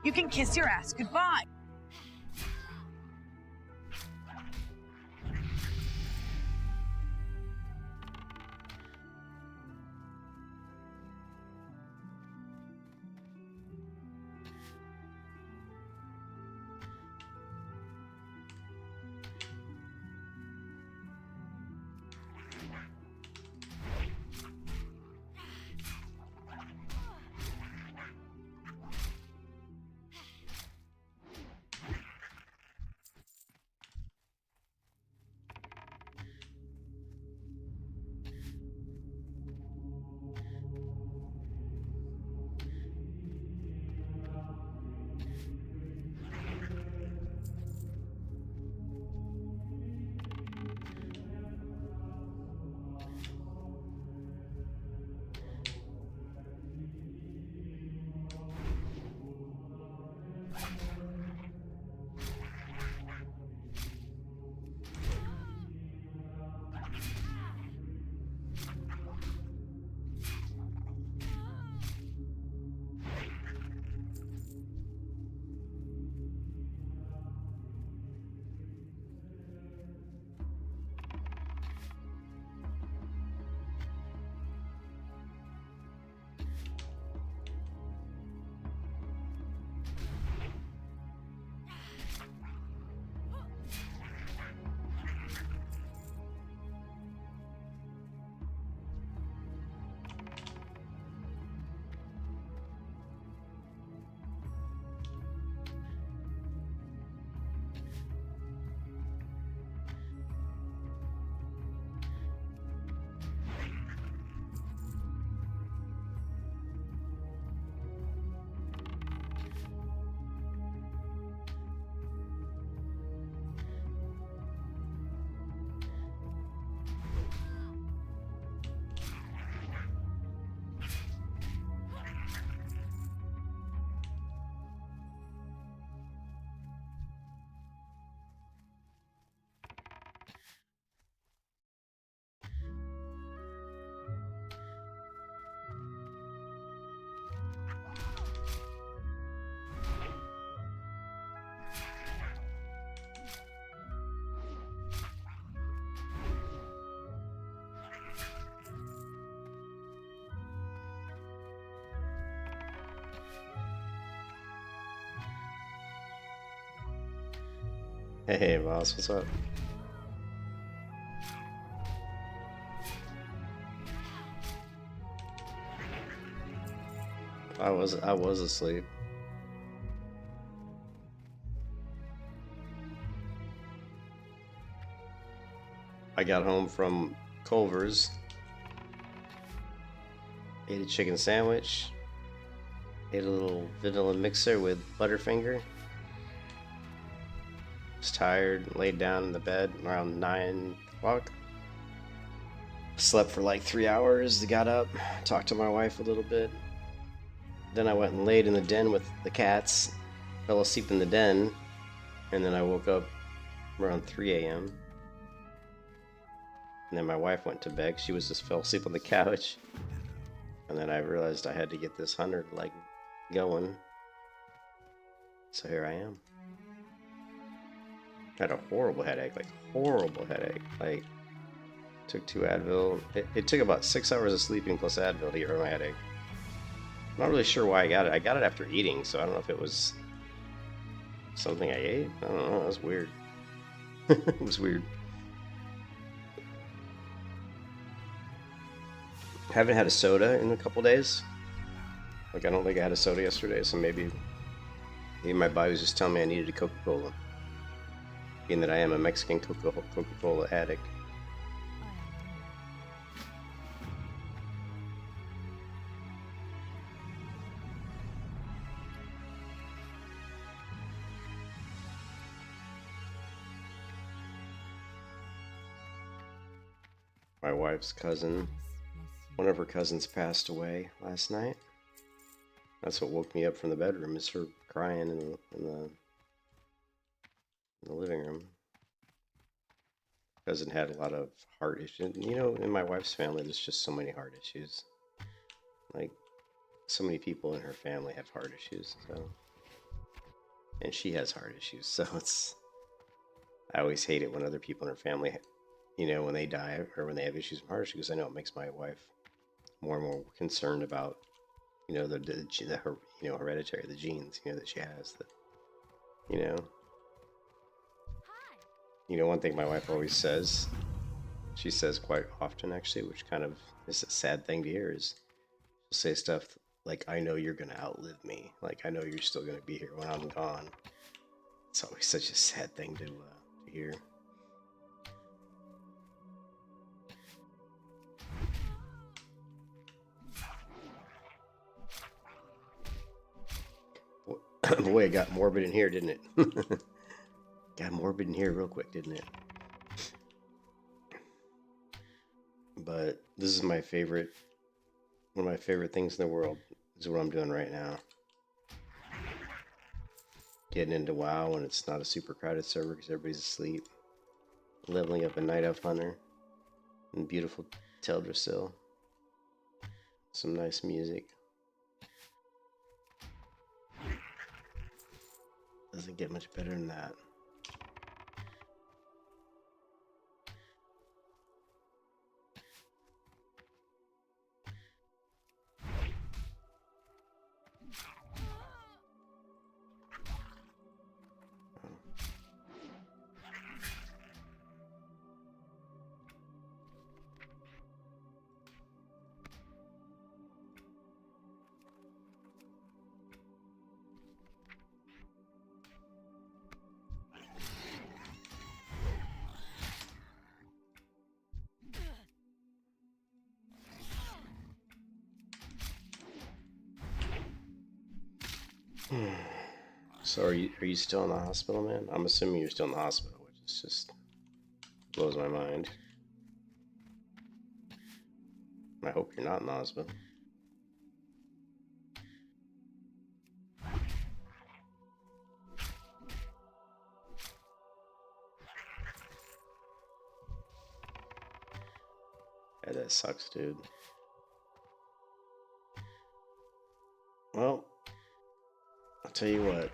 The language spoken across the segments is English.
You can kiss your ass goodbye. Hey, boss, what's up? I was asleep. I got home from Culver's, ate a chicken sandwich, ate a little vanilla mixer with Butterfinger. Was tired, laid down in the bed around 9 o'clock. Slept for like 3 hours, got up, talked to my wife a little bit. Then I went and laid in the den with the cats, fell asleep in the den, and then I woke up around 3 a.m. And then my wife went to bed. She was just fell asleep on the couch. And then I realized I had to get this 100 like going. So here I am. I had a horrible headache, like horrible headache. Like Took 2 Advil. It took about 6 hours of sleeping plus Advil to get rid of my headache. I'm not really sure why I got it. I got it after eating, so I don't know if it was something I ate. I don't know. That was weird. It was weird. Haven't had a soda in a couple days. Like, I don't think I had a soda yesterday, so maybe my body was just telling me I needed a Coca-Cola. Being that I am a Mexican Coca-Cola addict. My wife's cousin, one of her cousins passed away last night. That's what woke me up from the bedroom, is her crying in the living room. Cousin had a lot of heart issues. You know, in my wife's family, there's just so many heart issues. Like, so many people in her family have heart issues, so. And she has heart issues, so it's. I always hate it when other people in her family, you know, when they die or when they have issues with heart issues, because I know it makes my wife more and more concerned about, you know, her, you know, hereditary, the genes, you know, that she has, that, you know. You know, one thing my wife always says, she says quite often actually, which kind of is a sad thing to hear, is she'll say stuff like, I know you're going to outlive me. Like, I know you're still going to be here when I'm gone. It's always such a sad thing to hear. Boy, it got morbid in here, didn't it? Got morbid in here real quick, didn't it? But this is my favorite, one of my favorite things in the world. This is what I'm doing right now. Getting into WoW when it's not a super crowded server because everybody's asleep. Leveling up a Night Elf Hunter. And beautiful Teldrassil. Some nice music. Doesn't get much better than that. So are you still in the hospital, man? I'm assuming you're still in the hospital, which is just blows my mind. I hope you're not in the hospital. Yeah, that sucks, dude. Well, I'll tell you what.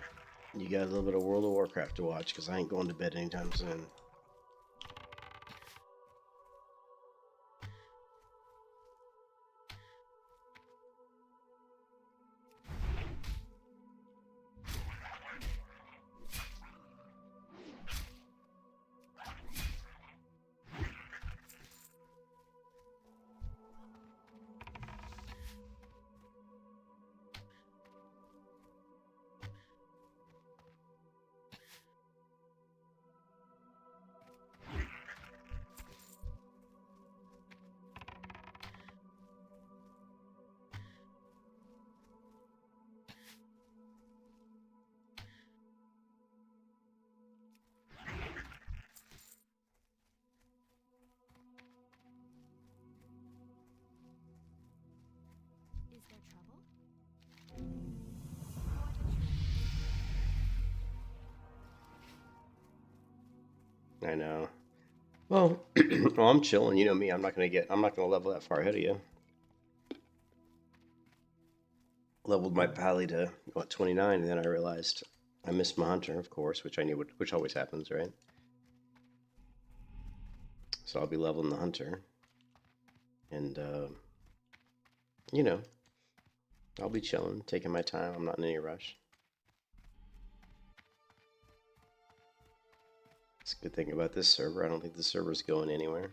You got a little bit of World of Warcraft to watch, because I ain't going to bed anytime soon. Is there trouble? I know. Well, well, I'm chilling. You know me. I'm not gonna level that far ahead of you. Leveled my pally to what 29, and then I realized I missed my hunter, of course, which I knew which always happens, right? So I'll be leveling the hunter. And, you know, I'll be chilling, taking my time. I'm not in any rush. It's a good thing about this server. I don't think the server's going anywhere.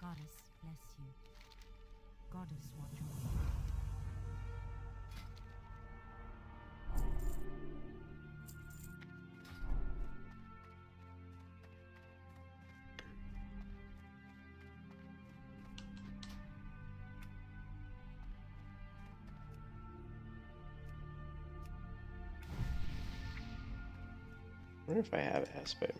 Goddess bless you. Goddess watch over you. I wonder if I have aspect.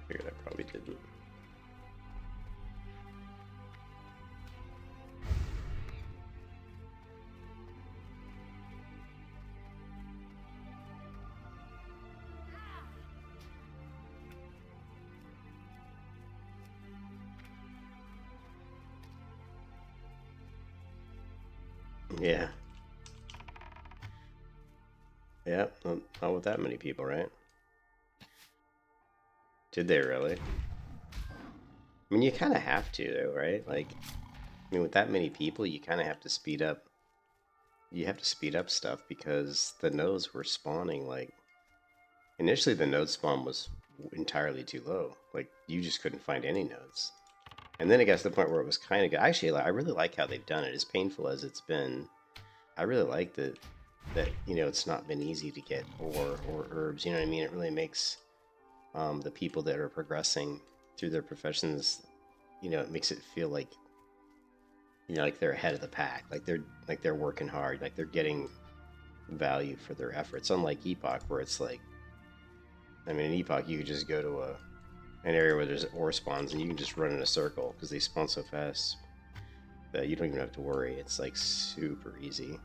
Figured I probably didn't. Yeah. Yeah, not with that many people, right? Did they really? I mean, you kind of have to, though, right? Like, I mean, with that many people, you kind of have to speed up. You have to speed up stuff because the nodes were spawning, like, initially the node spawn was entirely too low. Like, you just couldn't find any nodes. And then it got to the point where it was kind of good. Actually, I really like how they've done it. As painful as it's been, I really like that, you know, it's not been easy to get ore or herbs. You know what I mean? It really makes the people that are progressing through their professions, you know, it makes it feel like, you know, like they're ahead of the pack, like they're working hard, like they're getting value for their efforts. Unlike Epoch, where it's like, I mean, in Epoch you could just go to an area where there's ore spawns and you can just run in a circle because they spawn so fast that you don't even have to worry. It's like super easy.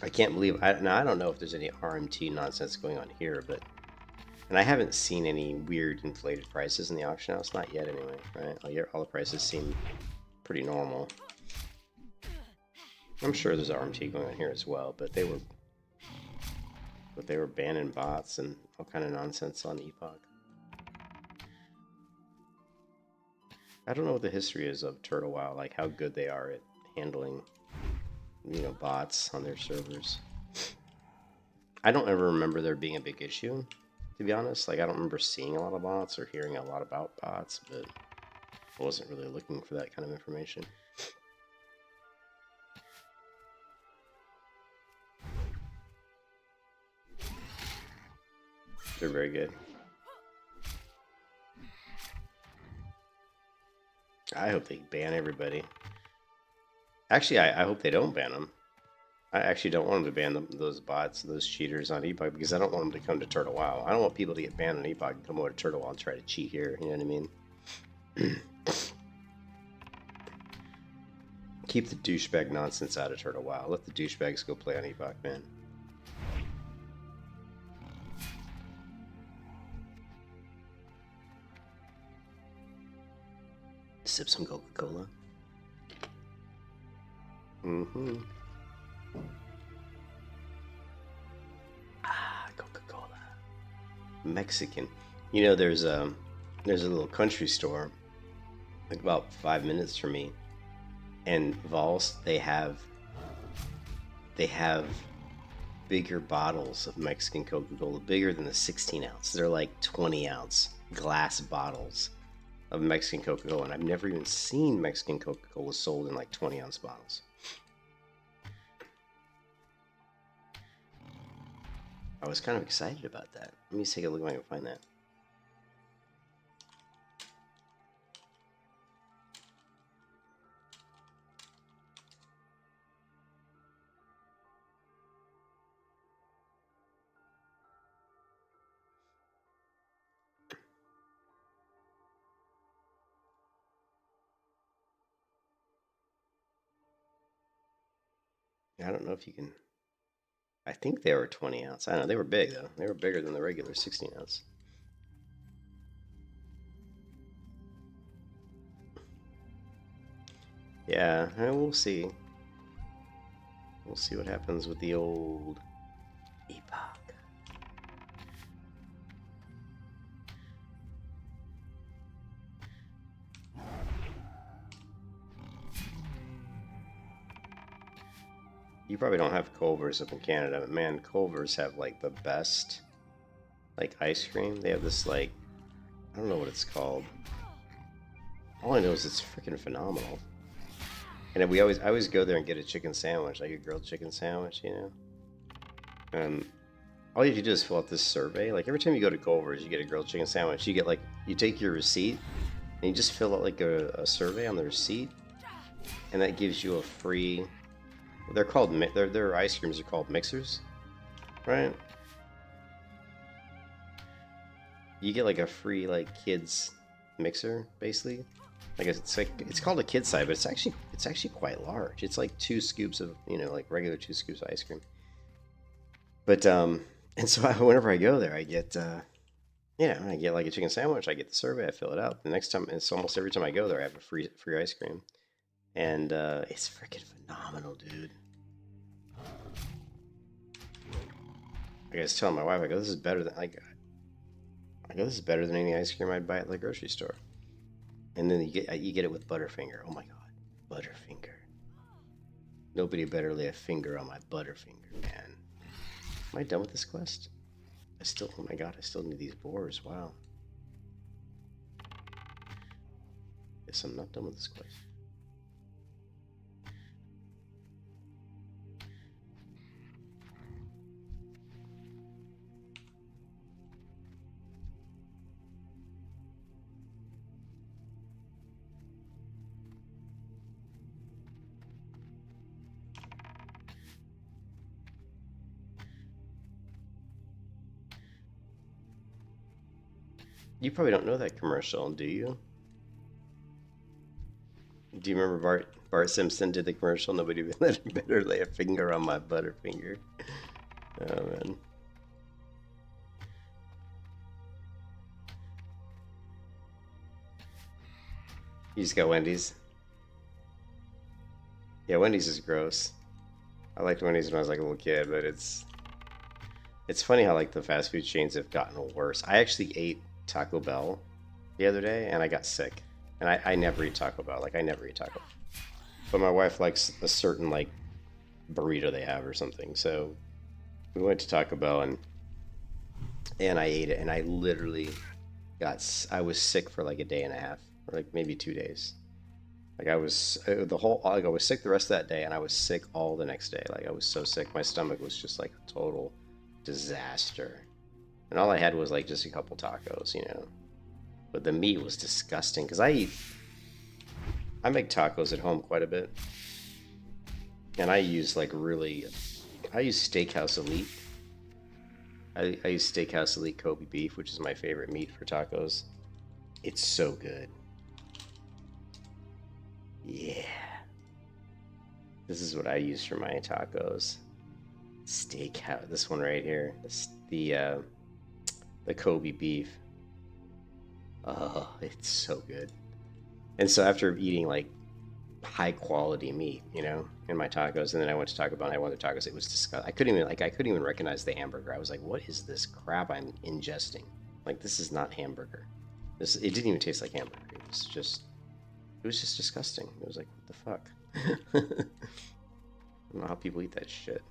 I can't believe now I don't know if there's any RMT nonsense going on here, but and I haven't seen any weird inflated prices in the auction house, not yet anyway, right? All the prices seem pretty normal. I'm sure there's RMT going on here as well, but they were banning bots and all kind of nonsense on Epoch. I don't know what the history is of Turtle WoW, like how good they are at handling, you know, bots on their servers. I don't ever remember there being a big issue, to be honest. Like, I don't remember seeing a lot of bots or hearing a lot about bots, but I wasn't really looking for that kind of information. They're very good. I hope they ban everybody. Actually, I hope they don't ban them. I actually don't want them to ban those bots, those cheaters on Epoch, because I don't want them to come to Turtle WoW. I don't want people to get banned on Epoch and come over to Turtle WoW and try to cheat here. You know what I mean? Keep the douchebag nonsense out of Turtle WoW. Let the douchebags go play on Epoch, man. Sip some Coca-Cola. Mm-hmm. Ah, Coca-Cola. Mexican. You know, there's a little country store, like about 5 minutes from me, and Vols, they have bigger bottles of Mexican Coca-Cola, bigger than the 16 ounce. They're like 20 ounce glass bottles of Mexican Coca-Cola, and I've never even seen Mexican Coca-Cola sold in like 20 ounce bottles. I was kind of excited about that. Let me take a look if I can find that. I don't know if you can. I think they were 20 ounce. I don't know. They were big though. They were bigger than the regular 16 ounce. Yeah, we'll see. We'll see what happens with the old epoch. You probably don't have Culver's up in Canada, but man, Culver's have like the best like ice cream. They have this like, I don't know what it's called. All I know is it's freaking phenomenal. And I always go there and get a chicken sandwich, like a grilled chicken sandwich, you know. And all you have to do is fill out this survey. Like every time you go to Culver's, you get a grilled chicken sandwich. You get like, you take your receipt and you just fill out like a survey on the receipt, and that gives you a free. They're called their ice creams are called mixers, right? You get like a free like kids mixer basically. Like it's called a kid side, but it's actually quite large. It's like 2 scoops of, you know, like regular 2 scoops of ice cream. But and so whenever I go there, I get I get like a chicken sandwich. I get the survey, I fill it out. The next time, it's almost every time I go there, I have a free ice cream, and it's freaking phenomenal, dude. Like I was telling my wife, I go, this is better than this is better than any ice cream I'd buy at the grocery store. And then you get it with Butterfinger. Oh my god, Butterfinger! Nobody better lay a finger on my Butterfinger, man. Am I done with this quest? Oh my god, I still need these boars. Wow. Guess I'm not done with this quest. You probably don't know that commercial, do you? Do you remember Bart Simpson did the commercial? Nobody better lay a finger on my Butterfinger. Oh man. You just got Wendy's. Yeah, Wendy's is gross. I liked Wendy's when I was like a little kid, but it's funny how like the fast food chains have gotten worse. I actually ate Taco Bell the other day and I got sick. And I never eat Taco Bell. Like I never eat Taco Bell. But my wife likes a certain like burrito they have or something. So we went to Taco Bell and I ate it, and I literally I was sick for like a day and a half, or like maybe 2 days. Like I was I was sick the rest of that day, and I was sick all the next day. Like I was so sick, my stomach was just like a total disaster. And all I had was like just a couple tacos, you know. But the meat was disgusting because I make tacos at home quite a bit, and I use Steakhouse Elite. I use Steakhouse Elite Kobe beef, which is my favorite meat for tacos. It's so good. Yeah. This is what I use for my tacos. Steakhouse. This one right here. The Kobe beef. Oh, it's so good. And so after eating like high quality meat, you know, in my tacos, and then I went to Taco Bell and I wanted tacos, it was disgusting. I couldn't even recognize the hamburger. I was like, what is this crap I'm ingesting? Like, this is not hamburger. It didn't even taste like hamburger. It was just disgusting. It was like, what the fuck? I don't know how people eat that shit.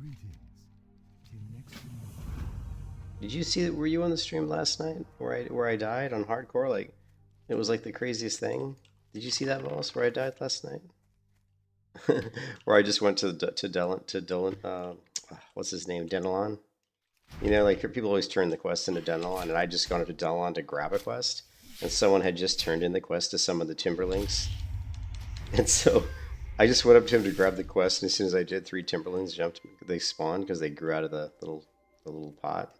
Greetings. Till next time. Did you see that? Were you on the stream last night where I died on hardcore? Like, it was like the craziest thing. Did you see that, Moss, where I died last night? Where I just went to Dylan, what's his name, Denelon. You know, like people always turn the quest into Denelon, and I just gone up to Denelon to grab a quest, and someone had just turned in the quest to some of the Timberlings, and so I just went up to him to grab the quest, and as soon as I did, 3 Timberlings jumped. They spawned because they grew out of the little pot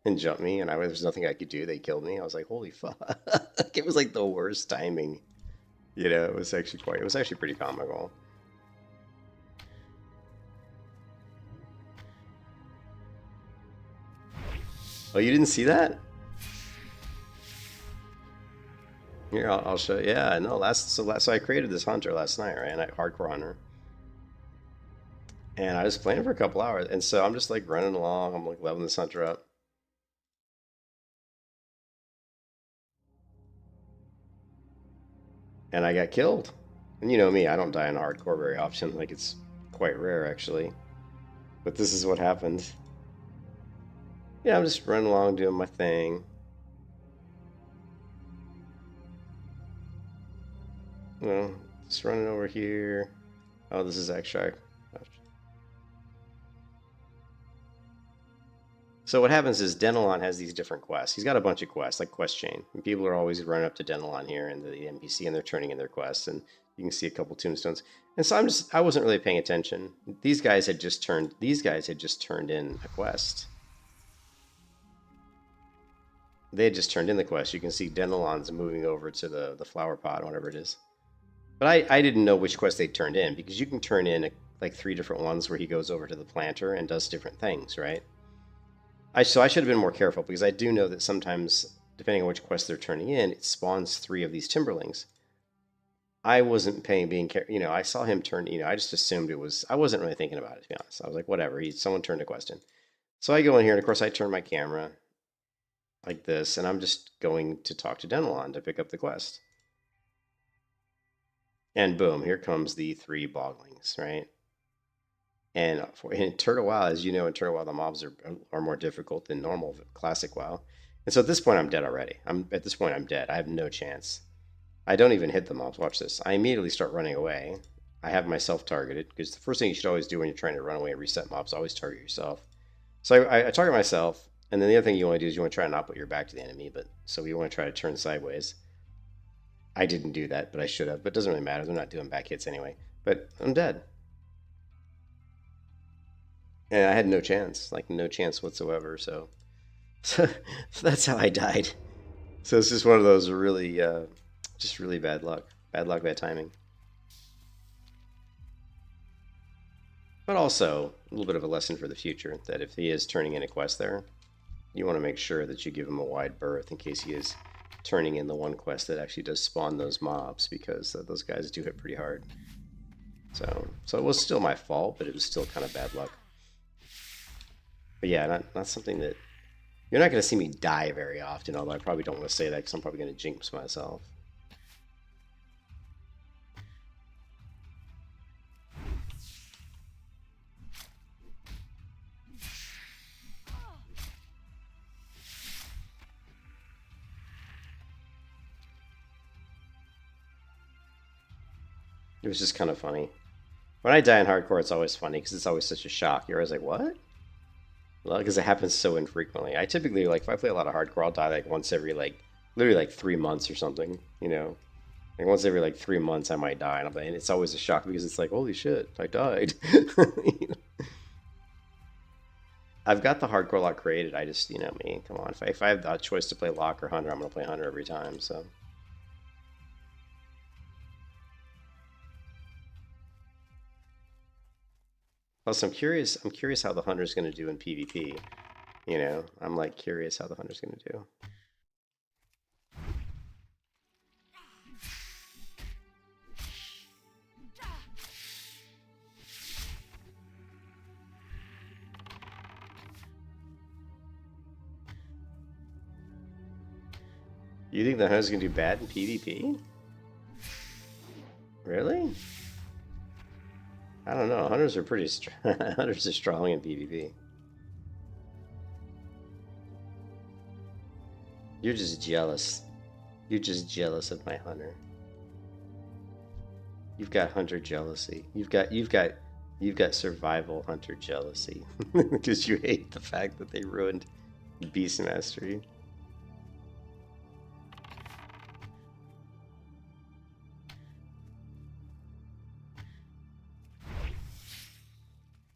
and jumped me, and there was nothing I could do. They killed me. I was like, holy fuck! It was like the worst timing. You know, it was actually pretty comical. Oh, you didn't see that? Here, I'll show you. Yeah, no, so I created this hunter last night, right? And hardcore hunter. And I was playing for a couple hours, and so I'm just like running along. I'm like leveling this hunter up. And I got killed. And you know me, I don't die in hardcore very often. Like, it's quite rare, actually. But this is what happened. Yeah, I'm just running along doing my thing. You know, just running over here. Oh, this is AmberShire. So what happens is Denelon has these different quests. He's got a bunch of quests, like Quest Chain. And people are always running up to Denelon here in the NPC, and they're turning in their quests. And you can see a couple tombstones. And so I wasn't really paying attention. These guys had just turned in a quest. They had just turned in the quest. You can see Denelon's moving over to the flower pot, whatever it is. But I didn't know which quest they turned in, because you can turn in like 3 different ones where he goes over to the planter and does different things, right? So I should have been more careful, because I do know that sometimes, depending on which quest they're turning in, it spawns 3 of these Timberlings. I wasn't being careful. You know, I saw him turn, you know, I just assumed it was, I wasn't really thinking about it, to be honest. I was like, whatever, someone turned a quest in. So I go in here, and of course I turn my camera like this, and I'm just going to talk to Denelon to pick up the quest. And boom, here comes the 3 boglings, right? And in Turtle WoW, as you know, in Turtle WoW, the mobs are more difficult than normal classic WoW. And so at this point, I'm dead already. At this point, I'm dead. I have no chance. I don't even hit the mobs. Watch this. I immediately start running away. I have myself targeted, because the first thing you should always do when you're trying to run away and reset mobs, always target yourself. So I target myself, and then the other thing you want to do is you want to try and not put your back to the enemy. But so you want to try to turn sideways. I didn't do that, but I should have. But it doesn't really matter. They're not doing back hits anyway. But I'm dead. And I had no chance, like no chance whatsoever. So that's how I died. So it's just one of those really, just really bad luck. Bad luck, bad timing. But also a little bit of a lesson for the future, that if he is turning in a quest there, you want to make sure that you give him a wide berth in case he is turning in the one quest that actually does spawn those mobs, because those guys do hit pretty hard. So it was still my fault, but it was still kind of bad luck. But yeah, not something that... You're not going to see me die very often, although I probably don't want to say that, because I'm probably going to jinx myself. It was just kind of funny. When I die in hardcore, it's always funny, because it's always such a shock. You're always like, what? Well, because it happens so infrequently. I typically, like, if I play a lot of hardcore, I'll die, like, once every, like, literally, like, 3 months or something, you know? Like, once every, like, 3 months, I might die, and it's always a shock, because it's like, holy shit, I died. You know? I've got the hardcore lock created. I just, you know me, come on. If I have the choice to play lock or hunter, I'm going to play hunter every time, so... Plus, I'm curious how the hunter's going to do in PvP. You know, I'm like curious how the hunter's going to do. You think the hunter's going to do bad in PvP? Really? I don't know. Hunters are pretty hunters are strong in PvP. You're just jealous. You're just jealous of my hunter. You've got hunter jealousy. You've got survival hunter jealousy because you hate the fact that they ruined beast mastery.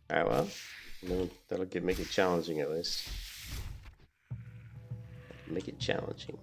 All right, well, that'll make it challenging at least. Make it challenging.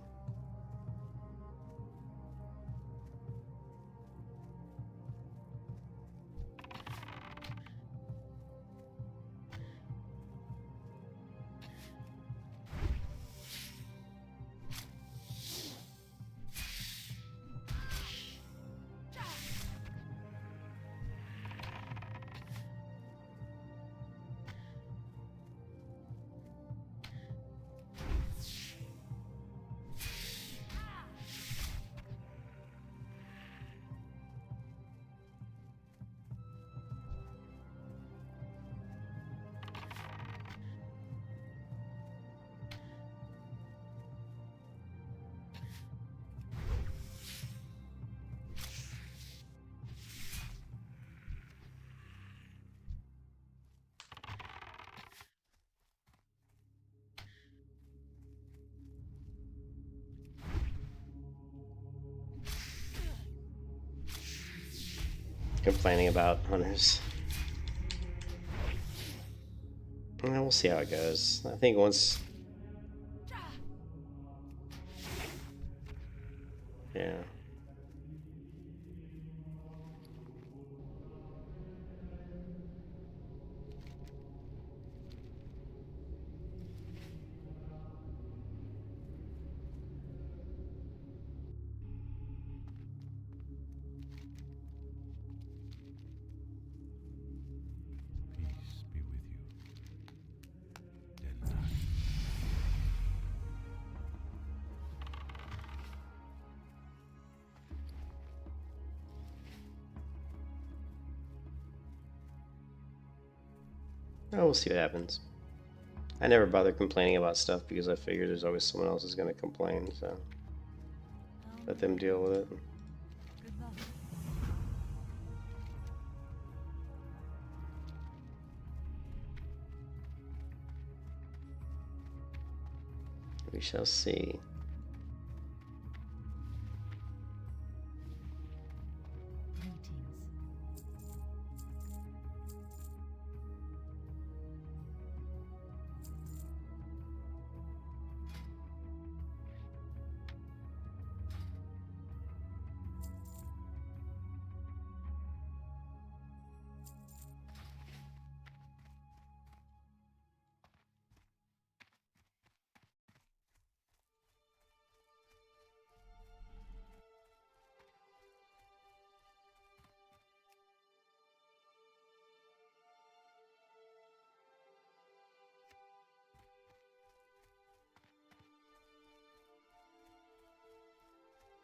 Complaining about hunters. Well, we'll see how it goes. I think once... Yeah. Peace be with you, dead knight. Oh, we'll see what happens. I never bother complaining about stuff because I figure there's always someone else who's going to complain, so let them deal with it. Good luck. We shall see. Greetings.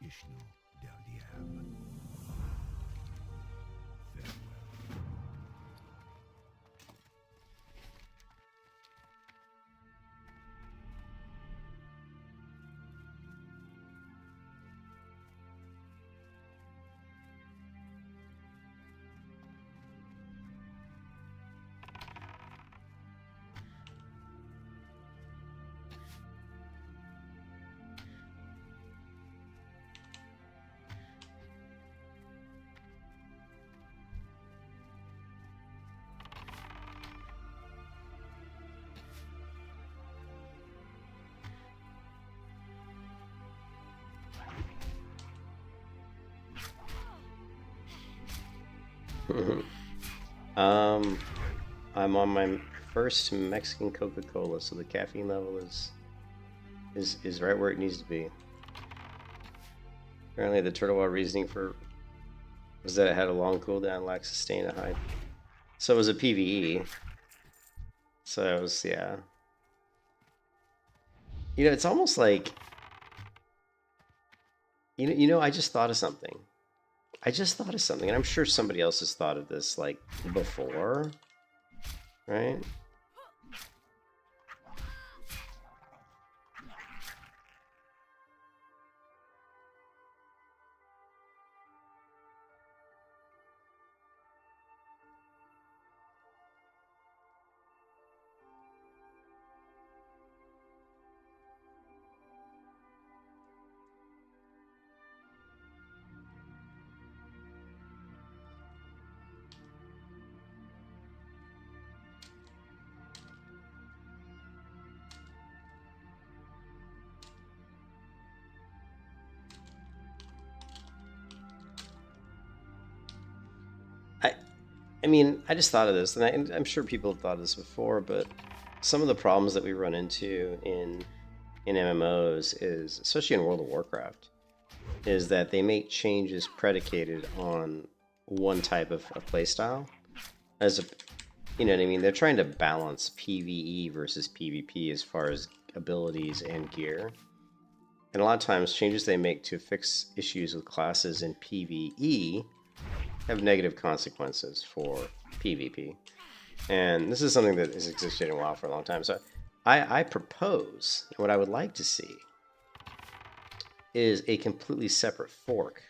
Ishnu del Diab. Farewell. I'm on my first Mexican Coca-Cola, so the caffeine level is right where it needs to be. Apparently the turtle wild reasoning for was that it had a long cooldown, lacked sustain at high. So it was a PvE. So it was, yeah. You know, it's almost like I just thought of something. And I'm sure somebody else has thought of this like before, right? I mean, I just thought of this, and I'm sure people have thought of this before, but some of the problems that we run into in MMOs is, especially in World of Warcraft, is that they make changes predicated on one type of playstyle. As a, you know what I mean? They're trying to balance PvE versus PvP as far as abilities and gear. And a lot of times, changes they make to fix issues with classes in PvE have negative consequences for PvP. And this is something that has existed in WoW for a long time. So I propose, what I would like to see is a completely separate fork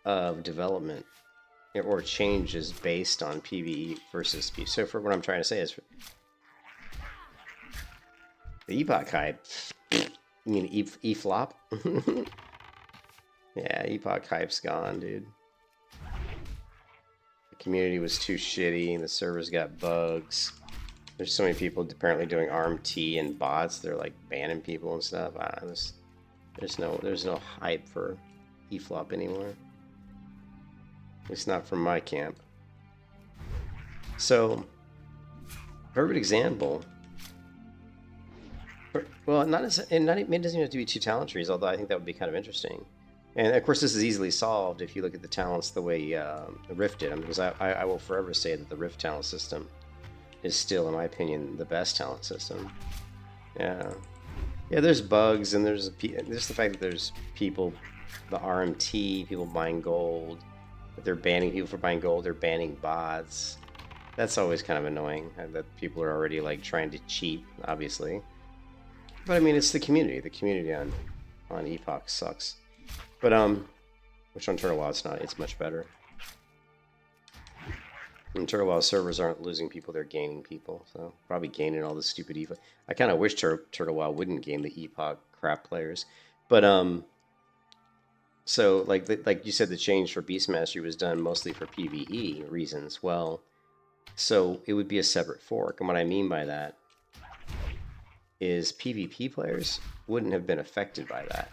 of development or changes based on PvE versus PvP. So for what I'm trying to say is, the Epoch hype, you mean E-flop? Yeah, Epoch hype's gone, dude. The community was too shitty and the servers got bugs. There's so many people apparently doing ARM-T and bots. They're like banning people and stuff. I don't know, there's no hype for E-flop anymore. At least not from my camp. So, perfect example. Well, it doesn't even have to be 2 talent trees, although I think that would be kind of interesting. And of course, this is easily solved if you look at the talents the way the Rift did them, because I will forever say that the Rift talent system is still, in my opinion, the best talent system. Yeah, there's bugs, and there's the fact that there's people, the RMT, people buying gold, but they're banning people for buying gold. They're banning bots. That's always kind of annoying. That people are already like trying to cheat, obviously. But I mean, it's the community. The community on Epoch sucks. But which on Turtle WoW it's not. It's much better. And Turtle WoW servers aren't losing people; they're gaining people. So probably gaining all the stupid Epoch. I kind of wish Turtle WoW wouldn't gain the Epoch crap players. But so like you said, the change for Beast Mastery was done mostly for PvE reasons. Well, so it would be a separate fork, and what I mean by that is PvP players wouldn't have been affected by that.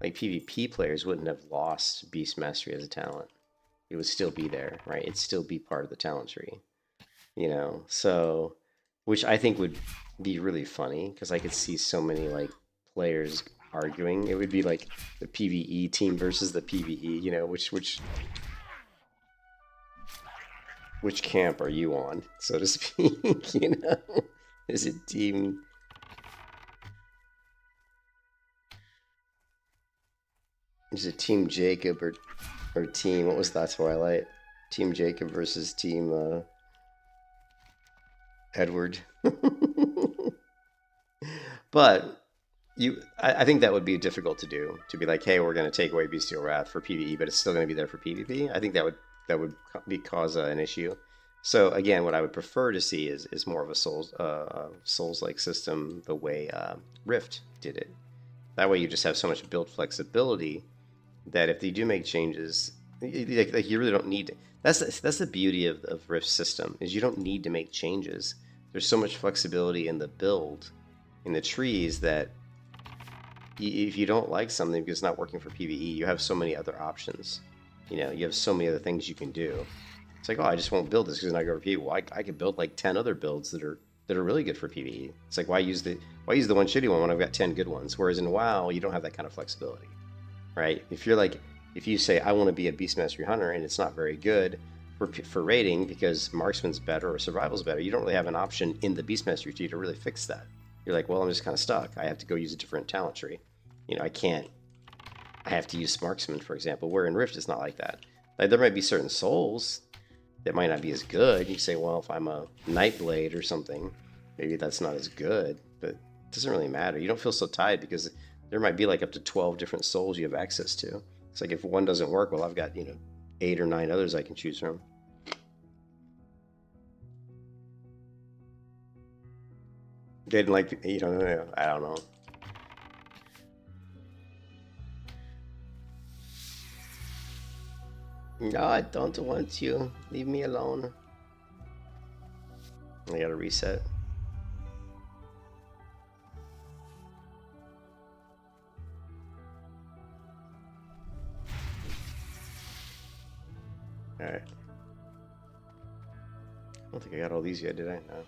Like, PvP players wouldn't have lost Beast Mastery as a talent. It would still be there, right? It'd still be part of the talent tree, you know? So, which I think would be really funny, because I could see so many, like, players arguing. It would be like the PvE team versus the PvE, you know, which camp are you on, so to speak, you know? Is it team... Is it Team Jacob or Team, what was that Twilight? Team Jacob versus Team Edward. But I think that would be difficult to do. To be like, hey, we're going to take away Bestial Wrath for PvE, but it's still going to be there for PvP. I think that would cause an issue. So again, what I would prefer to see is more of a Souls-like system, the way Rift did it. That way, you just have so much build flexibility that if they do make changes, like you really don't need to. That's the beauty of Rift's system, is you don't need to make changes. There's so much flexibility in the build, in the trees, that if you don't like something because it's not working for PvE, you have so many other options. You know, you have so many other things you can do. It's like, oh, I just won't build this because it's not good for PvE. Well, I could build like 10 other builds that are really good for PvE. It's like, why use the one shitty one when I've got 10 good ones? Whereas in WoW, you don't have that kind of flexibility, right? If you say, I want to be a Beast Mastery Hunter and it's not very good for raiding because Marksman's better or Survival's better, you don't really have an option in the Beast Mastery tree to really fix that. You're like, well, I'm just kind of stuck. I have to go use a different talent tree. You know, I have to use Marksman, for example, where in Rift it's not like that. Like, there might be certain souls that might not be as good. You say, well, if I'm a Nightblade or something, maybe that's not as good, but it doesn't really matter. You don't feel so tied because there might be like up to 12 different souls you have access to. It's like, if one doesn't work, well, I've got, 8 or 9 others I can choose from. They didn't like, I don't know. No, I don't want you. Leave me alone. I gotta reset. Alright. I don't think I got all these yet, did I? No.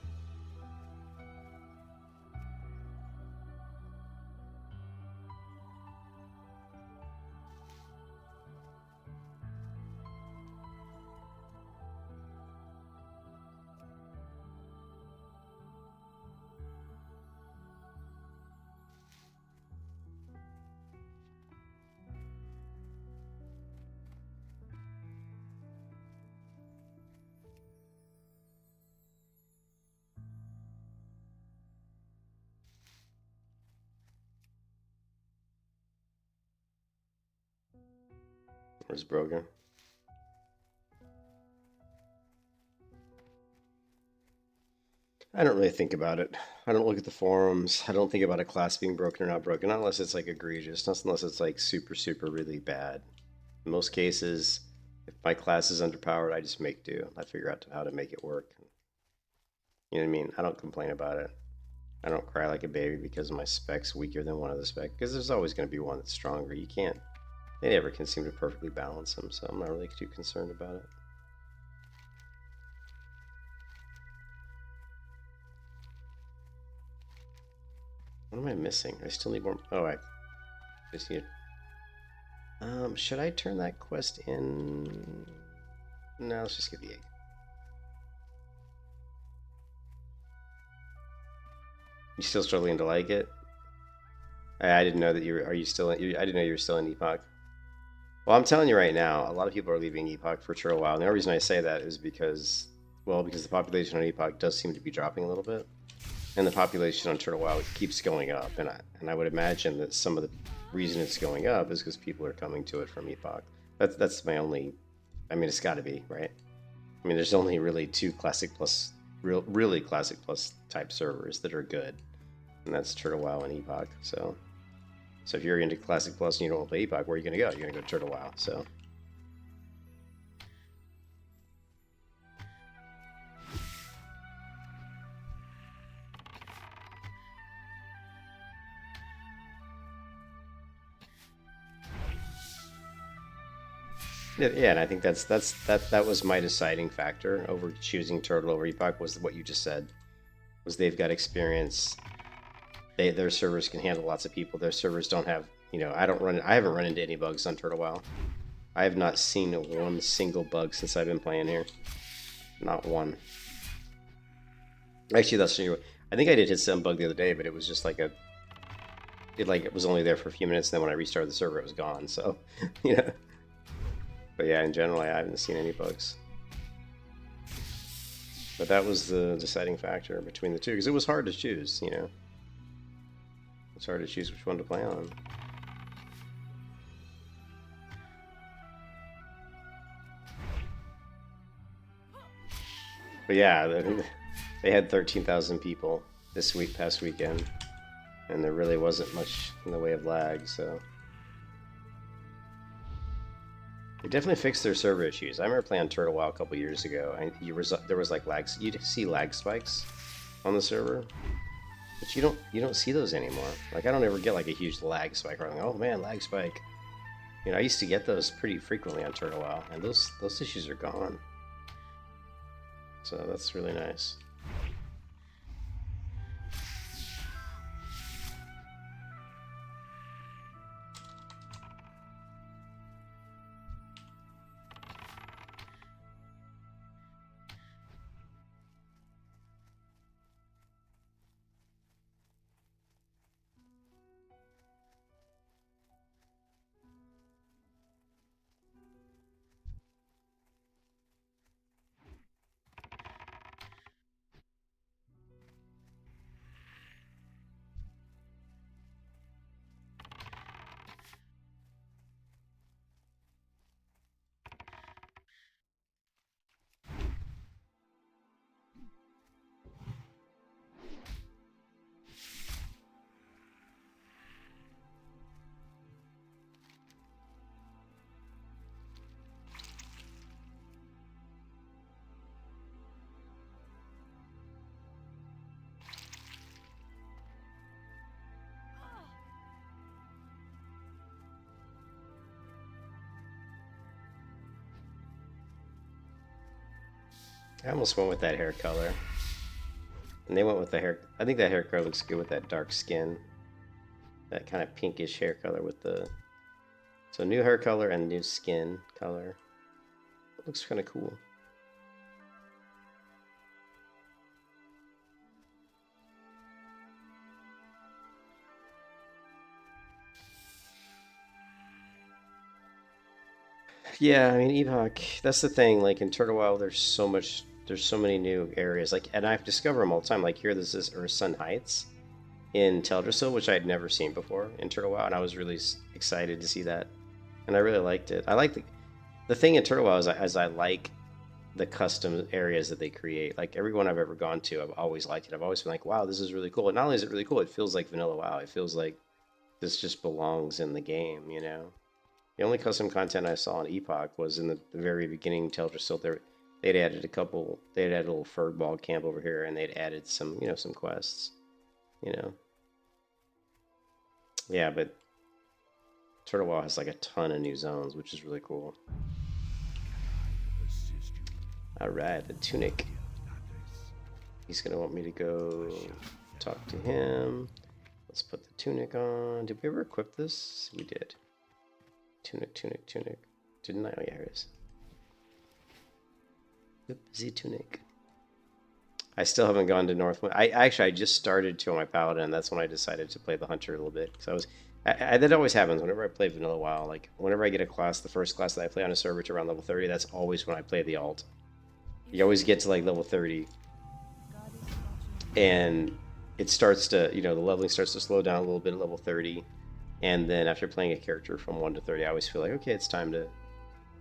Where's Brogan? I don't really think about it. I don't look at the forums. I don't think about a class being broken or not broken, not unless it's like egregious, not unless it's like super, super really bad. In most cases, if my class is underpowered, I just make do. I figure out how to make it work. You know what I mean? I don't complain about it. I don't cry like a baby because my spec's weaker than one of the spec, because there's always going to be one that's stronger. You can't, they never can seem to perfectly balance them, so I'm not really too concerned about it. What am I missing? I still need more. Oh, I just need. Should I turn that quest in? No, let's just get the egg. You still struggling to like it? I didn't know that you were. Are you still? I didn't know you were still in Epoch. Well, I'm telling you right now, a lot of people are leaving Epoch for Turtle WoW. And the only reason I say that is because, well, because the population on Epoch does seem to be dropping a little bit. And the population on Turtle WoW keeps going up, and I would imagine that some of the reason it's going up is because people are coming to it from Epoch. That's my only. I mean, it's got to be right. I mean, there's only really two Classic Plus, really Classic Plus type servers that are good, and that's Turtle WoW and Epoch. So if you're into Classic Plus and you don't want to play Epoch, where are you gonna go? You're gonna go to Turtle WoW. So. Yeah, and I think that was my deciding factor over choosing Turtle over Epoch was what you just said. Was they've got experience. Their servers can handle lots of people. Their servers don't have, I haven't run into any bugs on Turtle WoW. I have not seen one single bug since I've been playing here. Not one. Actually, that's true. I think I did hit some bug the other day, but it was just like it was only there for a few minutes, and then when I restarted the server, it was gone. So, But yeah, in general, I haven't seen any bugs. But that was the deciding factor between the two, because it was hard to choose, It's hard to choose which one to play on. But yeah, they had 13,000 people this past weekend, and there really wasn't much in the way of lag, so... They definitely fixed their server issues. I remember playing Turtle WoW a couple years ago, and there was like lags. You'd see lag spikes on the server, but you don't see those anymore. Like I don't ever get like a huge lag spike. Or I'm like, oh man, lag spike. I used to get those pretty frequently on Turtle WoW, and those issues are gone. So that's really nice. I almost went with that hair color. And they went with the hair. I think that hair color looks good with that dark skin. That kind of pinkish hair color with the... So new hair color and new skin color. It looks kind of cool. Yeah, I mean, Epoch, that's the thing. Like in Turtle Wild, there's so many new areas. Like, and I've discovered them all the time. Like here, there's this Earth Sun Heights in Teldrassil, which I had never seen before in Turtle Wild, and I was really excited to see that, and I really liked it. I like the thing in Turtle Wild is I like the custom areas that they create. Like everyone I've ever gone to, I've always liked it. I've always been like, wow, this is really cool. And not only is it really cool, it feels like vanilla WoW. It feels like this just belongs in the game, you know? The only custom content I saw on Epoch was in the very beginning. Teldrassil, they'd added they'd added a little furball camp over here, and they'd added some, you know, some quests, you know. Yeah, but Turtle Wild has like a ton of new zones, which is really cool. Alright, the Tunic. He's gonna want me to go talk to him. Let's put the Tunic on. Did we ever equip this? We did. Tunic. Didn't I? Oh, yeah, here it is. Yep, the Tunic. I still haven't gone to Northwind. I just started to on my Paladin. That's when I decided to play the Hunter a little bit. So that always happens whenever I play Vanilla WoW. Like, whenever I get a class, the first class that I play on a server to around level 30, that's always when I play the alt. You always get to, like, level 30. And it starts to, you know, the leveling starts to slow down a little bit at level 30. And then after playing a character from 1 to 30, I always feel like, okay, it's time to, you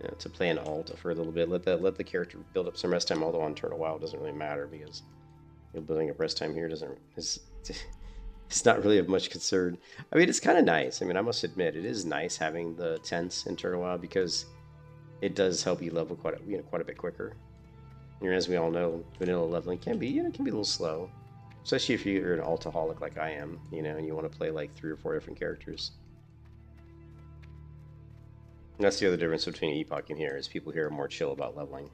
know, to play an alt for a little bit. Let the character build up some rest time. Although on Turtle WoW it doesn't really matter because, you know, building up rest time here it's not really of much concern. I mean, it's kind of nice. I mean, I must admit, it is nice having the tents in Turtle WoW because it does help you level quite a bit quicker. And as we all know, vanilla leveling can be a little slow. Especially if you're an altaholic like I am, you know, and you want to play like 3 or 4 different characters. And that's the other difference between Epoch and here, is people here are more chill about leveling.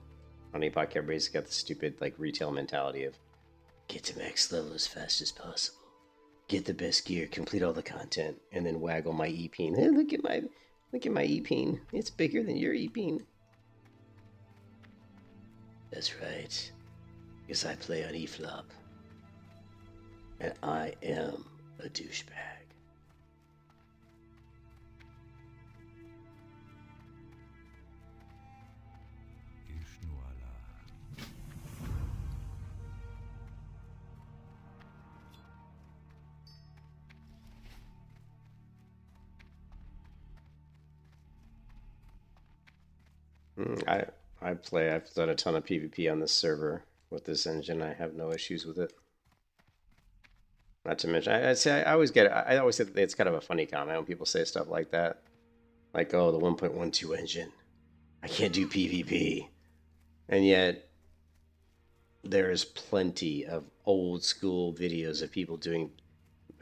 On Epoch, everybody's got the stupid like retail mentality of get to max level as fast as possible, get the best gear, complete all the content, and then waggle my E-peen. Hey, look at my E-peen. It's bigger than your E-peen. That's right, because I play on E-flop. And I am a douchebag. I've done a ton of PvP on this server with this engine. I have no issues with it. Not to mention, I always say that it's kind of a funny comment when people say stuff like that. Like, oh, the 1.12 engine. I can't do PvP. And yet, there's plenty of old school videos of people doing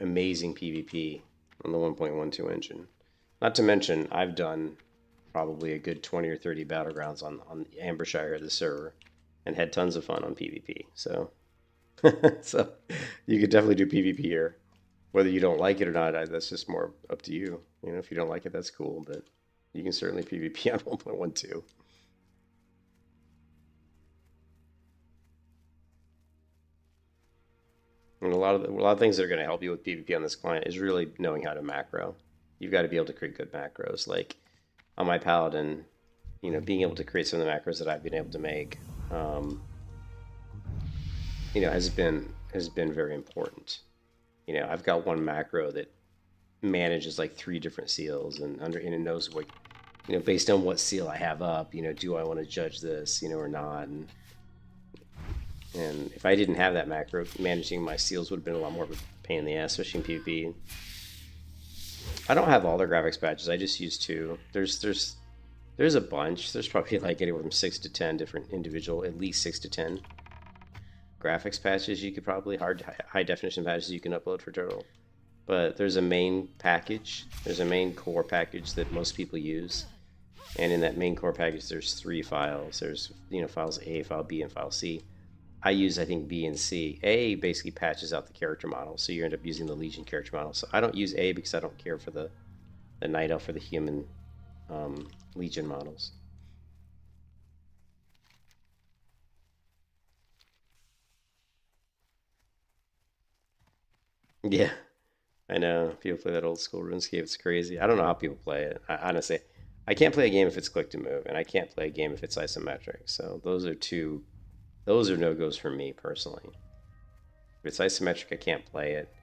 amazing PvP on the 1.12 engine. Not to mention, I've done probably a good 20 or 30 battlegrounds on AmberShire, the server, and had tons of fun on PvP. So... so you could definitely do PvP here. Whether you don't like it or not, that's just more up to you. You know, if you don't like it, that's cool, but you can certainly PvP on 1.12. And a lot of things that are going to help you with PvP on this client is really knowing how to macro. You've got to be able to create good macros. Like on my Paladin, you know, being able to create some of the macros that I've been able to make. You know, has been very important. You know, I've got one macro that manages like 3 different seals, and it knows what, you know, based on what seal I have up, you know, do I want to judge this, you know, or not. And if I didn't have that macro, managing my seals would have been a lot more of a pain in the ass, especially in PvP. I don't have all the graphics patches. I just use 2. There's a bunch. There's probably like anywhere from 6 to 10 different individual, at least 6 to 10 graphics patches you could probably, high definition patches you can upload for Turtle. But there's a main package. There's a main core package that most people use. And in that main core package, there's 3 files. There's, files A, file B, and file C. I use, I think, B and C. A basically patches out the character model, so you end up using the Legion character model. So I don't use A because I don't care for the Night Elf or the human Legion models. Yeah, I know. People play that old school RuneScape. It's crazy. I don't know how people play it. Honestly, I can't play a game if it's click to move, and I can't play a game if it's isometric. So those are no-goes for me personally. If it's isometric, I can't play it.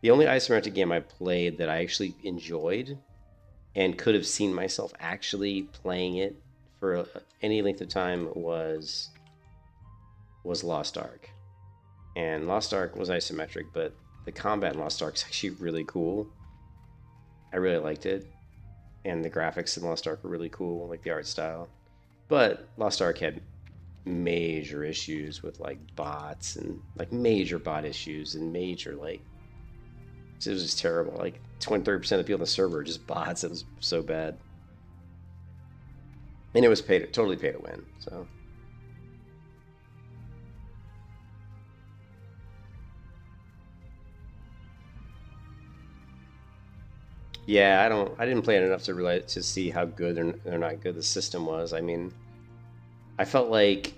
The only isometric game I played that I actually enjoyed and could have seen myself actually playing it for any length of time was Lost Ark. And Lost Ark was isometric, but the combat in Lost Ark is actually really cool. I really liked it. And the graphics in Lost Ark were really cool, like the art style. But Lost Ark had major issues with like bots and like major bot issues and major like it was just terrible. Like 20-30% of the people on the server were just bots. It was so bad. And it was totally pay to win. So yeah, I didn't play it enough to see how good or not good the system was. I mean, I felt like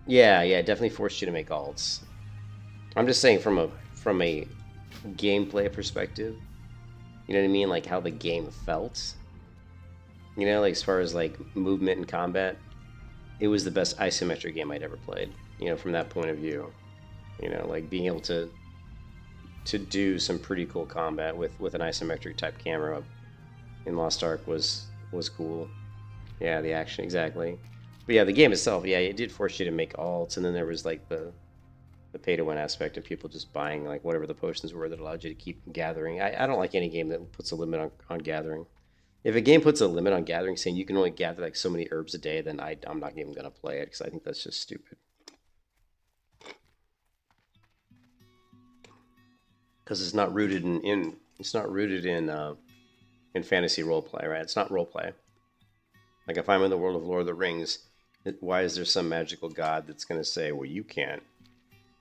yeah, it definitely forced you to make alts. I'm just saying from a gameplay perspective, you know what I mean? Like how the game felt. Like as far as like movement and combat, it was the best isometric game I'd ever played. From that point of view. Like being able to do some pretty cool combat with an isometric type camera in Lost Ark was cool. Yeah, the action, exactly. But yeah, the game itself, yeah, it did force you to make alts, and then there was like the pay-to-win aspect of people just buying like whatever the potions were that allowed you to keep gathering. I don't like any game that puts a limit on gathering. If a game puts a limit on gathering, saying you can only gather like so many herbs a day, then I'm not even gonna play it because I think that's just stupid. Because it's not rooted in fantasy roleplay, right? It's not roleplay. Like if I'm in the world of Lord of the Rings, why is there some magical god that's going to say, well, you can't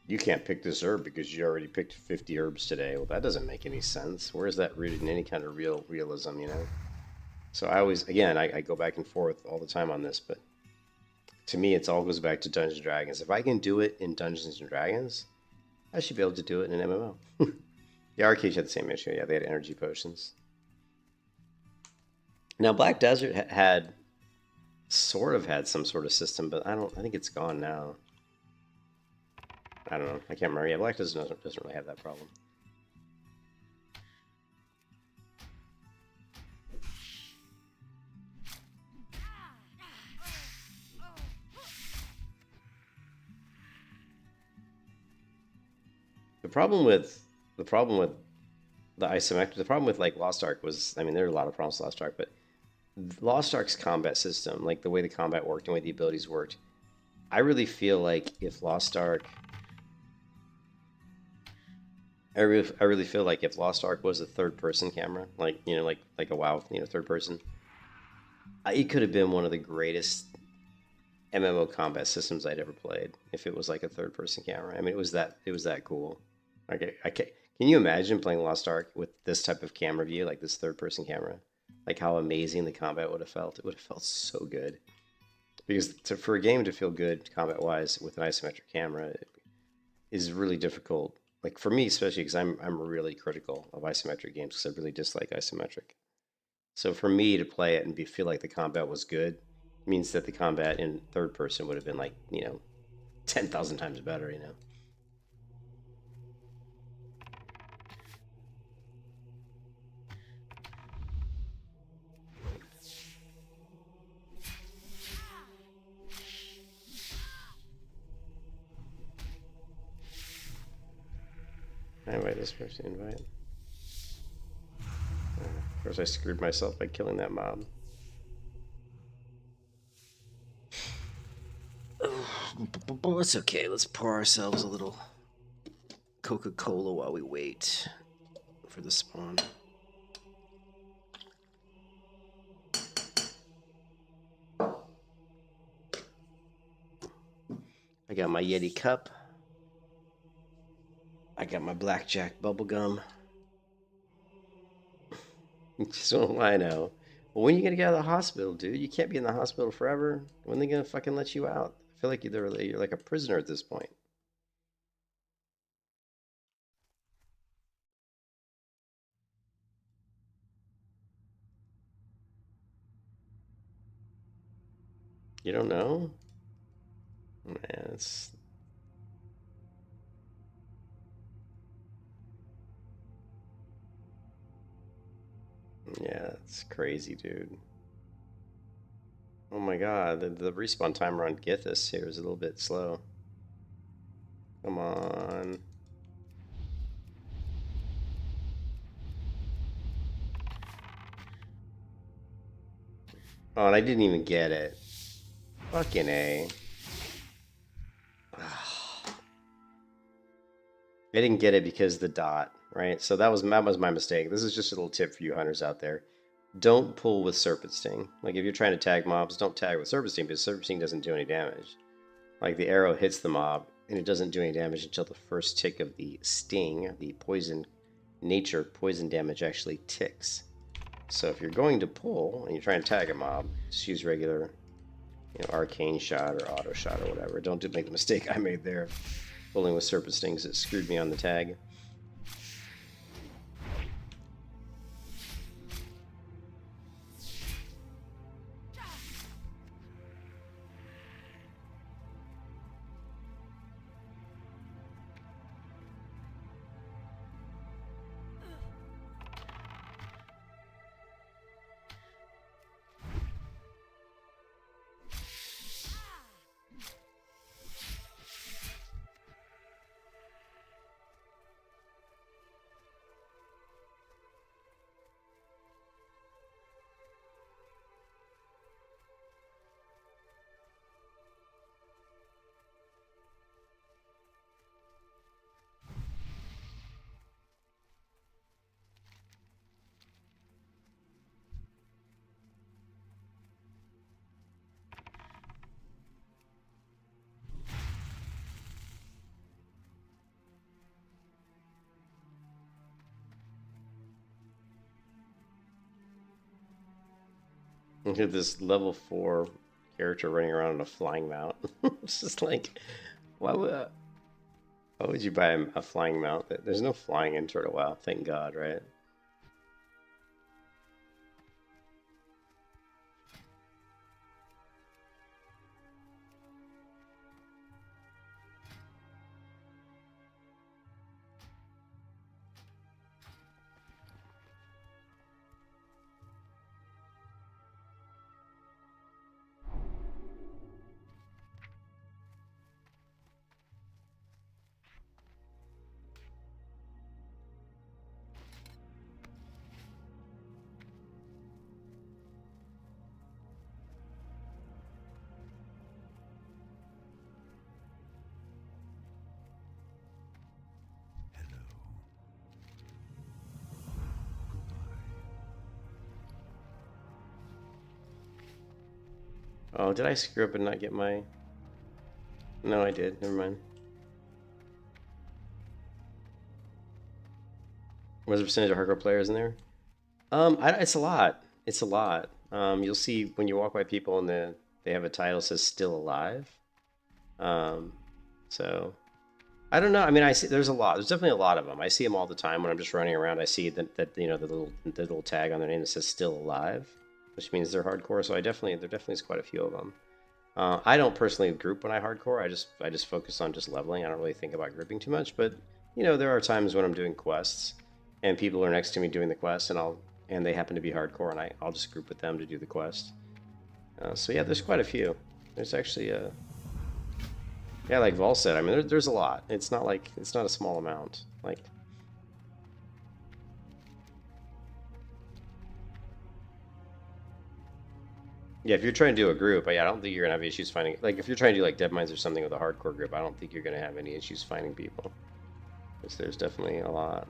pick this herb because you already picked 50 herbs today? Well, that doesn't make any sense. Where is that rooted in any kind of realism, So I always, again, I go back and forth all the time on this, but to me, it all goes back to Dungeons & Dragons. If I can do it in Dungeons & Dragons, I should be able to do it in an MMO. The Arcade had the same issue. Yeah, they had energy potions. Now, Black Desert had some sort of system, but I think it's gone now. I don't know. I can't remember. Yeah, Black Desert doesn't really have that problem. The problem with the isometric, the problem with like Lost Ark was, I mean, there are a lot of problems with Lost Ark, but Lost Ark's combat system, like the way the combat worked and the way the abilities worked, I really feel like if Lost Ark, I really feel like if Lost Ark was a third-person camera, like like a WoW, third person, it could have been one of the greatest MMO combat systems I'd ever played. If it was like a third-person camera, I mean, it was that cool. Okay, can you imagine playing Lost Ark with this type of camera view, like this third-person camera? Like how amazing the combat would have felt. It would have felt so good. Because for a game to feel good combat-wise with an isometric camera is really difficult. Like for me, especially because I'm really critical of isometric games because I really dislike isometric. So for me to play it and feel like the combat was good means that the combat in third person would have been like 10,000 times better. I invite this person to invite. Of course, I screwed myself by killing that mob. It's okay. Let's pour ourselves a little Coca-Cola while we wait for the spawn. I got my Yeti cup. I got my blackjack bubble gum. So I know. Well, when you gonna get out of the hospital, dude? You can't be in the hospital forever. When they gonna fucking let you out? I feel like you're like a prisoner at this point. You don't know? Man, it's crazy, dude. Oh my god, the respawn timer on Githis here is a little bit slow. Come on. Oh, and I didn't even get it. Fucking A. I didn't get it because the dot, right? So that was my mistake. This is just a little tip for you hunters out there. Don't pull with Serpent Sting. Like if you're trying to tag mobs, don't tag with Serpent Sting because Serpent Sting doesn't do any damage. Like the arrow hits the mob and it doesn't do any damage until the first tick of the sting, the poison damage actually ticks. So if you're going to pull and you're trying to tag a mob, just use regular, arcane shot or auto shot or whatever. Don't make the mistake I made there. Pulling with Serpent Stings, it screwed me on the tag. Look at this level 4 character running around on a flying mount. It's just like, why would you buy a flying mount? There's no flying in Turtle WoW, thank God, right? Hello. Goodbye. Oh, did I screw up and not get my... No, I did. Never mind. What's the percentage of hardcore players in there? It's a lot. It's a lot. You'll see when you walk by people and they have a title that says "Still Alive." So I don't know. I mean, I see there's a lot. There's definitely a lot of them. I see them all the time when I'm just running around. I see that the little tag on their name that says "Still Alive," which means they're hardcore. So there definitely is quite a few of them. I don't personally group when I hardcore. I just focus on just leveling. I don't really think about grouping too much. But there are times when I'm doing quests and people are next to me doing the quest, and they happen to be hardcore, and I'll just group with them to do the quest. So yeah, there's quite a few. There's actually yeah, like Vael said. I mean, there's a lot. It's not a small amount. Like. Yeah, if you're trying to do a group, yeah, I don't think you're gonna have issues finding. Like, if you're trying to do like Dead Mines or something with a hardcore group, I don't think you're gonna have any issues finding people. Because there's definitely a lot.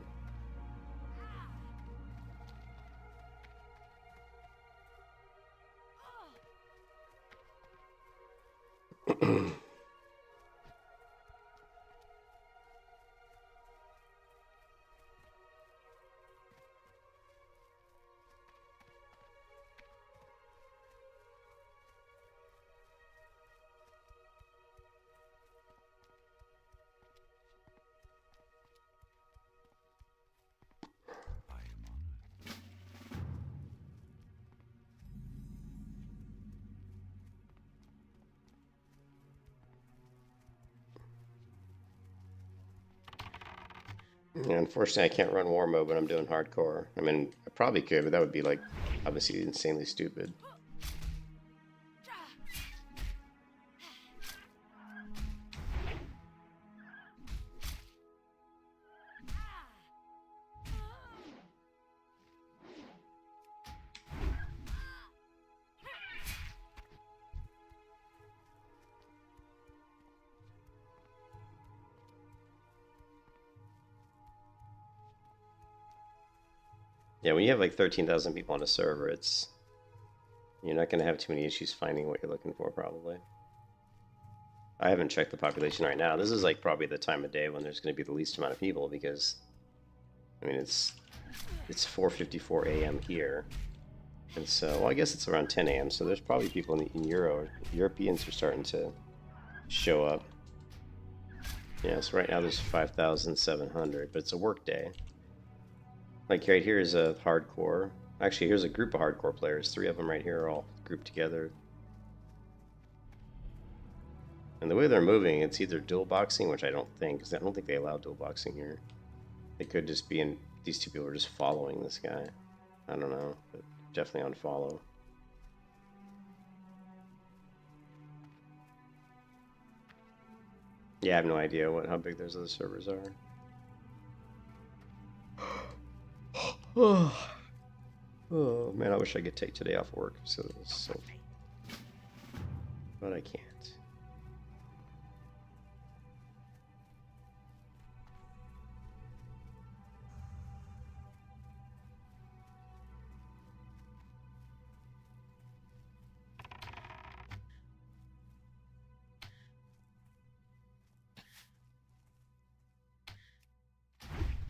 Yeah, unfortunately, I can't run war mode when I'm doing hardcore. I mean, I probably could, but that would be like obviously insanely stupid. Yeah, when you have like 13,000 people on a server, you're not going to have too many issues finding what you're looking for, probably. I haven't checked the population right now. This is like probably the time of day when there's going to be the least amount of people because, I mean, it's 4:54 a.m. here, and so well, I guess it's around 10 a.m. So there's probably people in Europeans are starting to show up. Yeah, so right now there's 5,700, but it's a work day. Like right here is a hardcore. Actually, here's a group of hardcore players. 3 of them right here are all grouped together. And the way they're moving, it's either dual boxing, which I don't think, because I don't think they allow dual boxing here. It could just be in, these 2 people are just following this guy. I don't know, but definitely on follow. Yeah, I have no idea how big those other servers are. Oh man, I wish I could take today off work, so but I can't.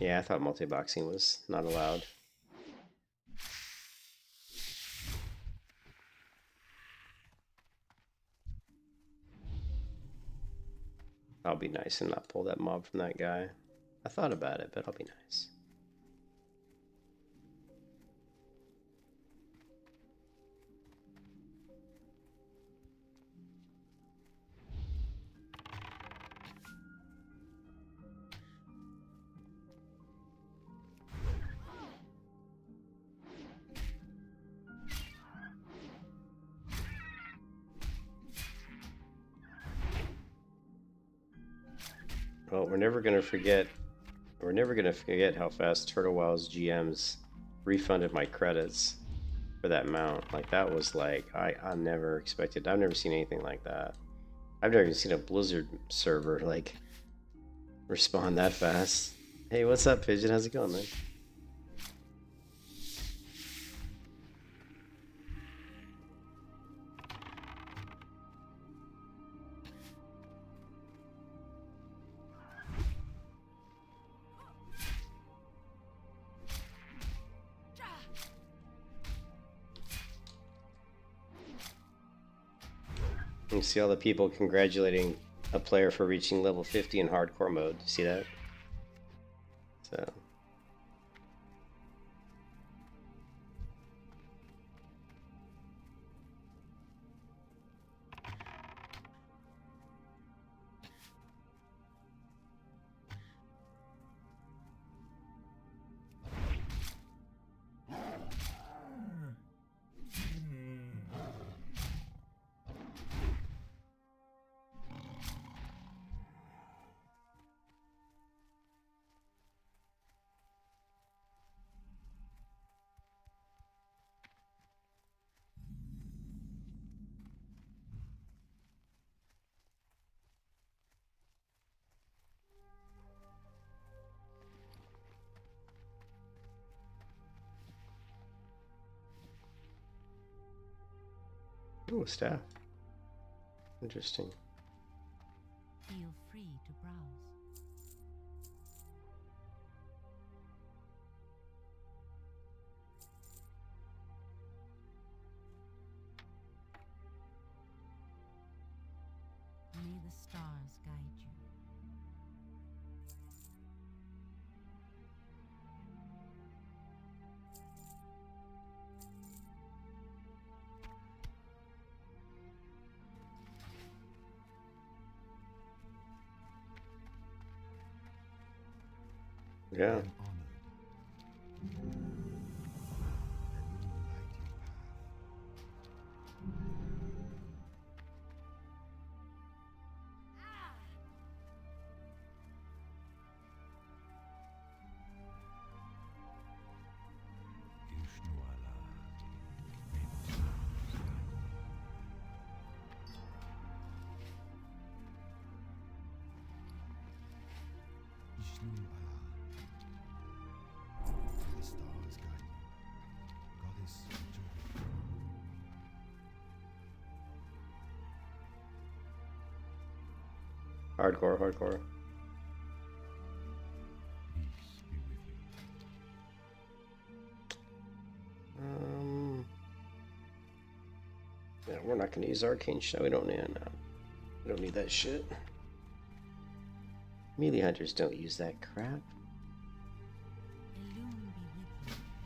Yeah, I thought multi-boxing was not allowed. I'll be nice and not pull that mob from that guy. I thought about it, but I'll be nice. Well, we're never gonna forget how fast Turtle Wow's GMs refunded my credits for that mount. Like that was like I never expected. I've never seen anything like that. I've never even seen a Blizzard server like respond that fast. Hey, what's up, Pigeon? How's it going, man? You see all the people congratulating a player for reaching level 50 in hardcore mode. You see that? So. Oh, staff. Interesting. Feel free to browse. May the stars guide you. Yeah. and honored. Let me light your path. Ishnuala, may the stars guide you. Ishnuala, may the stars guide you. Goddess Victoria. Hardcore, hardcore. Peace be with you. Yeah, we're not gonna use arcane shot. We don't need it now. We don't need that shit. Melee hunters don't use that crap. Illume be with you.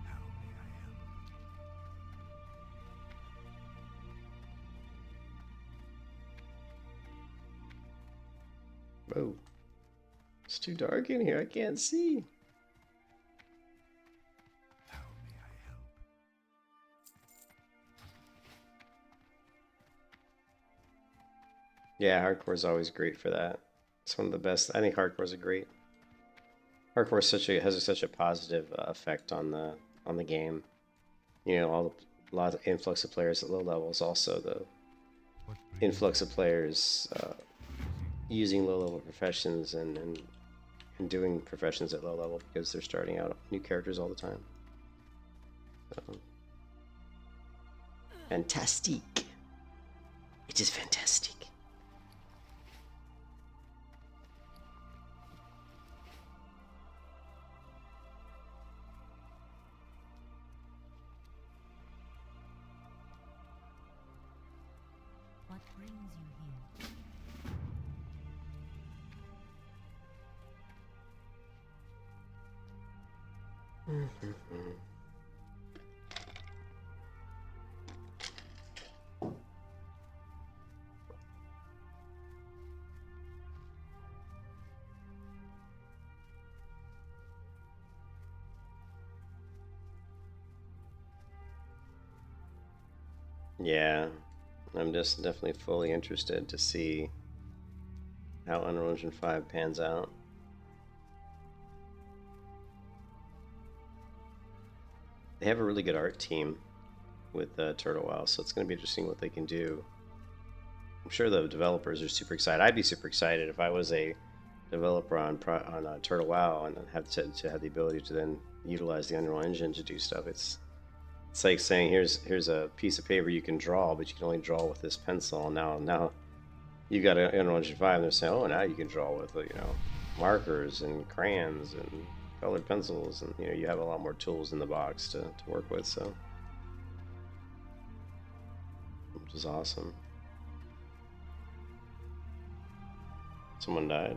How may I help? Whoa. It's too dark in here. I can't see. How may I help? Yeah, hardcore is always great for that. It's one of the best. I think hardcore is a great. Hardcore is has such a positive effect on the game. You know, a lot of influx of players at low levels. Also, the What brings influx of players using low level professions and doing professions at low level because they're starting out new characters all the time. So, fantastic. It is fantastic. What brings you here? Yeah, I'm just definitely fully interested to see how Unreal Engine 5 pans out. They have a really good art team with Turtle WoW, so it's going to be interesting what they can do. I'm sure the developers are super excited. I'd be super excited if I was a developer on Turtle WoW and have to have the ability to then utilize the Unreal Engine to do stuff. It's like saying here's a piece of paper you can draw, but you can only draw with this pencil. Now you got an Unreal Engine 5, and they're saying, oh, now you can draw with markers and crayons and colored pencils, and you have a lot more tools in the box to work with. So, which is awesome. Someone died.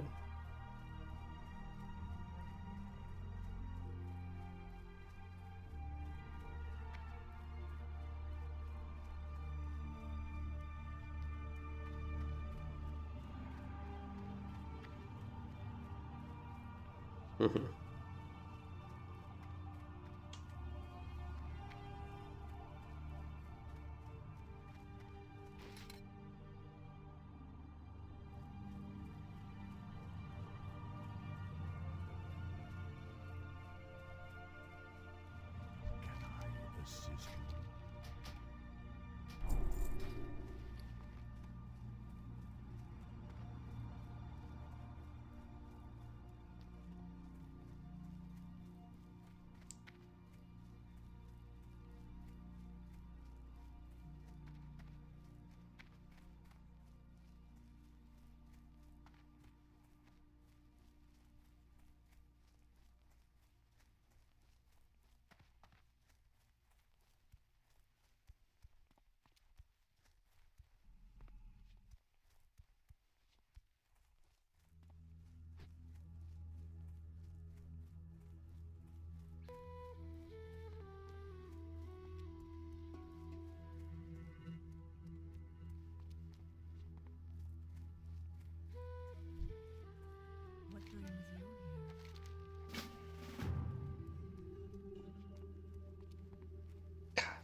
Can I assist you?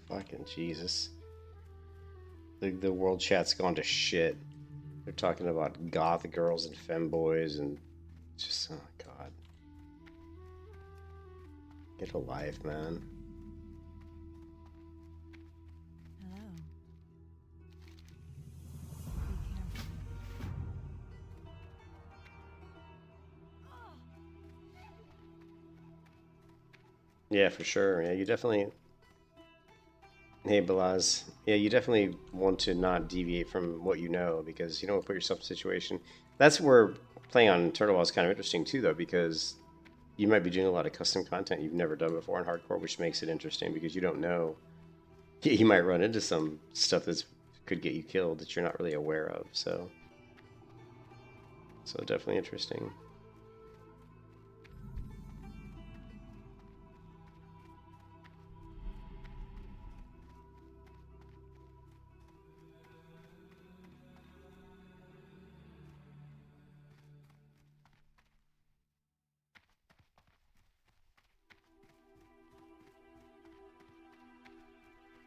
Fucking Jesus. The world chat's gone to shit. They're talking about goth girls and femboys and just, oh god. Get a life, man. Hello. Be careful. Yeah, for sure. Yeah, you definitely. Hey, Balaz. Yeah, you definitely want to not deviate from what you know because you don't want to put yourself in a situation. That's where playing on Turtle Ball is kind of interesting too, though, because you might be doing a lot of custom content you've never done before in hardcore, which makes it interesting because you don't know. You might run into some stuff that could get you killed that you're not really aware of. So definitely interesting.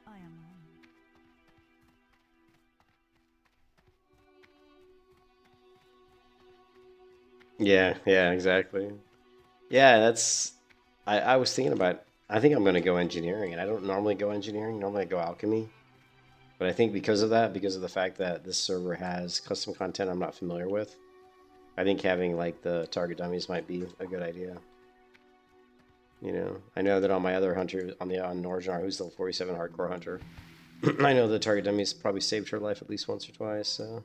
I am on. Yeah, exactly. Yeah, that's. I was thinking about. I think I'm going to go engineering, and I don't normally go engineering. Normally I go alchemy. But I think because of that, because of the fact that this server has custom content I'm not familiar with, I think having like the target dummies might be a good idea. You know, I know that on my other hunter, on Norjar, who's the 47 hardcore hunter, I know the target dummies probably saved her life at least once or twice. So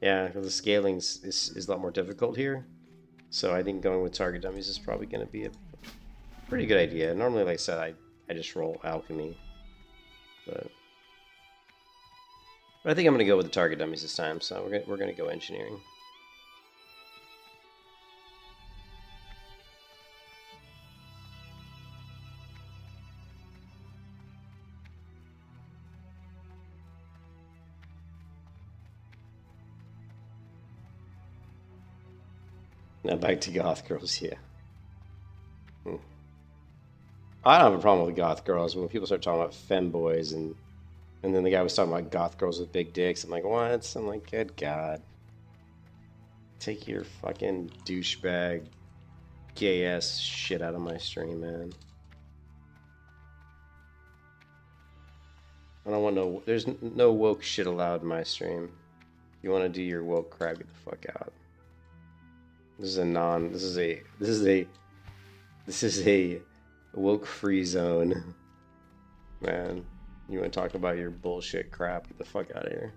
yeah, because the scaling is a lot more difficult here. So I think going with target dummies is probably going to be a pretty good idea. Normally, like I said, I just roll alchemy, but I think I'm going to go with the target dummies this time. So we're gonna go engineering. Now back to goth girls, yeah. I don't have a problem with goth girls, but when people start talking about femboys and then the guy was talking about goth girls with big dicks, I'm like, what? I'm like, good god. Take your fucking douchebag gay ass shit out of my stream, man. I don't want no, there's no woke shit allowed in my stream. If you want to do your woke crap, get the fuck out. This is a woke free zone. Man, you want to talk about your bullshit crap, get the fuck out of here.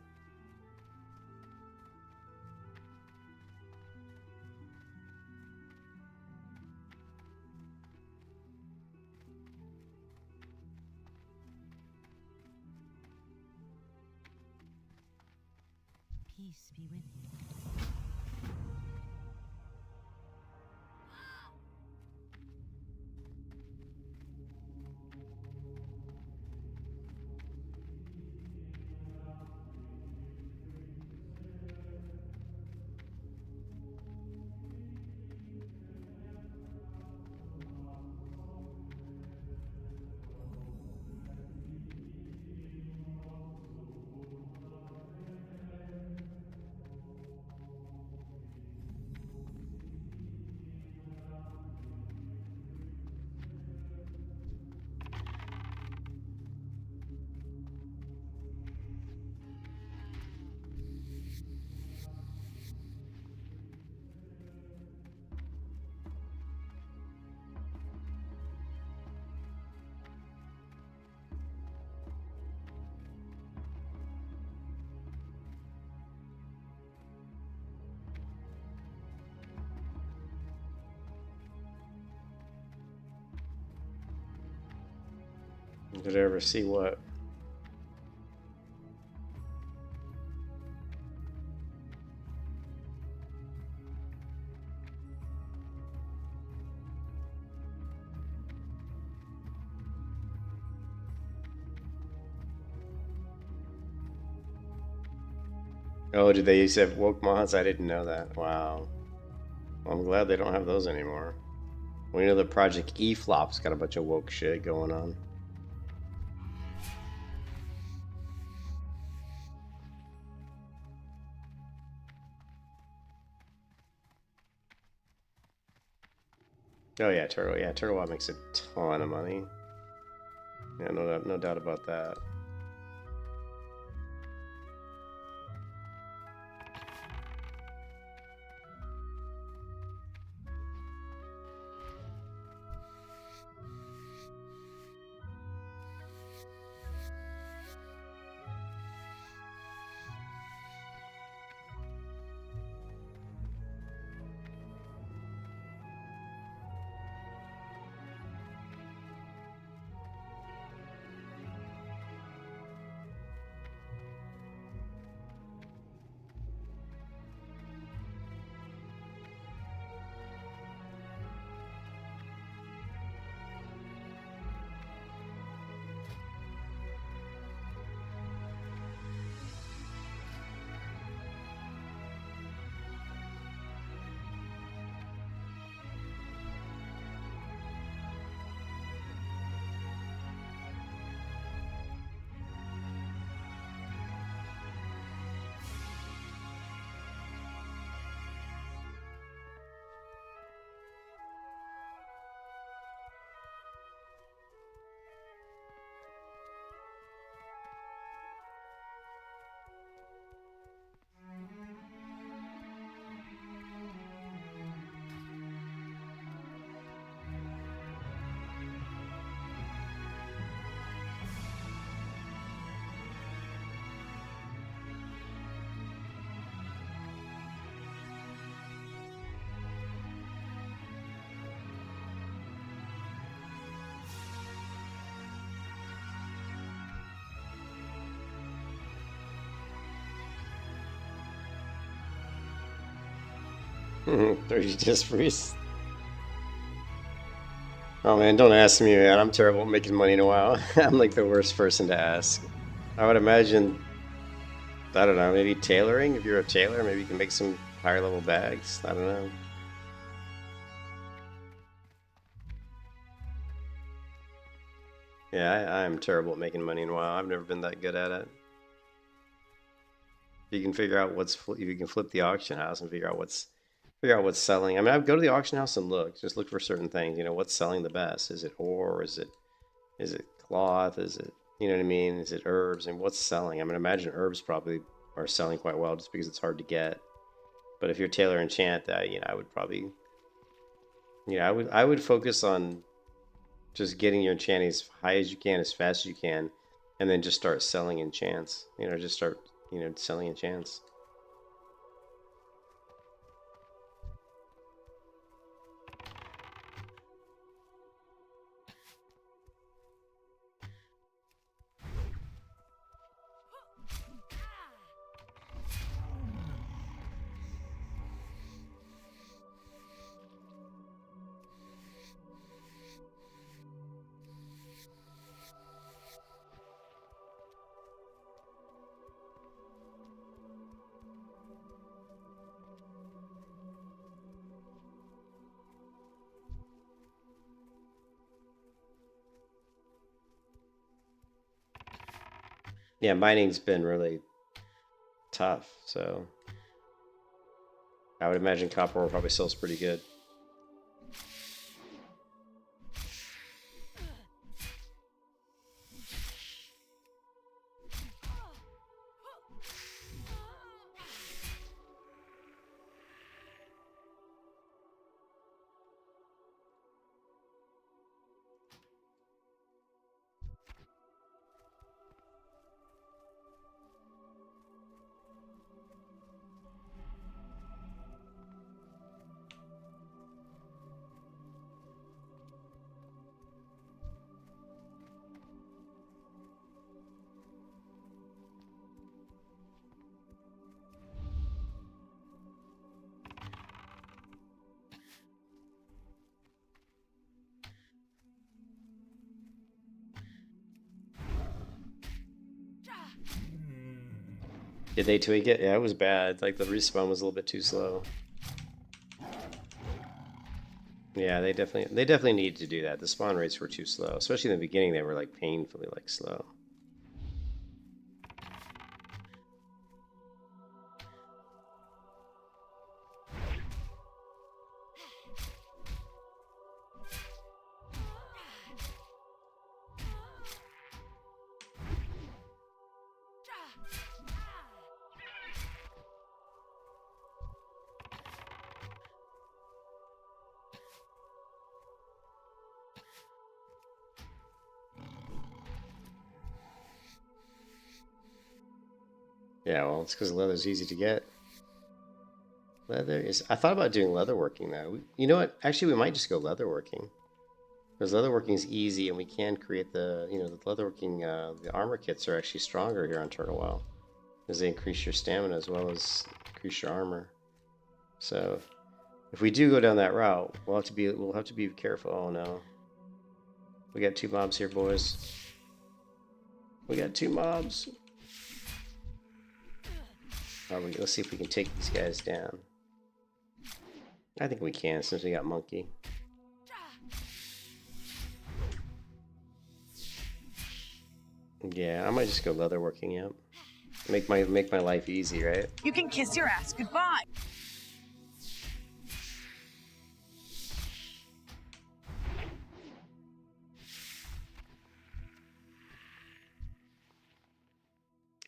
Peace be with you. Did I ever see what? Oh, did they used to have woke mods? I didn't know that. Wow. Well, I'm glad they don't have those anymore. We know the Project E-Flop's got a bunch of woke shit going on. Oh yeah, turtle. Yeah, turtle WoW makes a ton of money. Yeah, no doubt about that. Mhm, 30 disc freeze. Oh man, don't ask me, man. I'm terrible at making money in a while. I'm like the worst person to ask. I would imagine, I don't know, maybe tailoring. If you're a tailor, maybe you can make some higher level bags. I don't know. Yeah, I'm terrible at making money in a while. I've never been that good at it. You can figure out you can flip the auction house and figure out what's selling. I mean, I go to the auction house and just look for certain things. You know, what's selling the best? Is it ore? Is it cloth? Is it, you know what I mean? Is it herbs? And what's selling? I mean, imagine herbs probably are selling quite well just because it's hard to get. But if you're tailor enchant, that I would probably, I would focus on just getting your enchanting as high as you can, as fast as you can, and then just start selling enchants. Just start, selling enchants. Yeah, mining's been really tough, so I would imagine copper ore probably sells pretty good. Did they tweak it? Yeah, it was bad. Like the respawn was a little bit too slow. Yeah, they definitely need to do that. The spawn rates were too slow, especially in the beginning. They were like painfully like slow. Yeah, well, it's because leather's easy to get. Leather is... I thought about doing leatherworking, though. You know what? Actually, we might just go leatherworking. Because leatherworking is easy, and we can create the... You know, the leatherworking... the armor kits are actually stronger here on Turtle Well. Because they increase your stamina as well as increase your armor. So, if we do go down that route, we'll have to be careful. Oh, no. We got 2 mobs here, boys. We got 2 mobs. Let's see if we can take these guys down. I think we can since we got Monkey. Yeah, I might just go leatherworking, yep. Make my life easy, right? You can kiss your ass goodbye.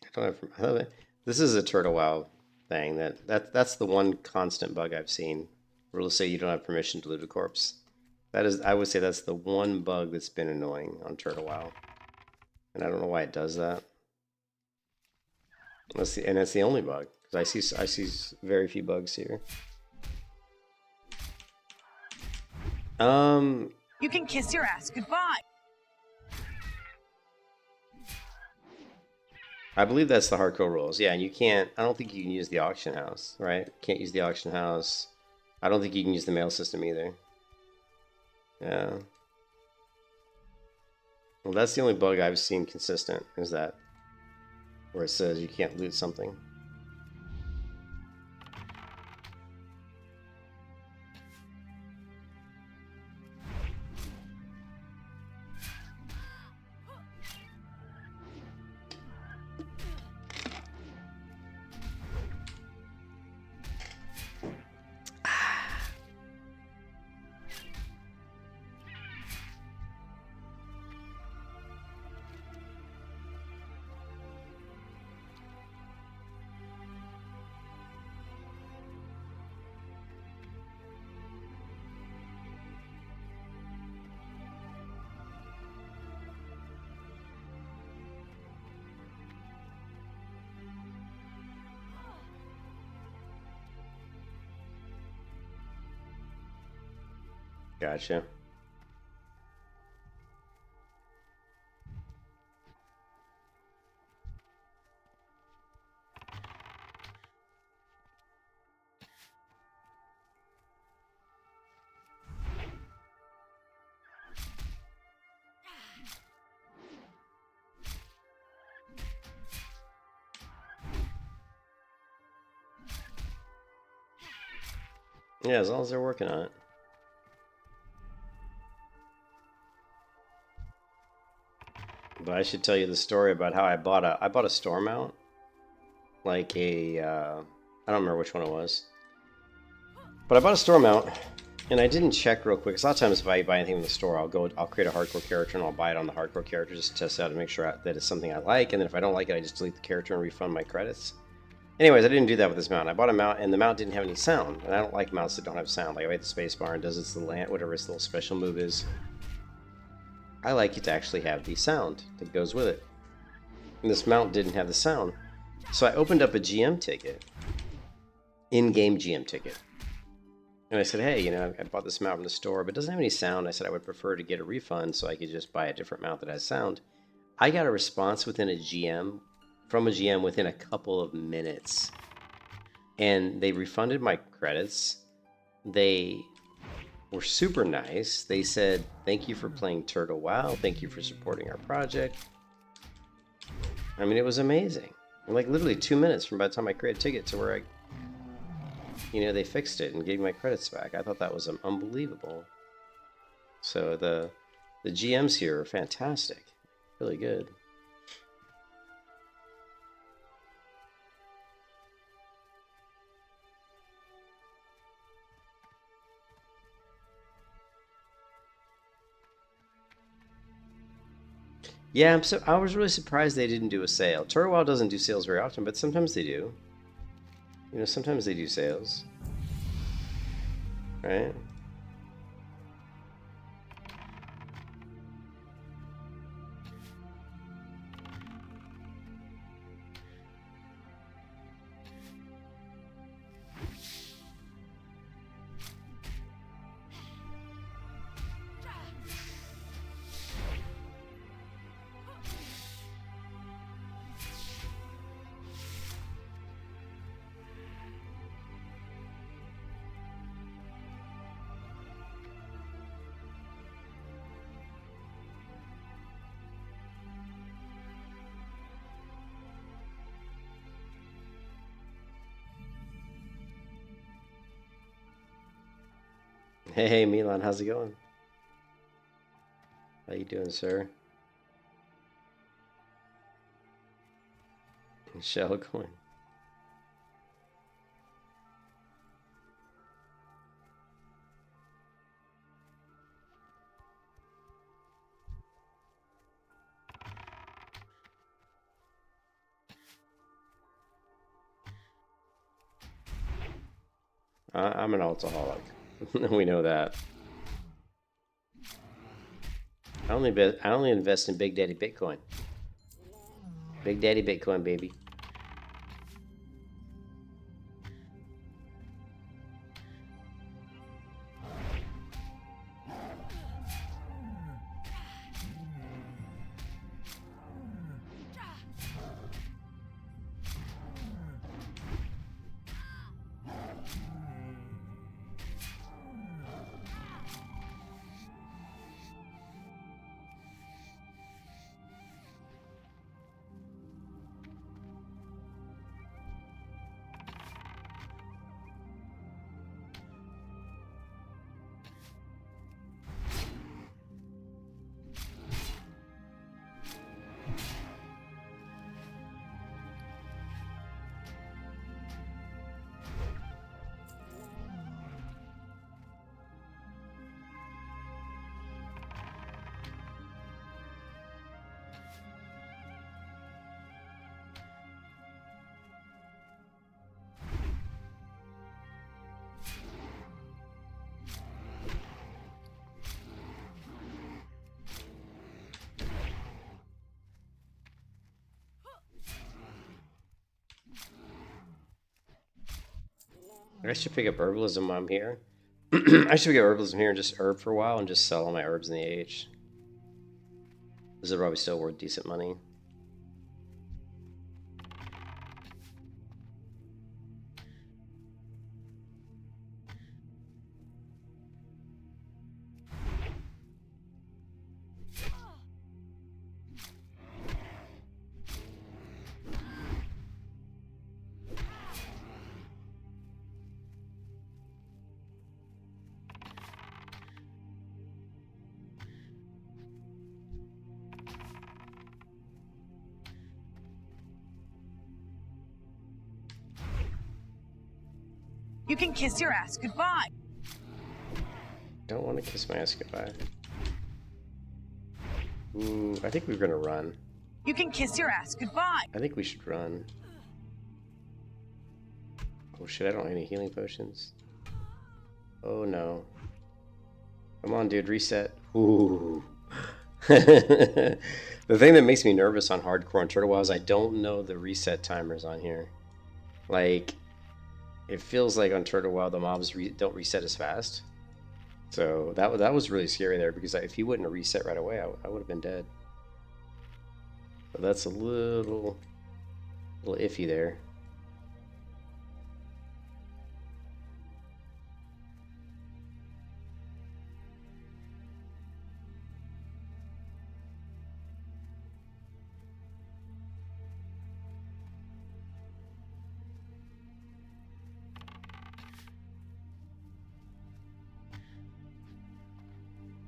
I don't have, this is a Turtle WoW thing. That's the one constant bug I've seen. Where it'll say you don't have permission to loot a corpse. That is, I would say that's the one bug that's been annoying on Turtle WoW. And I don't know why it does that. And that's the only bug. Because I see very few bugs here. You can kiss your ass goodbye. I believe that's the hardcore rules. Yeah, and you can't... I don't think you can use the auction house, right? Can't use the auction house. I don't think you can use the mail system either. Yeah. Well, that's the only bug I've seen consistent, is that. Where it says you can't loot something. Gotcha. Yeah, as long as they're working on it. But I should tell you the story about how I bought a store mount, like a I don't remember which one it was, but I bought a store mount, and I didn't check real quick. Because a lot of times if I buy anything in the store, I'll create a hardcore character and I'll buy it on the hardcore character just to test it out to make sure that it's something I like, and then if I don't like it, I just delete the character and refund my credits. Anyways, I didn't do that with this mount. I bought a mount, and the mount didn't have any sound, and I don't like mounts that don't have sound. Like I hit the spacebar and does its whatever its little special move is. I like it to actually have the sound that goes with it. And this mount didn't have the sound. So I opened up a GM ticket. In-game GM ticket. And I said, hey, you know, I bought this mount from the store, but it doesn't have any sound. I said I would prefer to get a refund so I could just buy a different mount that has sound. I got a response from a GM within a couple of minutes. And they refunded my credits. They were super nice. They said, thank you for playing Turtle WoW. Thank you for supporting our project. I mean, it was amazing. Like literally 2 minutes from by the time I created a ticket to where they fixed it and gave me my credits back. I thought that was unbelievable. So the GMs here are fantastic. Really good. Yeah, I was really surprised they didn't do a sale. Turtle WoW doesn't do sales very often, but sometimes they do. You know, sometimes they do sales. Right? Hey, Milan, how's it going? How you doing, sir? Shell going. I'm an alcoholic. We know that. I only invest in Big Daddy Bitcoin. Big Daddy Bitcoin, baby. I should pick up herbalism while I'm here. I should pick up herbalism here and just herb for a while and just sell all my herbs in the AH. This is probably still worth decent money. You can kiss your ass goodbye. Don't want to kiss my ass goodbye. Ooh, I think we're gonna run. You can kiss your ass goodbye. I think we should run. Oh shit, I don't have any healing potions. Oh no. Come on, dude, reset. Ooh. The thing that makes me nervous on hardcore on Turtle WoW is I don't know the reset timers on here. Like, it feels like on Turtle WoW the mobs don't reset as fast. So that was really scary there, because if he wouldn't have reset right away, I would have been dead. But that's a little iffy there.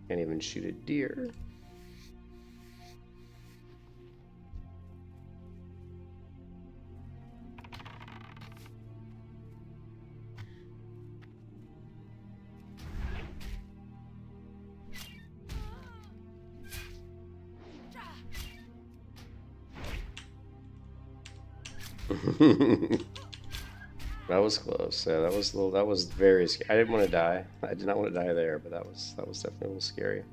Can't even shoot a deer. That was close. Yeah, that was very scary. I didn't want to die. I did not want to die there, but that was definitely a little scary.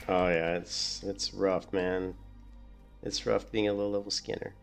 Oh yeah, it's rough, man. It's rough being a low level scanner.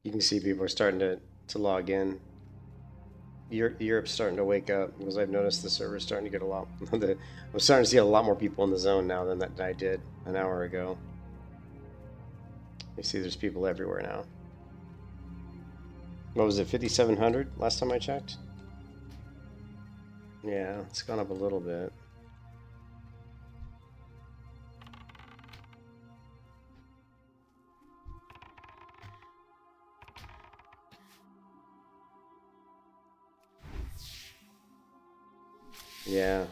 You can see people are starting to log in. Europe's starting to wake up because I've noticed the server's starting to get a lot. I'm starting to see a lot more people in the zone now than that I did an hour ago. You see, there's people everywhere now. What was it, 5,700 last time I checked? Yeah, it's gone up a little bit. Yeah.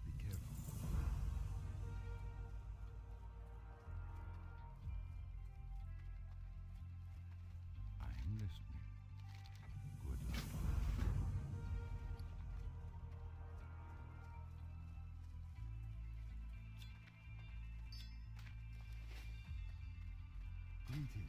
Be careful. I'm listening. Good luck. Greetings.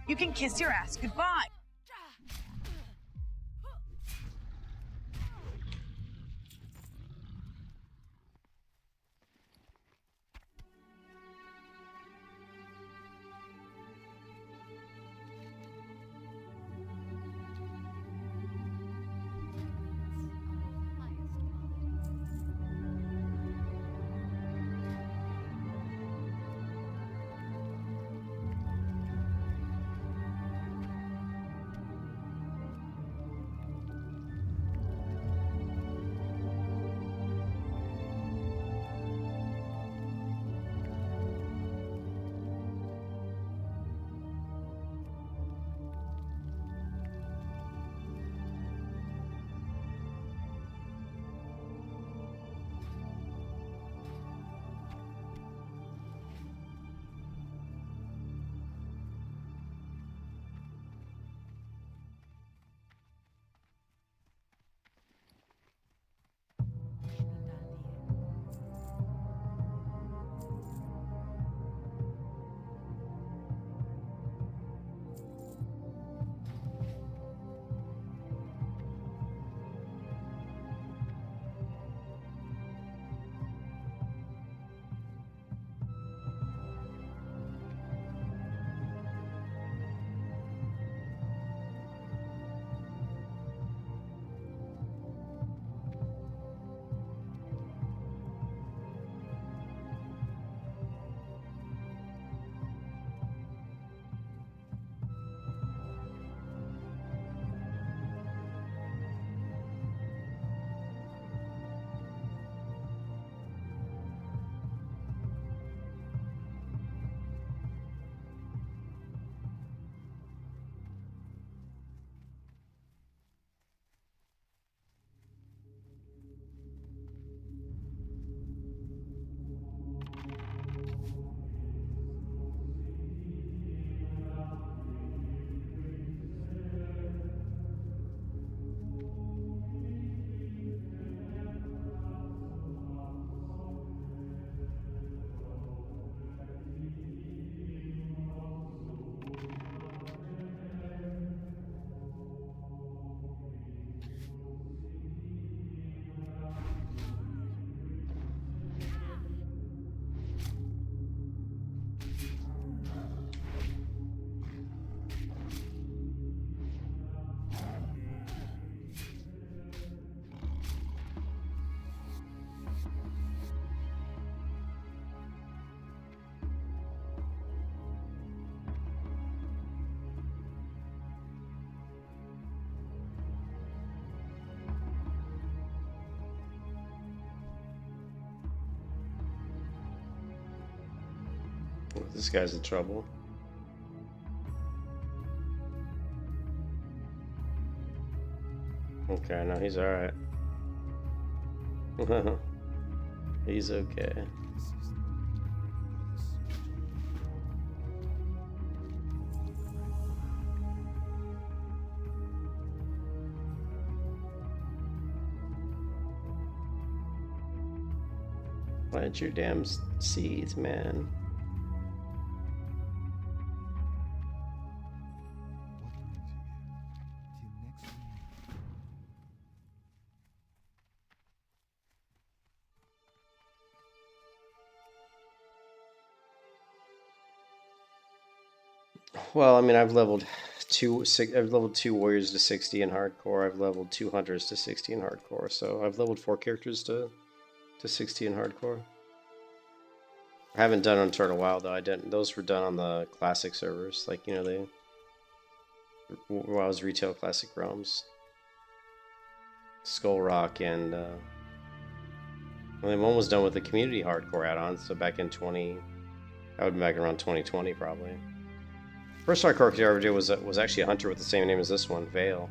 You can kiss your ass goodbye. This guy's in trouble. Okay, no, he's alright. He's okay. This is the Plant your damn seeds, man. What brings you here? Till next week. Well, I mean, I've leveled I've leveled 2 warriors to 60 in hardcore. I've leveled 2 hunters to 60 in hardcore. So I've leveled 4 characters to 60 in hardcore. I haven't done on Turtle WoW though. I didn't. Those were done on the classic servers, like the WoW's retail classic realms, Skull Rock, and well, then one was done with the community hardcore add-on. So back in 20, I would be back around 2020 probably. First hardcore character I ever did was actually a hunter with the same name as this one, Vael.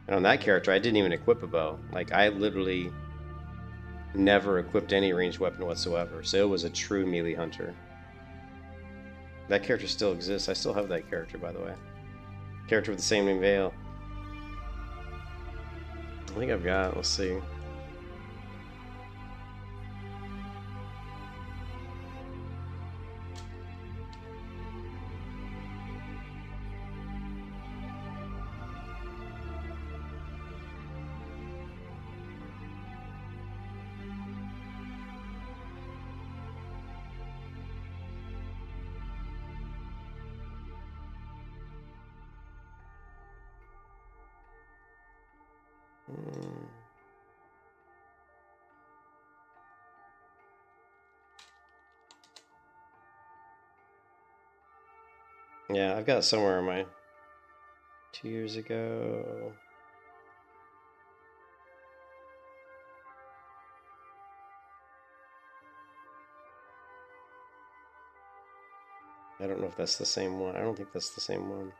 And on that character, I didn't even equip a bow. Like, I literally never equipped any ranged weapon whatsoever. So it was a true melee hunter. That character still exists. I still have that character, by the way. Character with the same name, Vael. I think I've got it. Let's see. Yeah, I've got it somewhere in my 2 years ago. I don't know if that's the same one. I don't think that's the same one.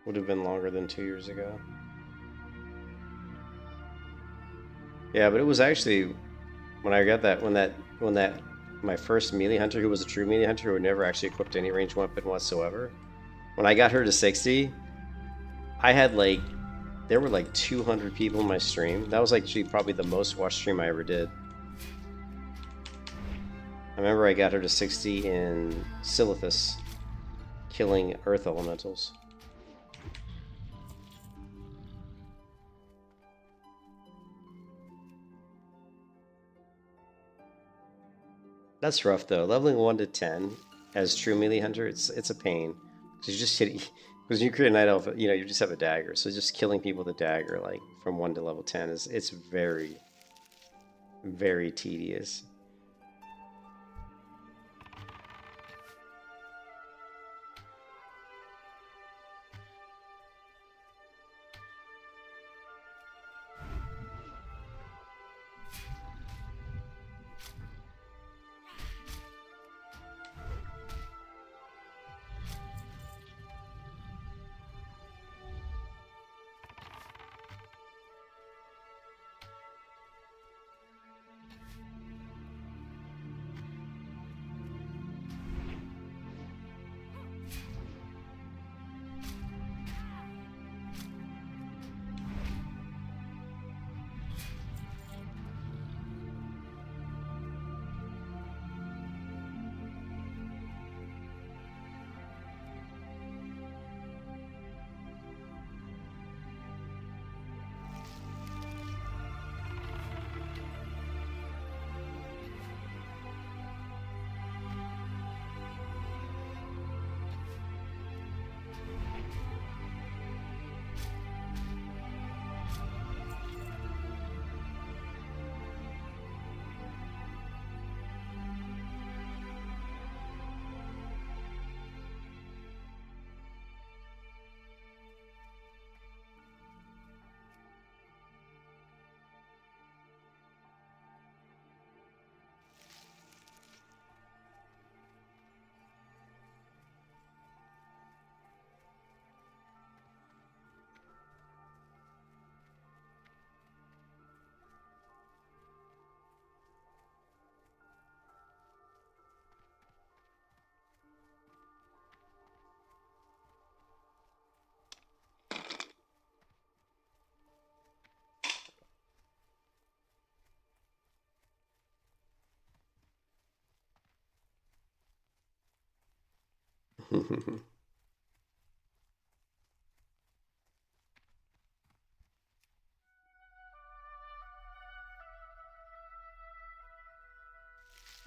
Would have been longer than 2 years ago. Yeah, but it was actually when I got that when that my first melee hunter, who was a true melee hunter who never actually equipped any ranged weapon whatsoever. When I got her to 60, I had there were 200 people in my stream. That was actually probably the most watched stream I ever did. I remember I got her to 60 in Silithus, killing earth elementals. That's rough though. Leveling 1 to 10 as true melee hunter, it's a pain. Because you just hit, because you create a night elf, you just have a dagger. So just killing people with a dagger, from 1 to level 10, it's very, very tedious.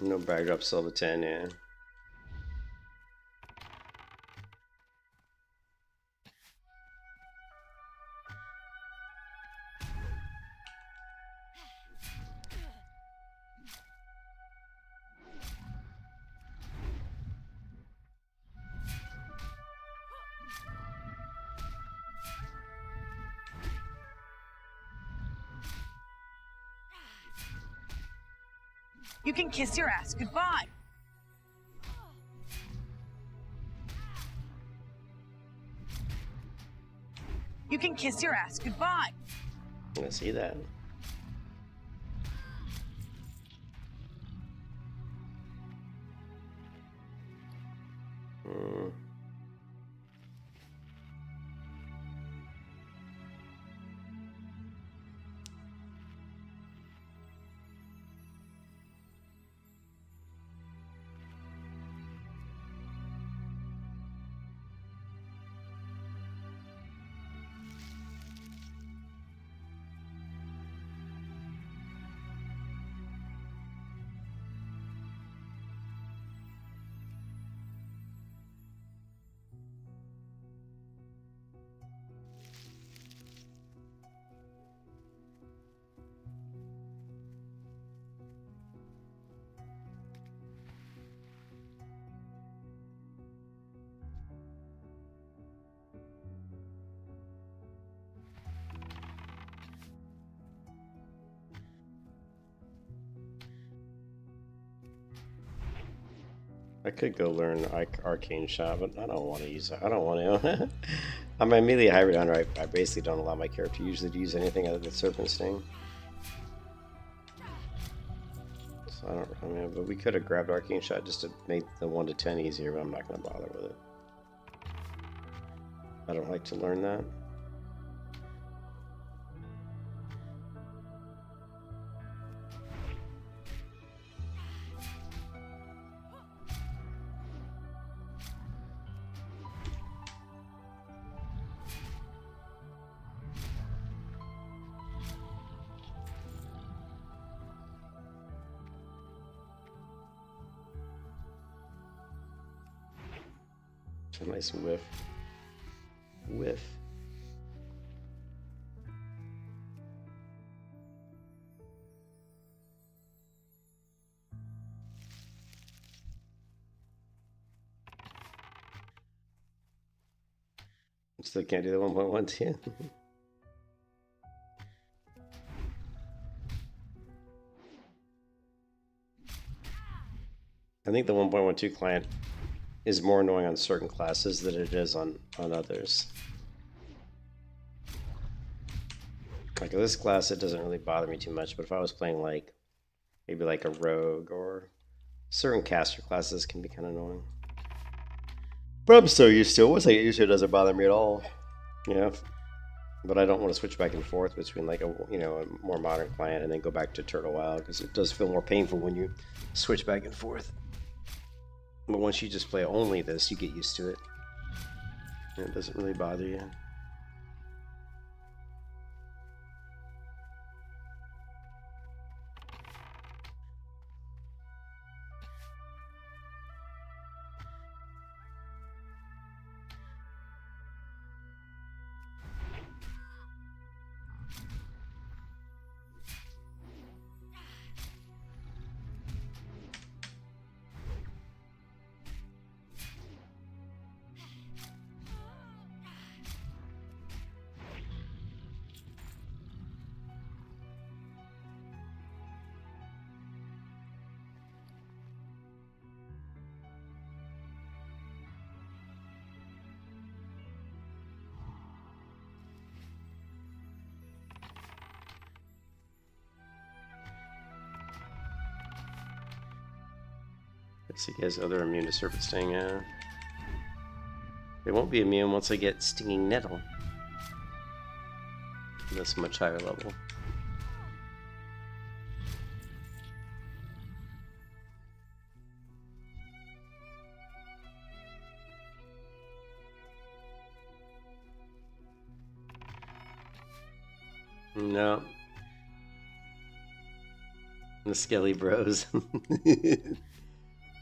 No brag drop silver 10, yeah. You can kiss your ass goodbye. You can kiss your ass goodbye. I see that. Hmm. I could go learn arcane shot, but I don't want to use it. I don't want to. I'm a melee hybrid hunter. I basically don't allow my character usually to use anything other than serpent sting. So I don't. I mean, but we could have grabbed arcane shot just to make the 1 to 10 easier, but I'm not going to bother with it. I don't like to learn that. A nice whiff. Whiff. Still can't do the 1.12. I think the 1.12 client is more annoying on certain classes than it is on others. Like this class, it doesn't really bother me too much, but if I was playing like maybe like a rogue or certain caster classes can be kind of annoying. But I'm so used to it. Once I get used to it, it doesn't bother me at all. Yeah. But I don't want to switch back and forth between like a a more modern client and then go back to Turtle WoW because it does feel more painful when you switch back and forth. But once you just play only this, you get used to it. And it doesn't really bother you. Let's see, guys. Oh, they're immune to serpent sting. They won't be immune once I get stinging nettle. That's a much higher level. No. The Skelly Bros.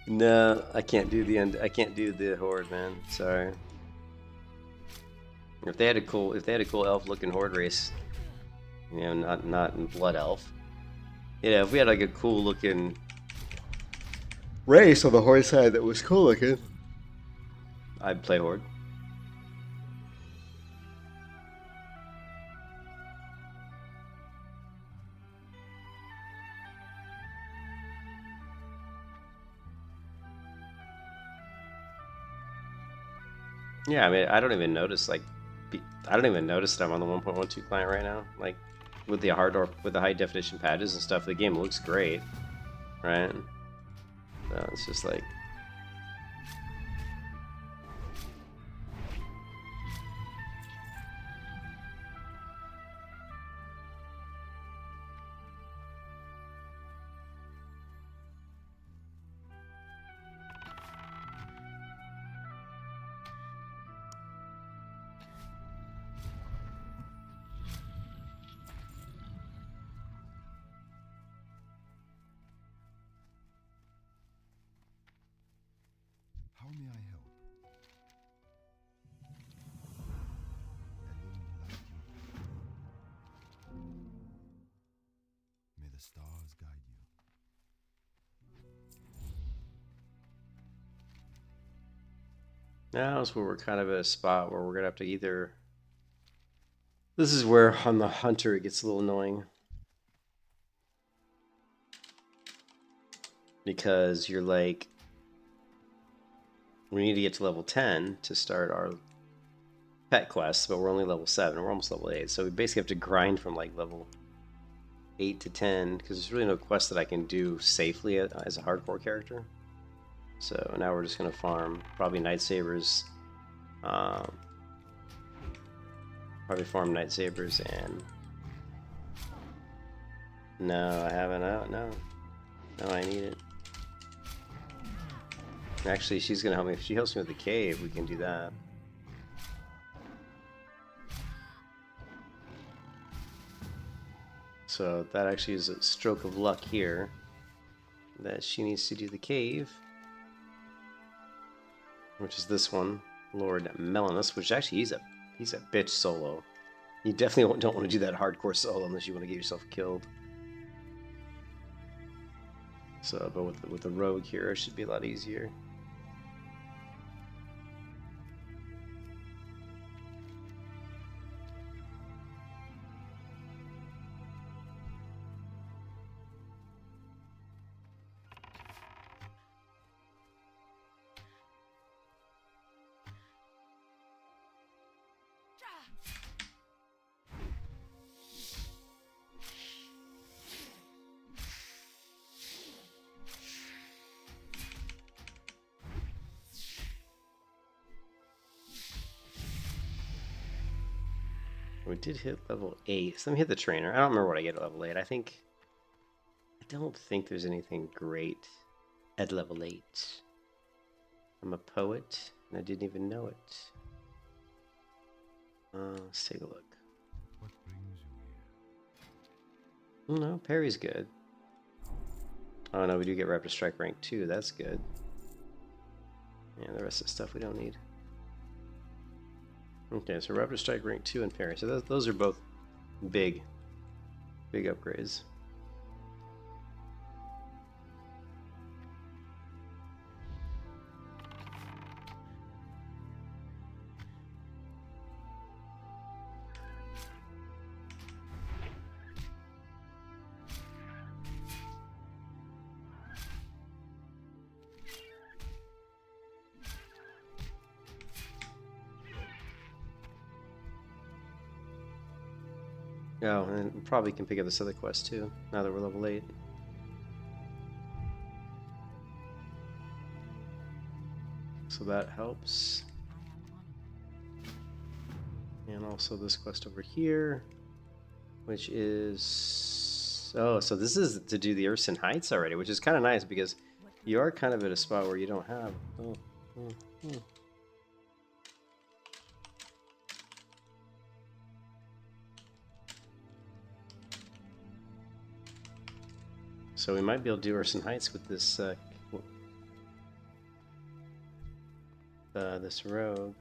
No, I can't do the I can't do the horde, man. Sorry. If they had a cool elf looking horde race, you know, not blood elf. Yeah, if we had like a cool looking race on the horde side that was cool looking, I'd play horde. Yeah, I mean, I don't even notice I don't even notice that I'm on the 1.12 client right now. Like with the with the high definition patches and stuff, the game looks great, right? So it's just like. How may I help? May the stars guide you. Now is where we're kind of at a spot where we're gonna have to either. This is where on the hunter it gets a little annoying. Because you're like, we need to get to level 10 to start our pet quests, but we're only level 7. We're almost level 8. So we basically have to grind from like level 8 to 10 because there's really no quest that I can do safely as a hardcore character. So now we're just going to farm probably Night Sabers. Probably farm Night Sabers and... No, I haven't. No, I need it. Actually, she's gonna help me. If she helps me with the cave, we can do that. So that actually is a stroke of luck here. That she needs to do the cave. Which is this one. Lord Melanus, which actually he's a bitch solo. You definitely don't want to do that hardcore solo unless you want to get yourself killed. So, but with the rogue here, it should be a lot easier. We did hit level 8. So let me hit the trainer. I don't remember what I get at level 8. I don't think there's anything great at level 8. I'm a poet, and I didn't even know it. Let's take a look. What brings you here? No, parry's good. Oh no, we do get Raptor Strike rank 2. That's good. Yeah, the rest of the stuff we don't need. Okay, so Raptor Strike rank 2 and parry. So those are both big upgrades. Oh, and we probably can pick up this other quest too, now that we're level 8. So that helps. And also this quest over here, which is... Oh, so this is to do the Urson Heights already, which is kind of nice because you are kind of at a spot where you don't have... So we might be able to do Urson Heights with this this rogue.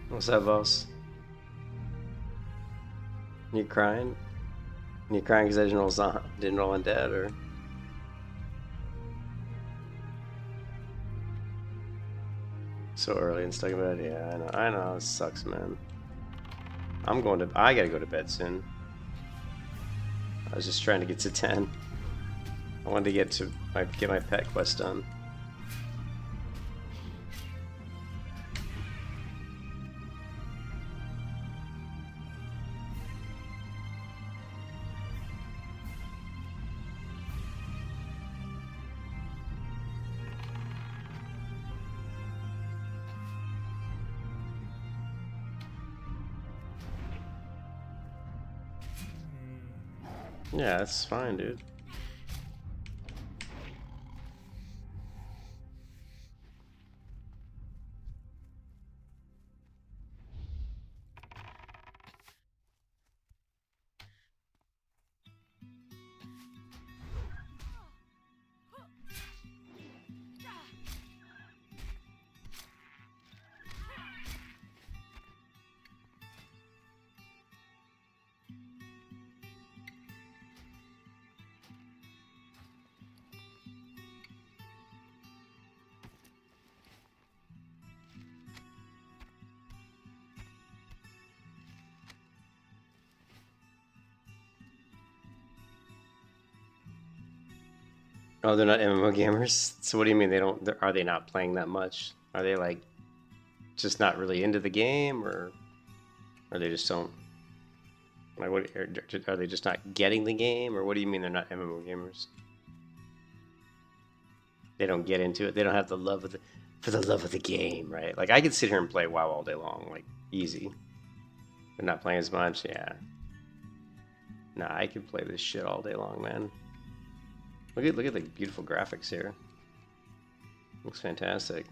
What's up, boss? You crying? You crying because I didn't roll undead, or? So early and stuck in bed. Yeah, I know. It sucks, man. I gotta go to bed soon. I was just trying to get to 10. I wanted to get my pet quest done. Yeah, that's fine, dude. Oh, they're not MMO gamers? So what do you mean they don't? Are they not playing that much? Are they like just not really into the game, or they just don't? Like, what are they just not getting the game, or what do you mean they're not MMO gamers? They don't get into it. They don't have the love of the love of the game, right? Like I could sit here and play WoW all day long, like easy. They're not playing as much, yeah. Nah, I could play this shit all day long, man. Look at the beautiful graphics here. Looks fantastic.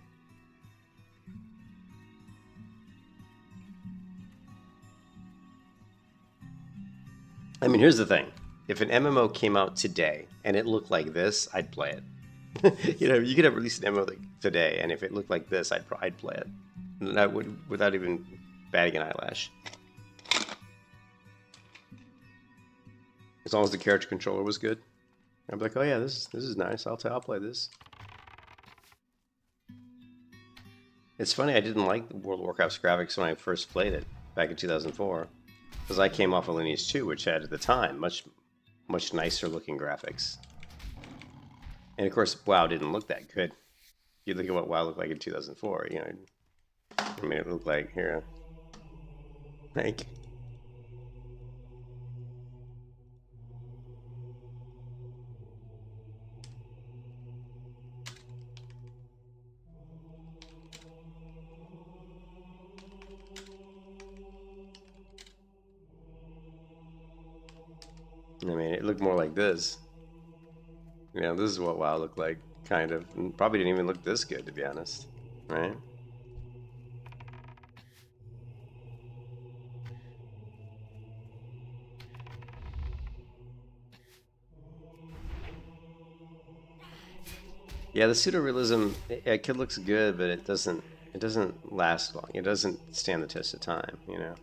I mean, here's the thing. If an MMO came out today and it looked like this, I'd play it. You know, you could have released an MMO today, and if it looked like this, I'd play it. And that would, without even batting an eyelash. As long as the character controller was good, I'd be like, oh yeah, this is nice. I'll play this. It's funny, I didn't like World of Warcraft's graphics when I first played it back in 2004, because I came off of Lineage 2, which had at the time much nicer looking graphics. And of course, WoW didn't look that good. You look at what WoW looked like in 2004. You know, I mean, it looked like here, like. I mean, it looked more like this. You know, this is what WoW looked like, kind of. And probably didn't even look this good, to be honest. Right? Yeah, the pseudo-realism, it looks good, but it doesn't last long. It doesn't stand the test of time, you know?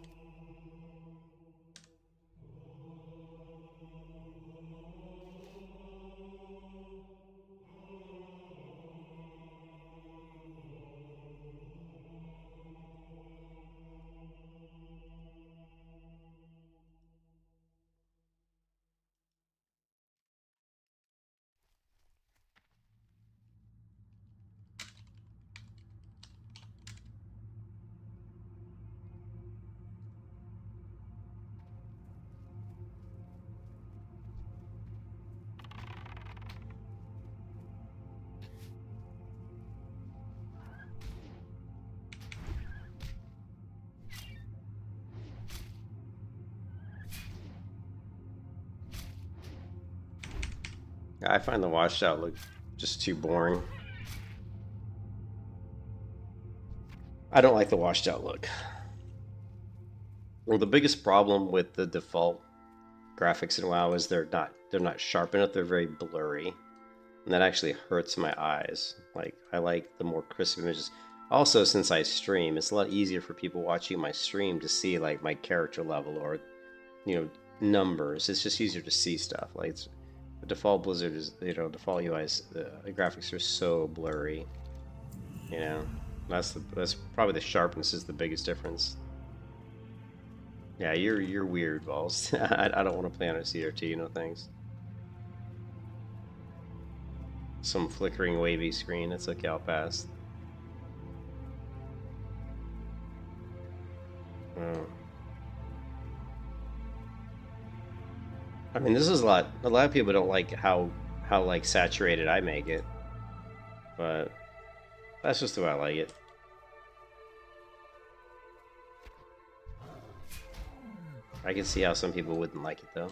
I find the washed out look just too boring. I don't like the washed out look. Well, the biggest problem with the default graphics in WoW is they're not sharp enough. They're very blurry, and that actually hurts my eyes. Like I like the more crisp images. Also, since I stream, it's a lot easier for people watching my stream to see like my character level or, you know, numbers. It's just easier to see stuff. Like the default Blizzard is, you know, default UIs, the graphics are so blurry. You know, that's probably the sharpness is the biggest difference. Yeah, you're weird, Balls. I don't want to play on a CRT, no thanks. Some flickering wavy screen, it's okay, I'll pass. Oh. I mean, this is a lot of people don't like how like saturated I make it. But that's just the way I like it. I can see how some people wouldn't like it though.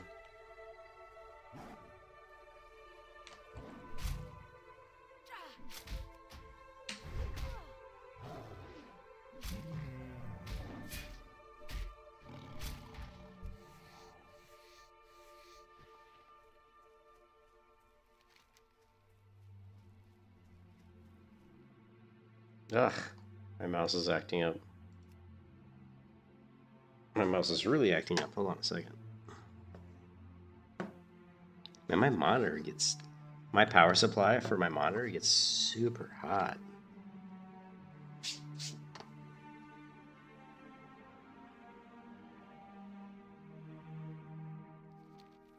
Ugh, my mouse is acting up. My mouse is really acting up. Hold on a second. Man, my monitor gets... My power supply for my monitor gets super hot.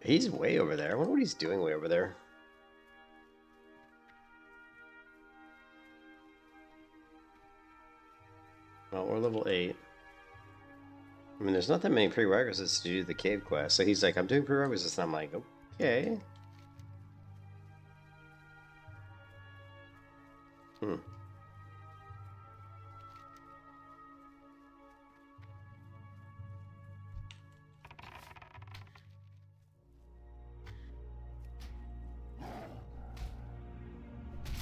He's way over there. I wonder what he's doing way over there. Well, we're level 8. I mean, there's not that many prerequisites to do the cave quest. So he's like, I'm doing prerequisites, and I'm like, okay. Hmm.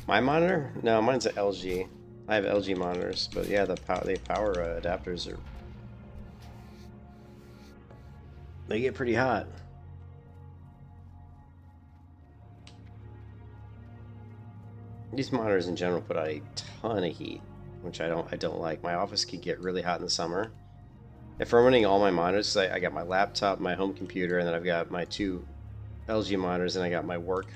My monitor? No, mine's an LG. I have LG monitors, but yeah, the power adapters are, they get pretty hot. These monitors in general put out a ton of heat, which I don't like. My office can get really hot in the summer. If I'm running all my monitors, I got my laptop, my home computer, and then I've got my 2 LG monitors, and I got my work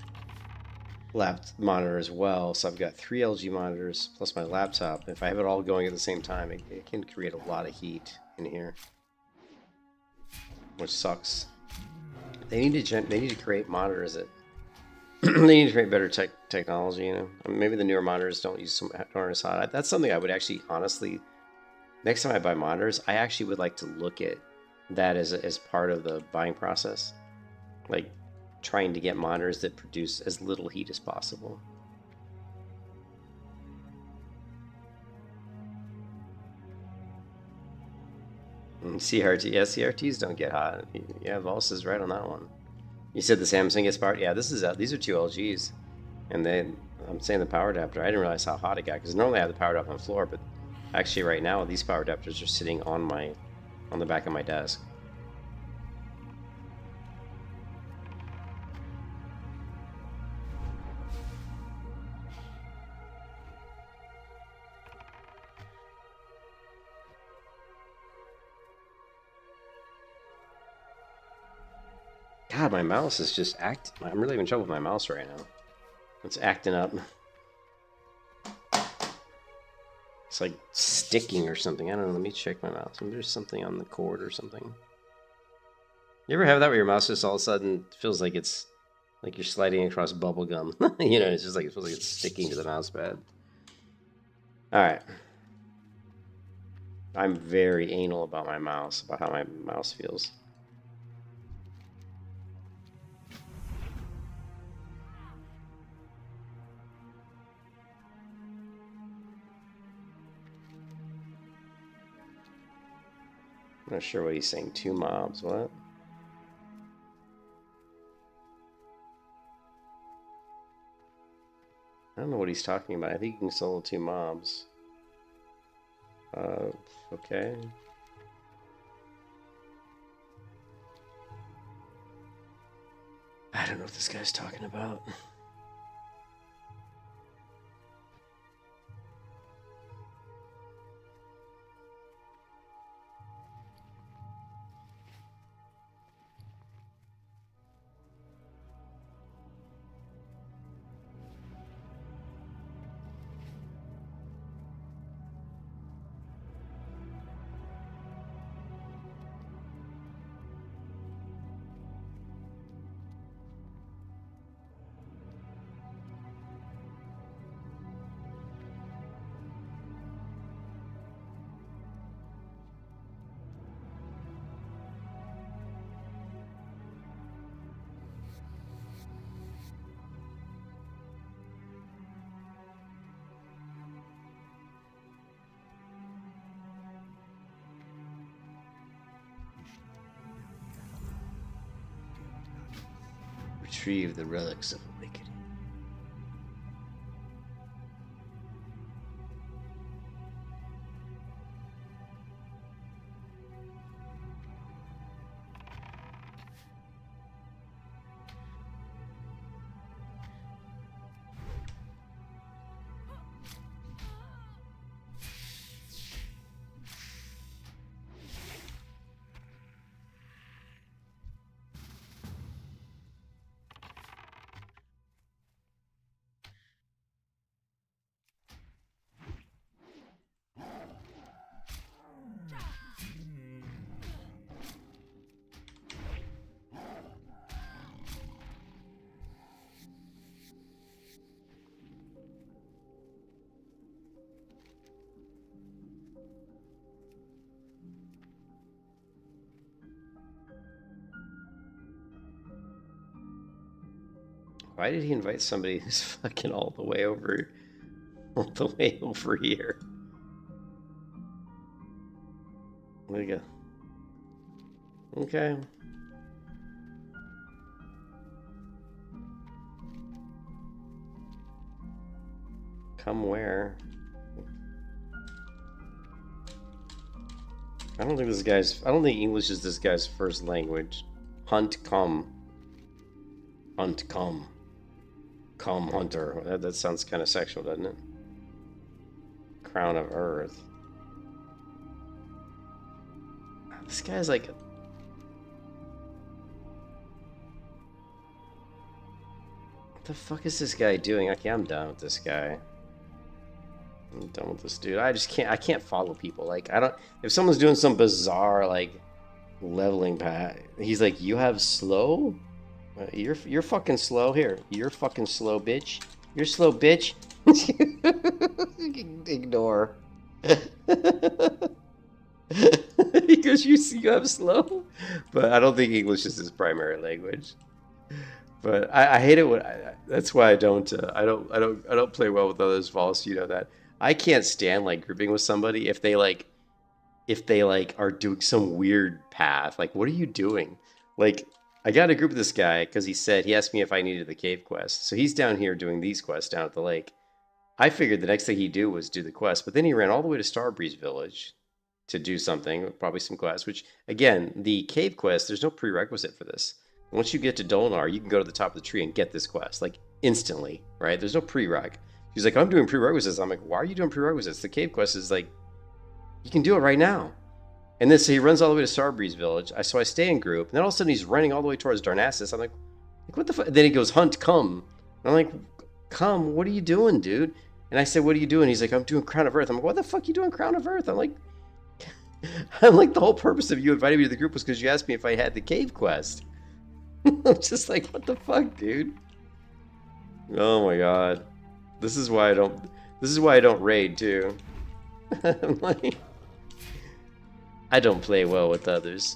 monitor as well. So I've got 3 LG monitors plus my laptop. If I have it all going at the same time, it can create a lot of heat in here, which sucks. They need to create monitors that they need to create better technology. You know, I mean, maybe the newer monitors aren't as hot. That's something I would actually honestly, next time I buy monitors, I actually would like to look at that as part of the buying process, like trying to get monitors that produce as little heat as possible. CRT, yeah, CRTs don't get hot. Yeah, Vols is right on that one. You said the Samsung gets powered. Yeah, these are 2 LGs, and I'm saying the power adapter. I didn't realize how hot it got because normally I have the power adapter on the floor, but actually right now these power adapters are sitting on the back of my desk. God, my mouse is just I'm really having trouble with my mouse right now. It's acting up. It's like sticking or something. I don't know. Let me check my mouse. Maybe there's something on the cord or something. You ever have that where your mouse just all of a sudden feels like it's like you're sliding across bubble gum? You know, it's just like it feels like it's sticking to the mouse pad. All right. I'm very anal about my mouse, about how my mouse feels. I'm not sure what he's saying. 2 mobs, what? I don't know what he's talking about. I think you can solo 2 mobs. Okay. I don't know what this guy's talking about. Retrieve the relics of awakening. Why did he invite somebody who's fucking all the way over here? There you go. Okay. Come where? I don't think English is this guy's first language. Hunt come. Hunt come. Come hunter. That sounds kind of sexual, doesn't it? Crown of Earth. This guy's like... What the fuck is this guy doing? Okay, I'm done with this guy. I'm done with this dude. I can't follow people. Like, if someone's doing some bizarre, like, leveling path, he's like, you have slow? You're fucking slow here. You're fucking slow, bitch. You're slow, bitch. Ignore. Because you have slow? But I don't think English is his primary language. But I hate it when that's why I don't play well with others. False, you know that. I can't stand like grouping with somebody if they are doing some weird path. Like, what are you doing? Like, I got a group with this guy because he asked me if I needed the cave quest. So he's down here doing these quests down at the lake. I figured the next thing he'd do was do the quest, but then he ran all the way to Starbreeze Village to do something, probably some quests, which again, the cave quest, there's no prerequisite for this. Once you get to Dolnar, you can go to the top of the tree and get this quest, like instantly, right? There's no prereq. He's like, I'm doing prerequisites. I'm like, why are you doing prerequisites? The cave quest is like, you can do it right now. And then so he runs all the way to Starbreeze Village. So I stay in group, and then all of a sudden he's running all the way towards Darnassus. I'm like what the fuck? Then he goes, hunt, come. And I'm like, come, what are you doing, dude? And I said, what are you doing? He's like, I'm doing Crown of Earth. I'm like, what the fuck are you doing Crown of Earth? I'm like, the whole purpose of you inviting me to the group was because you asked me if I had the cave quest. I'm just like, what the fuck, dude? Oh my god. This is why I don't raid too. I'm like, I don't play well with others.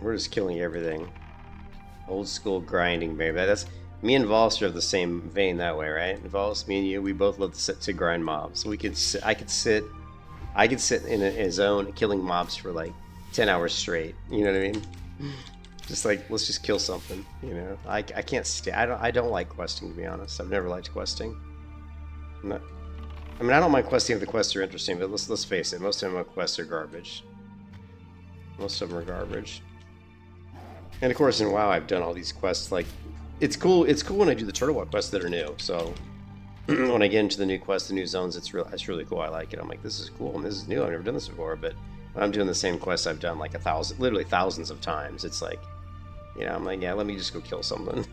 We're just killing everything. Old school grinding, baby. That's me and Vols are of the same vein that way, right? Vols, me and you, we both love to grind mobs. We could, I could sit in a zone killing mobs for like 10 hours straight. You know what I mean? Just like, let's just kill something. You know, I can't stay. I don't like questing, to be honest. I've never liked questing. I mean, I don't mind questing if the quests are interesting, but let's face it, most of my quests are garbage. Most of them are garbage. And of course, in WoW, I've done all these quests. Like, it's cool. It's cool when I do the Turtle Walk quests that are new. So when I get into the new quests, the new zones, it's really cool. I like it. I'm like, this is cool and this is new. I've never done this before. But when I'm doing the same quests I've done like literally thousands of times, it's like, you know, I'm like, yeah, let me just go kill something.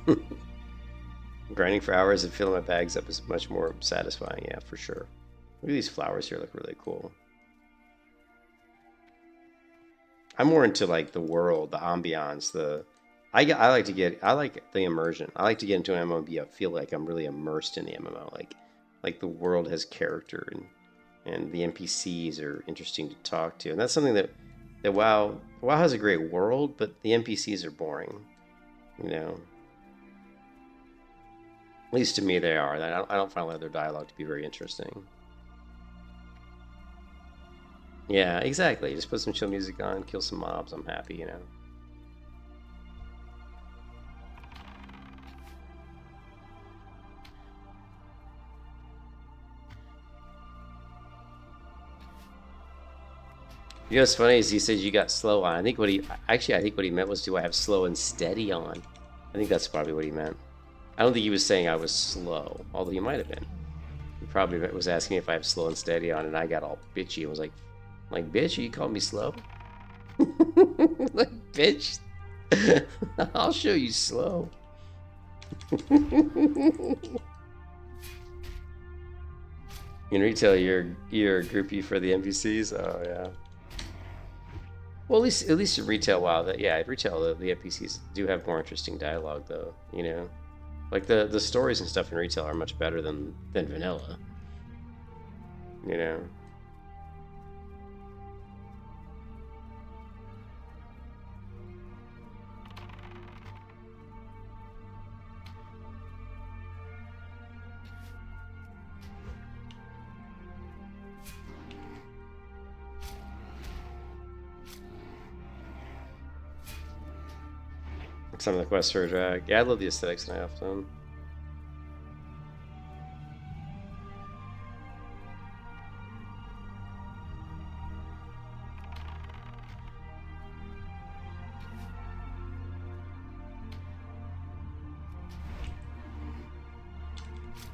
Grinding for hours and filling my bags up is much more satisfying. Yeah, for sure. Look at these flowers here. Look really cool. I'm more into like the world, the ambiance, I like the immersion. I like to get into an MMO and feel like I'm really immersed in the MMO. Like the world has character and the NPCs are interesting to talk to. And that's something that WoW has a great world, but the NPCs are boring. You know. At least to me they are. I don't find a lot of their dialogue to be very interesting. Yeah, exactly. Just put some chill music on, kill some mobs, I'm happy, you know. You know what's funny is he said you got slow on. I think what he meant was, do I have slow and steady on? I think that's probably what he meant. I don't think he was saying I was slow, although he might have been. He probably was asking me if I have slow and steady on, and I got all bitchy and was like, bitch, you call me slow? Like, bitch, I'll show you slow. In retail, you're a groupie for the NPCs. Oh yeah. Well, at least in retail, wow, at retail the NPCs do have more interesting dialogue, though. You know, like the stories and stuff in retail are much better than vanilla. You know. Some of the quests are a drag. Yeah, I love the aesthetics in Halftone.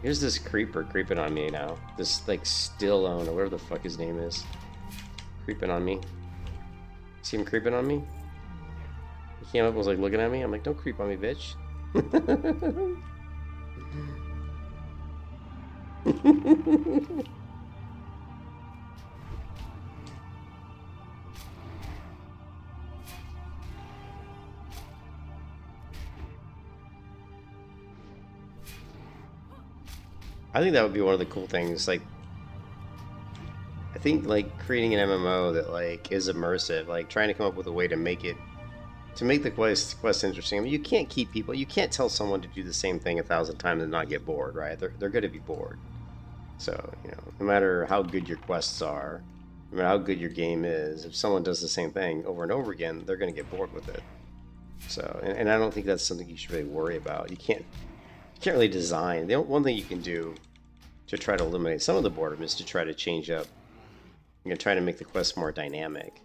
Here's this creeper creeping on me now. This, like, Stillone, or whatever the fuck his name is. Creeping on me. See him creeping on me? He came up and was like looking at me. I'm like, don't creep on me, bitch. I think that would be one of the cool things. Like, I think like creating an MMO that like is immersive, like trying to come up with a way to make the quest interesting. I mean, you can't keep people. You can't tell someone to do the same thing 1,000 times and not get bored, right? They're going to be bored. So, you know, no matter how good your quests are, no matter how good your game is, if someone does the same thing over and over again, they're going to get bored with it. So, and I don't think that's something you should really worry about. You can't really design. One thing you can do to try to eliminate some of the boredom is to try to change up. You know, try to make the quest more dynamic.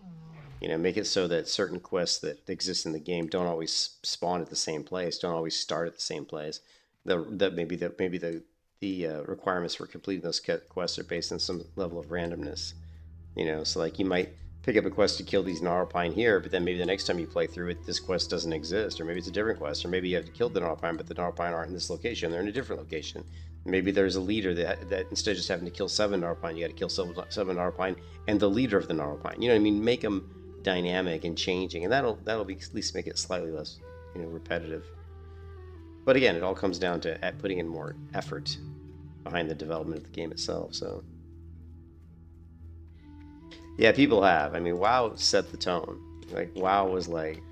You know, make it so that certain quests that exist in the game don't always spawn at the same place, don't always start at the same place. Maybe the requirements for completing those quests are based on some level of randomness. You know, so like you might pick up a quest to kill these Gnarlpine here, but then maybe the next time you play through it, this quest doesn't exist, or maybe it's a different quest, or maybe you have to kill the Gnarlpine, but the Gnarlpine aren't in this location; they're in a different location. Maybe there's a leader that instead of just having to kill 7 Gnarlpine, you got to kill 7 Gnarlpine and the leader of the Gnarlpine. You know what I mean? Make them dynamic and changing, and that'll be, at least make it slightly less, you know, repetitive. But again, it all comes down to putting in more effort behind the development of the game itself. So yeah, people have. I mean, WoW set the tone. Like WoW was like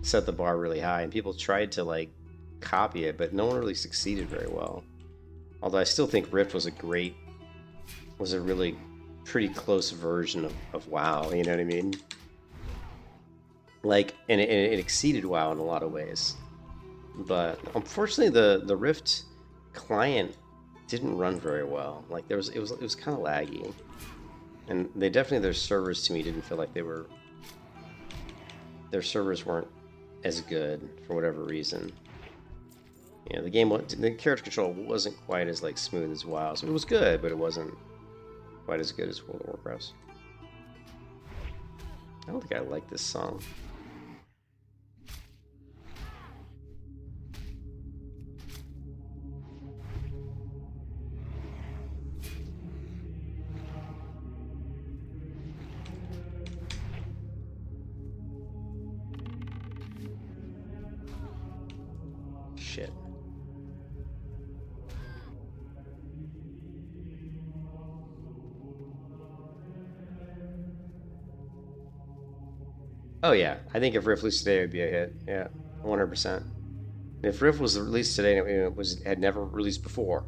set the bar really high, and people tried to like copy it, but no one really succeeded very well. Although I still think Rift was a really pretty close version of WoW, you know what I mean? Like, and it exceeded WoW in a lot of ways. But unfortunately, the Rift client didn't run very well. Like it was kind of laggy, and their servers to me didn't feel like their servers weren't as good for whatever reason. You know, the character control wasn't quite as like smooth as WoW, so it was good, but it wasn't quite as good as World of Warcraft. I don't think I like this song. Shit. Oh yeah, I think if Rift released today, it would be a hit. Yeah, 100%. If Rift was released today and it had never released before,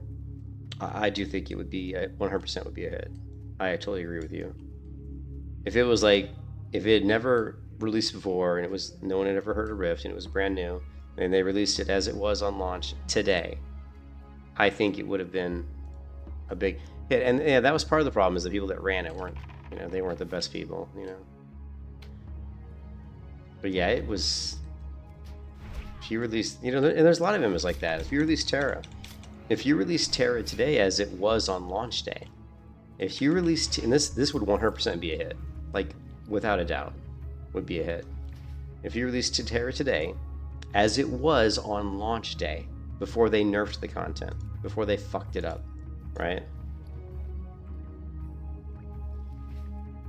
I do think it would be 100% would be a hit. I totally agree with you. If it was like, if it had never released before and no one had ever heard of Rift and it was brand new, and they released it as it was on launch today, I think it would have been a big hit. And yeah, that was part of the problem, is the people that ran it weren't, you know, they weren't the best people, you know. But yeah, it was. If you released, you know, and there's a lot of MMOs like that. If you release Terra today as it was on launch day, if you released, and this would 100% be a hit, like without a doubt, would be a hit. If you released Terra today, as it was on launch day, before they nerfed the content, before they fucked it up, right?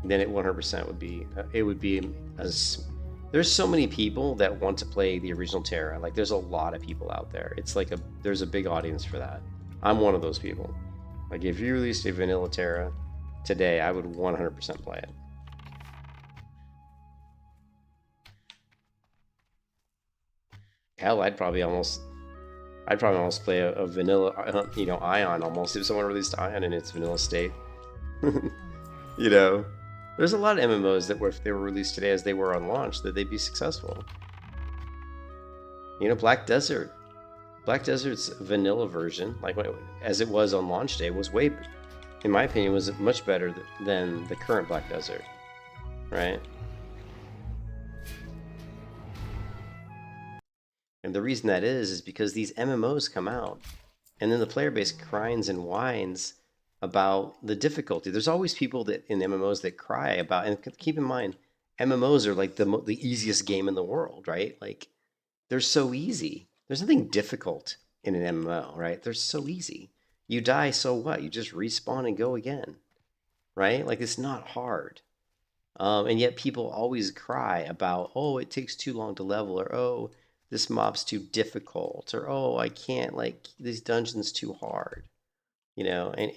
then it 100% would be, it would be as, there's so many people that want to play the original Terra. Like there's a lot of people out there. It's like there's a big audience for that. I'm one of those people. Like if you released a vanilla Terra today, I would 100% play it. Hell, I'd probably almost play a vanilla, you know, Ion almost if someone released Ion in its vanilla state. You know, there's a lot of MMOs that were, if they were released today as they were on launch, that they'd be successful. You know, Black Desert's vanilla version, like as it was on launch day, was way, in my opinion, was much better than the current Black Desert, right? And the reason that is because these MMOs come out, and then the player base cries and whines about the difficulty. There's always people that in MMOs that cry about, and keep in mind, MMOs are like the easiest game in the world, right? Like they're so easy. There's nothing difficult in an MMO, right? They're so easy. You die, so what? You just respawn and go again, right? Like it's not hard. And yet people always cry about, oh, it takes too long to level, or oh, this mob's too difficult, or oh, I can't, like this dungeon's too hard, you know, and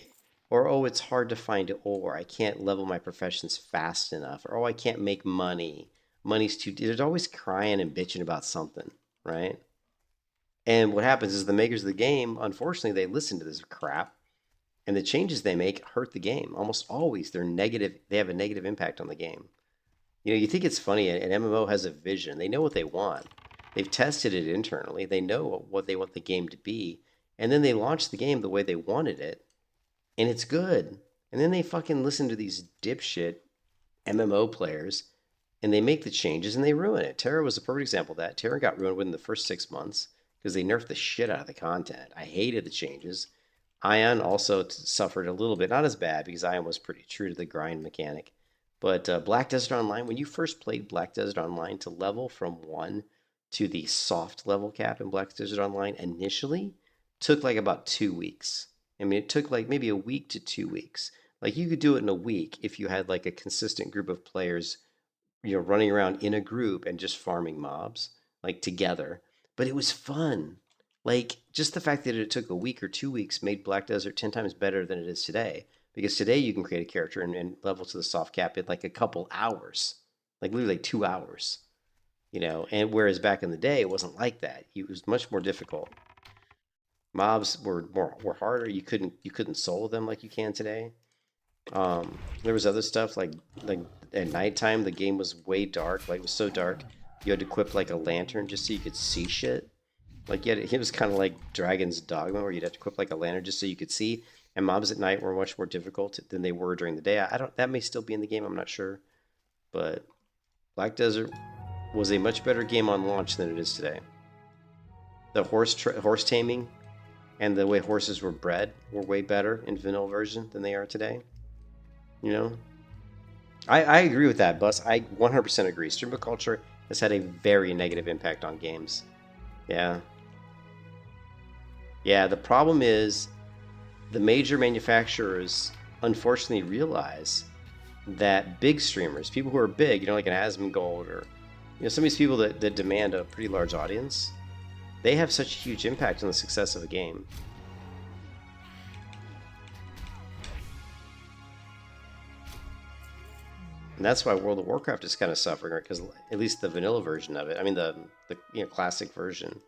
or oh, it's hard to find ore, I can't level my professions fast enough, or oh, I can't make money, money's too. They're always crying and bitching about something, right? And what happens is the makers of the game, unfortunately, they listen to this crap, and the changes they make hurt the game. Almost always, they're negative. They have a negative impact on the game. You know, you think it's funny. An MMO has a vision. They know what they want. They've tested it internally. They know what they want the game to be, and then they launch the game the way they wanted it, and it's good. And then they fucking listen to these dipshit MMO players, and they make the changes and they ruin it. Terra was a perfect example of that. Terra got ruined within the first 6 months because they nerfed the shit out of the content. I hated the changes. Ion also suffered a little bit, not as bad because Ion was pretty true to the grind mechanic. But Black Desert Online, when you first played Black Desert Online, to level from 1 to the soft level cap in Black Desert Online initially took like about 2 weeks. I mean, it took like maybe a week to 2 weeks. Like you could do it in a week if you had like a consistent group of players, you know, running around in a group and just farming mobs like together. But it was fun. Like just the fact that it took a week or 2 weeks made Black Desert 10 times better than it is today. Because today you can create a character and level to the soft cap in like a couple hours, like literally like 2 hours, you know. And whereas back in the day it wasn't like that. It was much more difficult. Mobs were harder. You couldn't solo them like you can today. There was other stuff like at nighttime the game was way dark. Like it was so dark you had to equip like a lantern just so you could see shit. Like it was kind of like Dragon's Dogma where you'd have to equip like a lantern just so you could see. And mobs at night were much more difficult than they were during the day. I don't. That may still be in the game. I'm not sure. But Black Desert was a much better game on launch than it is today. The horse taming and the way horses were bred were way better in vanilla version than they are today. You know, I agree with that, Bus. I 100% agree. Streamer culture has had a very negative impact on games. Yeah. Yeah, the problem is the major manufacturers unfortunately realize that big streamers, people who are big, you know, like an Asmongold or, you know, some of these people that demand a pretty large audience, they have such a huge impact on the success of a game. And that's why World of Warcraft is kind of suffering, right? Because at least the vanilla version of it, I mean the you know, classic version,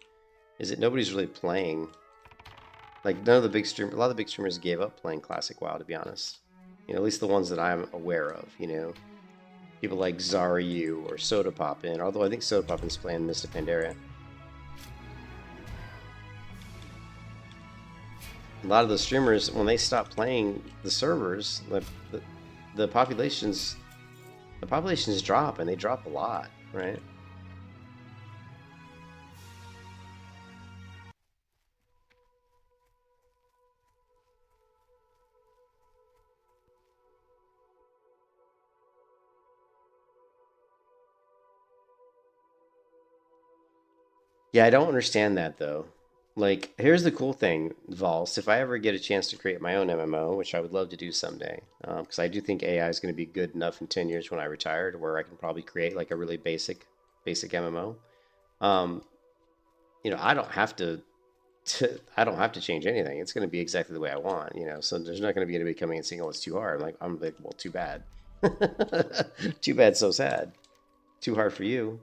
is that nobody's really playing. Like a lot of the big streamers gave up playing classic WoW, to be honest. You know, at least the ones that I'm aware of. You know, people like Zaryu or Soda Poppin. Although I think Soda Poppin's playing Mist of Pandaria. A lot of the streamers, when they stop playing the servers, the populations drop, and they drop a lot, right? Yeah, I don't understand that though. Like, here's the cool thing, Vols. If I ever get a chance to create my own MMO, which I would love to do someday, because I do think AI is going to be good enough in 10 years when I retire to where I can probably create like a really basic MMO. Um, I don't have I don't have to change anything. It's going to be exactly the way I want, So there's not going to be anybody coming and saying, "Oh, it's too hard." I'm like, well, too bad. Too bad, so sad. Too hard for you.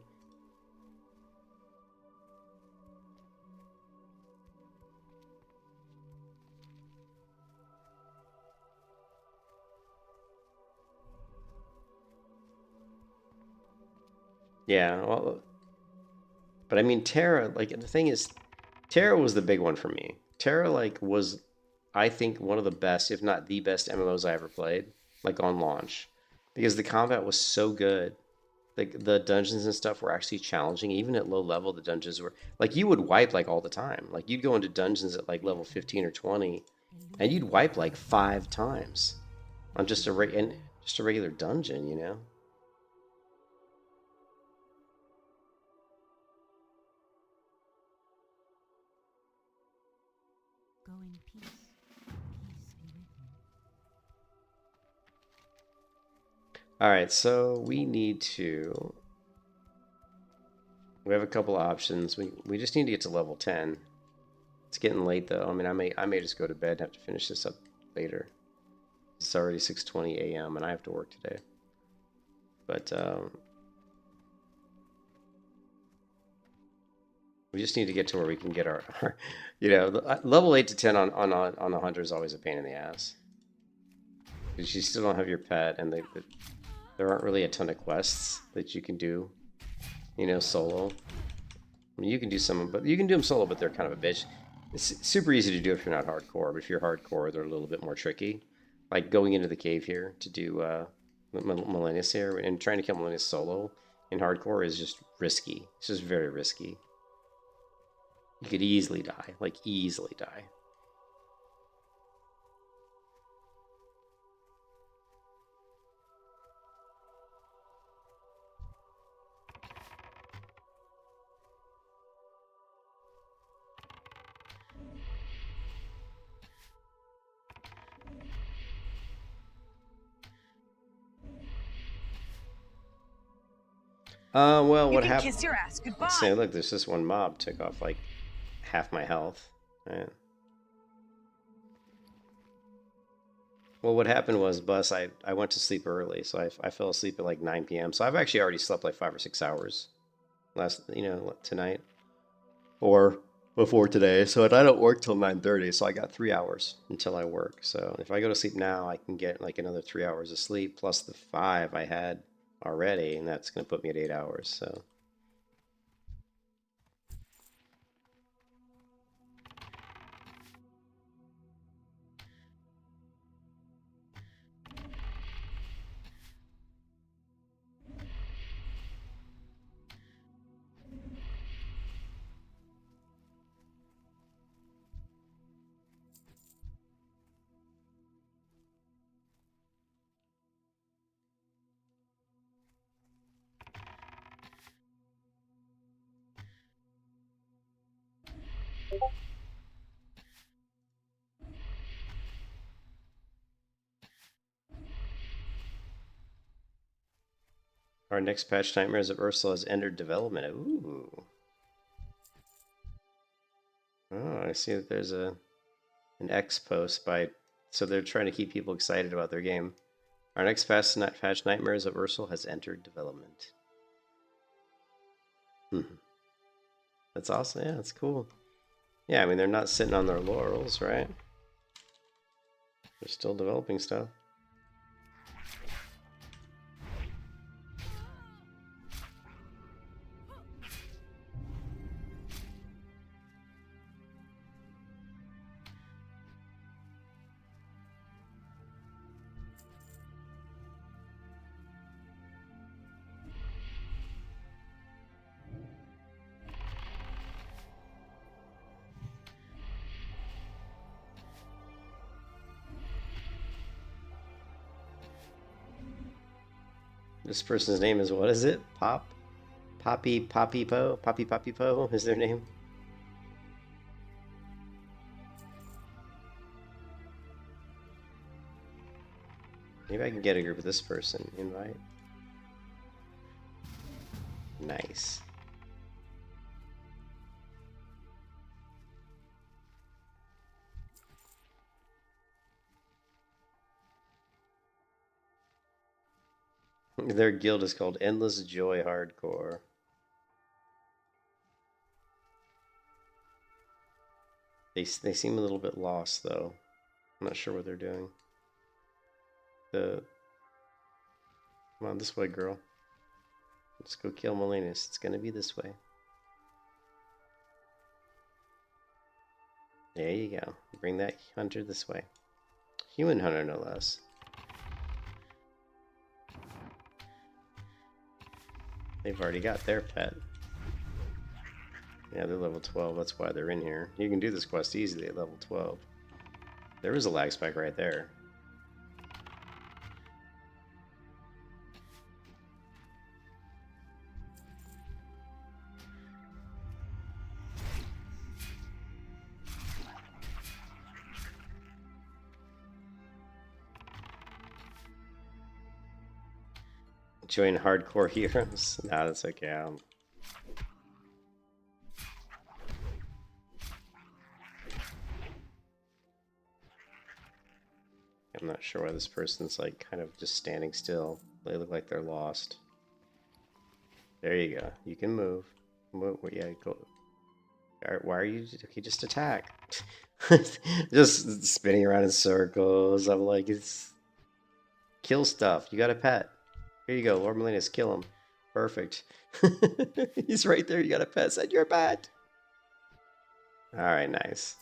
Yeah, well, but I mean, Terra, like the thing is, Terra was the big one for me. Terra, like, was, I think, one of the best, if not the best MMOs I ever played, like on launch, because the combat was so good. Like the dungeons and stuff were actually challenging. Even at low level, the dungeons were like you would wipe like all the time. Like you'd go into dungeons at like level 15 or 20, and you'd wipe like 5 times on just a regular dungeon. Go in peace. Peace be with you. All right, so we have a couple of options. We just need to get to level 10. It's getting late though. I mean, I may just go to bed and have to finish this up later. It's already 6:20 a.m. and I have to work today. But we just need to get to where we can get our level 8 to 10 on a hunter is always a pain in the ass. Because you still don't have your pet, and there aren't really a ton of quests that you can do, solo. I mean, you can do some, but you can do them solo, but they're kind of a bitch. It's super easy to do if you're not hardcore, but if you're hardcore, they're a little bit more tricky. Like going into the cave here to do Millennius here, and trying to kill Millennius solo in hardcore is just risky. It's just very risky. You could easily die, like easily die. Well, You what can happened? kiss your ass goodbye. Let's say, look, there's this one mob took off like half my health. Right. Well, what happened was, I went to sleep early, so I fell asleep at like 9 p.m. So I've actually already slept like 5 or 6 hours tonight or before today. So I don't work till 9:30, so I got 3 hours until I work. So if I go to sleep now, I can get like another 3 hours of sleep plus the 5 I had already, and that's going to put me at 8 hours. So. Our next patch, Nightmares of Ursula, has entered development. Ooh. Oh, I see that there's an X post so they're trying to keep people excited about their game. Our next patch, Nightmares of Ursula, has entered development. That's awesome. Yeah, that's cool. Yeah, I mean, they're not sitting on their laurels, right? They're still developing stuff. This person's name is, what is it? Poppy Poppy Po is their name. Maybe I can get a group with this person. Invite. Nice. Their guild is called Endless Joy Hardcore. They seem a little bit lost though. I'm not sure what they're doing. Come on this way, girl. Let's go kill Malinus. It's gonna be this way. There you go. Bring that hunter this way. Human hunter, no less. They've already got their pet. Yeah, they're level 12. That's why they're in here. You can do this quest easily at level 12. There is a lag spike right there. Join hardcore heroes. Nah, that's okay. I'm not sure why this person's like kind of just standing still. They look like they're lost. There you go. You can move. Yeah, go. Why are you? Okay, just attack. Just spinning around in circles. I'm like, it's kill stuff. You got a pet. Here you go, Lord Malinus, kill him. Perfect. He's right there. You got a pet. Said your pet. All right, nice.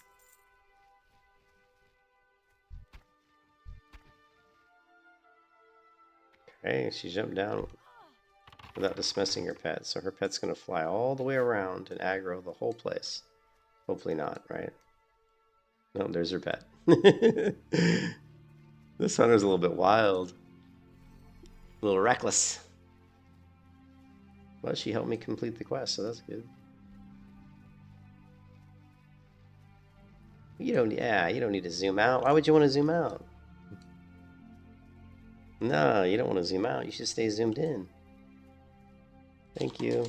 Okay, she jumped down without dismissing her pet, so her pet's gonna fly all the way around and aggro the whole place. Hopefully not, right? No, there's her pet. This hunter's a little bit wild. A little reckless. Well, she helped me complete the quest, so that's good. You don't need to zoom out. Why would you want to zoom out? No, you don't want to zoom out. You should stay zoomed in. Thank you.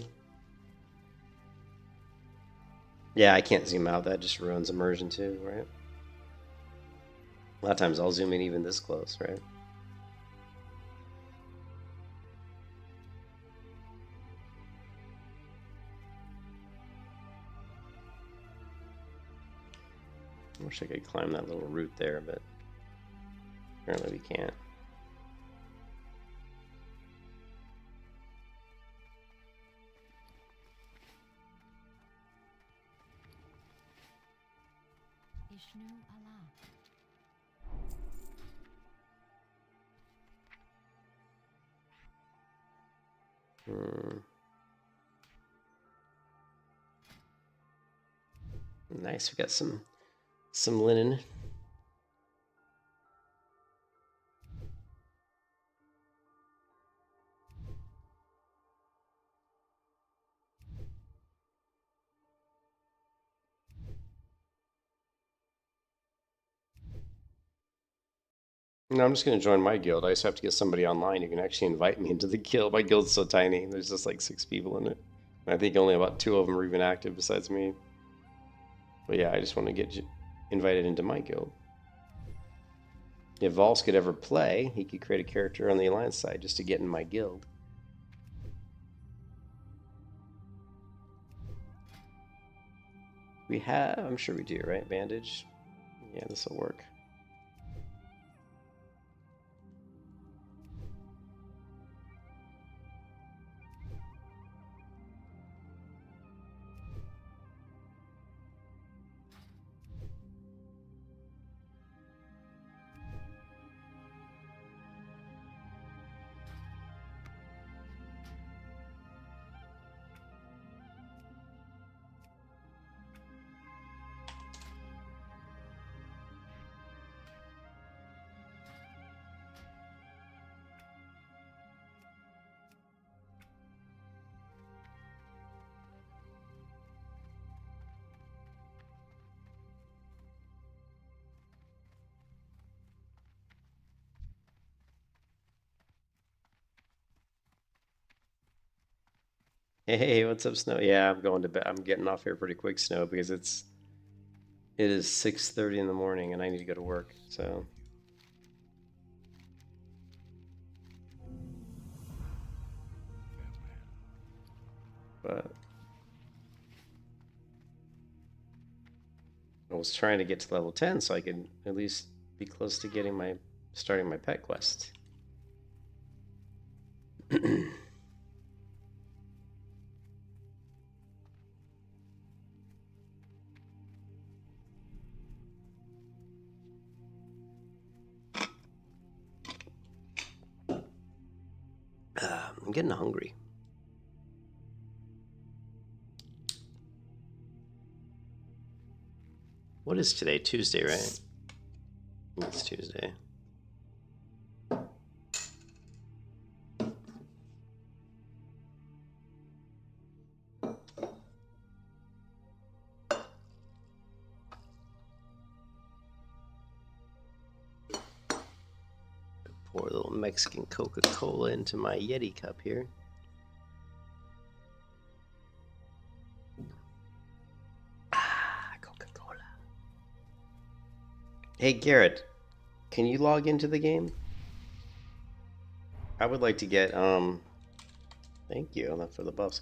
Yeah, I can't zoom out. That just ruins immersion too, right? A lot of times I'll zoom in even this close, right? I wish I could climb that little route there, but apparently we can't. Ishnu Allah. Nice, we got some linen. No, I'm just going to join my guild. I just have to get somebody online who can actually invite me into the guild. My guild's so tiny. There's just like 6 people in it. And I think only about 2 of them are even active besides me. But yeah, I just want to get invited into my guild. If Vols could ever play, he could create a character on the Alliance side just to get in my guild. We have, I'm sure we do, right? Bandage? Yeah, this will work. Hey, what's up, Snow? Yeah, I'm going to bed. I'm getting off here pretty quick, Snow, because it is 6:30 in the morning and I need to go to work. So, but I was trying to get to level 10 so I could at least be close to getting my starting my pet quest. I'm getting hungry. What is today? Tuesday, right? I think it's Tuesday. Pour a little Mexican Coca-Cola into my Yeti cup here. Coca-Cola. Hey, Garrett, can you log into the game? I would like to get, thank you for the buffs.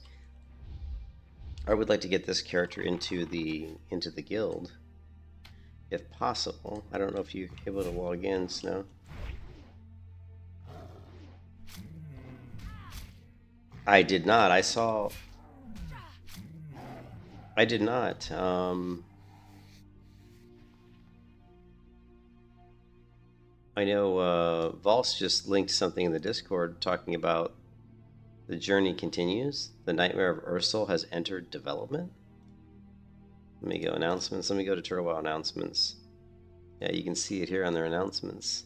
I would like to get this character into the guild, if possible. I don't know if you're able to log in, Snow. I did not. I saw. I did not. I know Vols just linked something in the Discord talking about the journey continues. The Nightmare of Ursel has entered development. Let me go announcements. Let me go to Turtle WoW announcements. Yeah, you can see it here on their announcements.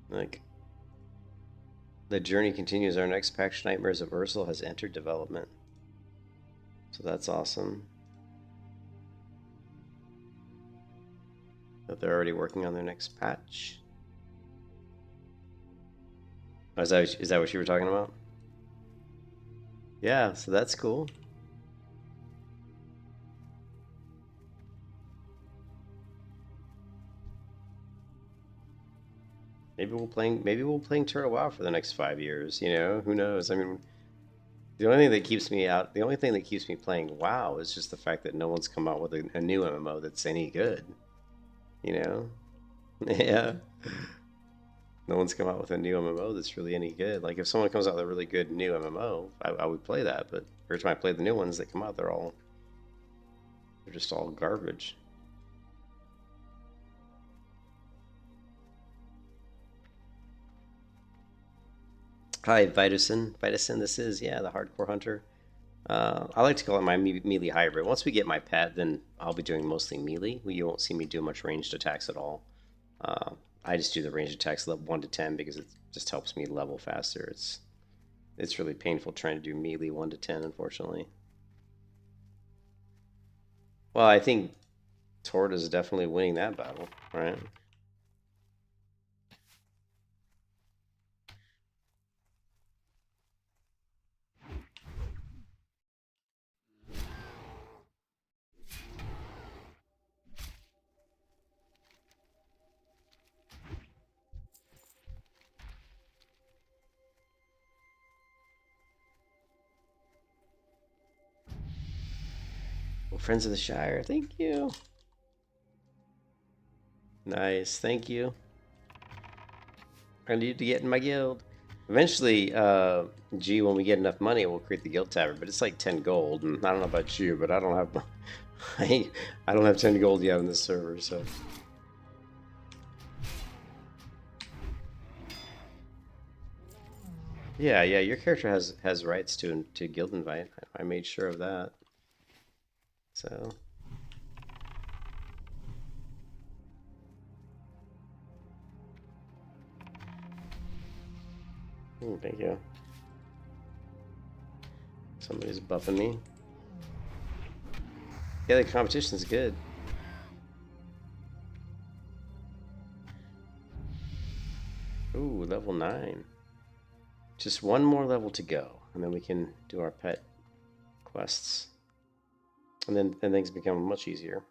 Like, the journey continues. Our next patch, Nightmares of Ursel, has entered development. So that's awesome. That they're already working on their next patch. Oh, is that what you were talking about? Yeah, so that's cool. Maybe we'll playing Turtle WoW for the next 5 years, you know? Who knows? I mean, the only thing that keeps me playing WoW is just the fact that no one's come out with a new MMO that's any good. You know? Yeah. No one's come out with a new MMO that's really any good. Like, if someone comes out with a really good new MMO, I would play that, but every time I play the new ones that come out, they're just all garbage. Hi, Vitusin. Vitusin, this is, yeah, the Hardcore Hunter. I like to call it my melee hybrid. Once we get my pet, then I'll be doing mostly melee. You won't see me do much ranged attacks at all. I just do the ranged attacks level 1 to 10 because it just helps me level faster. It's really painful trying to do melee 1 to 10, unfortunately. Well, I think Tord is definitely winning that battle, right? Well, Friends of the Shire, thank you. Nice, thank you. I need to get in my guild. Eventually, G, when we get enough money, we'll create the guild tavern. But it's like 10 gold, and I don't know about you, but I don't have, I don't have 10 gold yet on this server. So, yeah, your character has rights to guild invite. I made sure of that. So. Thank you. Somebody's buffing me. Yeah, the competition's good. Ooh, level 9. Just one more level to go, and then we can do our pet quests. And then things become much easier.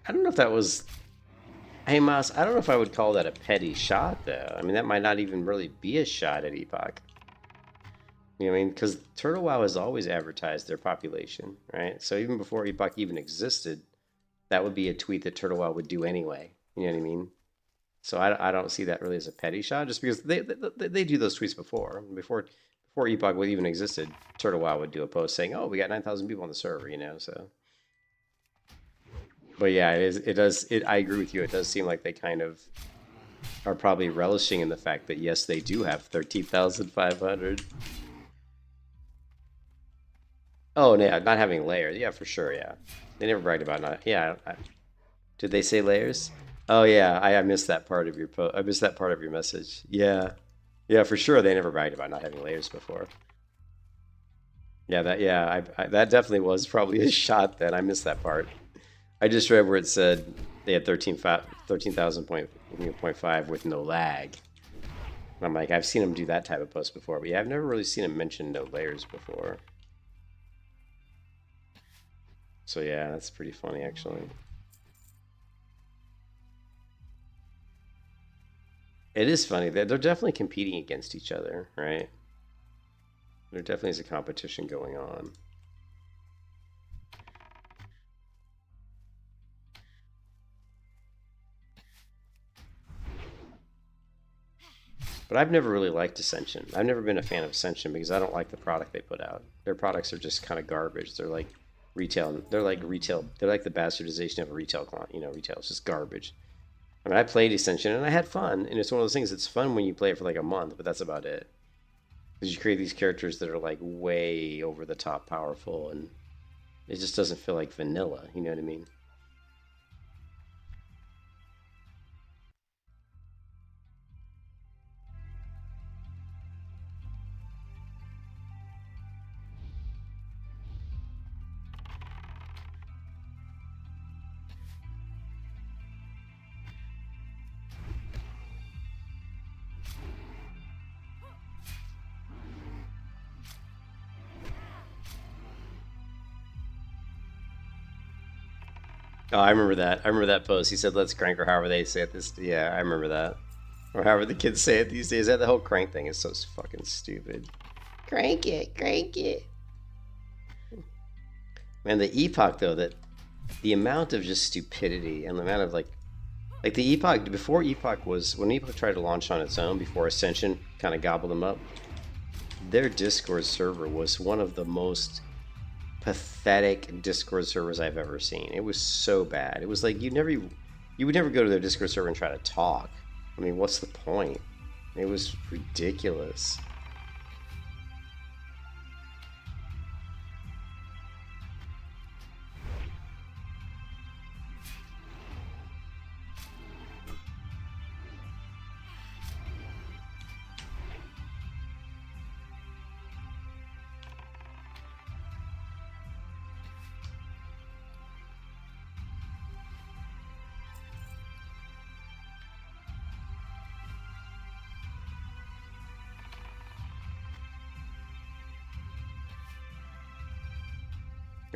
I don't know if that was... Hey, Mouse, I don't know if I would call that a petty shot, though. I mean, that might not even really be a shot at Epoch. You know what I mean? Because Turtle WoW has always advertised their population, right? So even before Epoch even existed, that would be a tweet that Turtle WoW would do anyway. You know what I mean? So I don't see that really as a petty shot, just because they do those tweets before. Before Epoch would even existed, Turtle WoW would do a post saying, "Oh, we got 9,000 people on the server," you know. So, but yeah, I agree with you. It does seem like they kind of are probably relishing in the fact that yes, they do have 13,500. Oh, yeah, not having layers. Yeah, for sure. Yeah, they never bragged about not. Yeah, did they say layers? Oh yeah, I missed that part of your I missed that part of your message. Yeah, yeah, for sure. They never bragged about not having layers before. Yeah, that definitely was probably a shot. Then I missed that part. I just read where it said they had 13,000.5 with no lag. And I'm like, I've seen them do that type of post before, but yeah, I've never really seen them mention no layers before. So yeah, that's pretty funny actually. It is funny. They're definitely competing against each other, right? There definitely is a competition going on. But I've never really liked Ascension. I've never been a fan of Ascension because I don't like the product they put out. Their products are just kind of garbage. They're like retail. They're like retail. They're like the bastardization of a retail client. You know, retail is just garbage. I mean, I played Ascension and I had fun, and it's one of those things. It's fun when you play it for like a month, but that's about it. Because you create these characters that are like way over the top powerful, and it just doesn't feel like vanilla. You know what I mean? Oh, I remember that. I remember that post. He said, "Let's crank," or however they say it. This, yeah, I remember that. Or however the kids say it these days. That the whole crank thing is so fucking stupid. Crank it, crank it. Man, the Epoch though, that the amount of just stupidity and the amount of like the Epoch before Epoch was when Epoch tried to launch on its own before Ascension kind of gobbled them up. Their Discord server was one of the most pathetic Discord servers I've ever seen. It was so bad. It was like you would never go to their Discord server and try to talk. I mean, what's the point? It was ridiculous.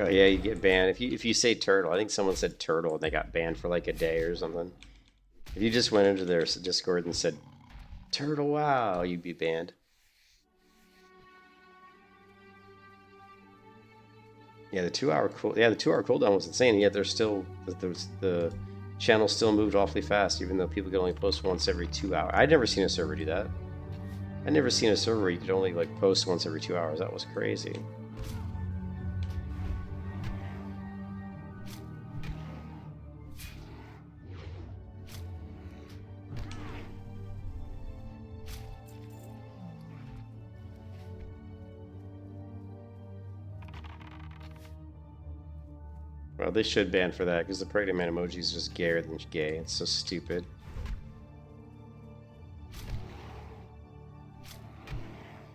Oh yeah, you get banned if you say turtle. I think someone said turtle and they got banned for like a day or something. If you just went into their Discord and said turtle, wow, you'd be banned. Yeah, the 2 hour cooldown was insane. And yet there's still the channel still moved awfully fast, even though people could only post once every 2 hours. I'd never seen a server do that. I'd never seen a server where you could only like post once every 2 hours. That was crazy. Well, they should ban for that because the pregnant man emoji is just gayer than gay. It's so stupid.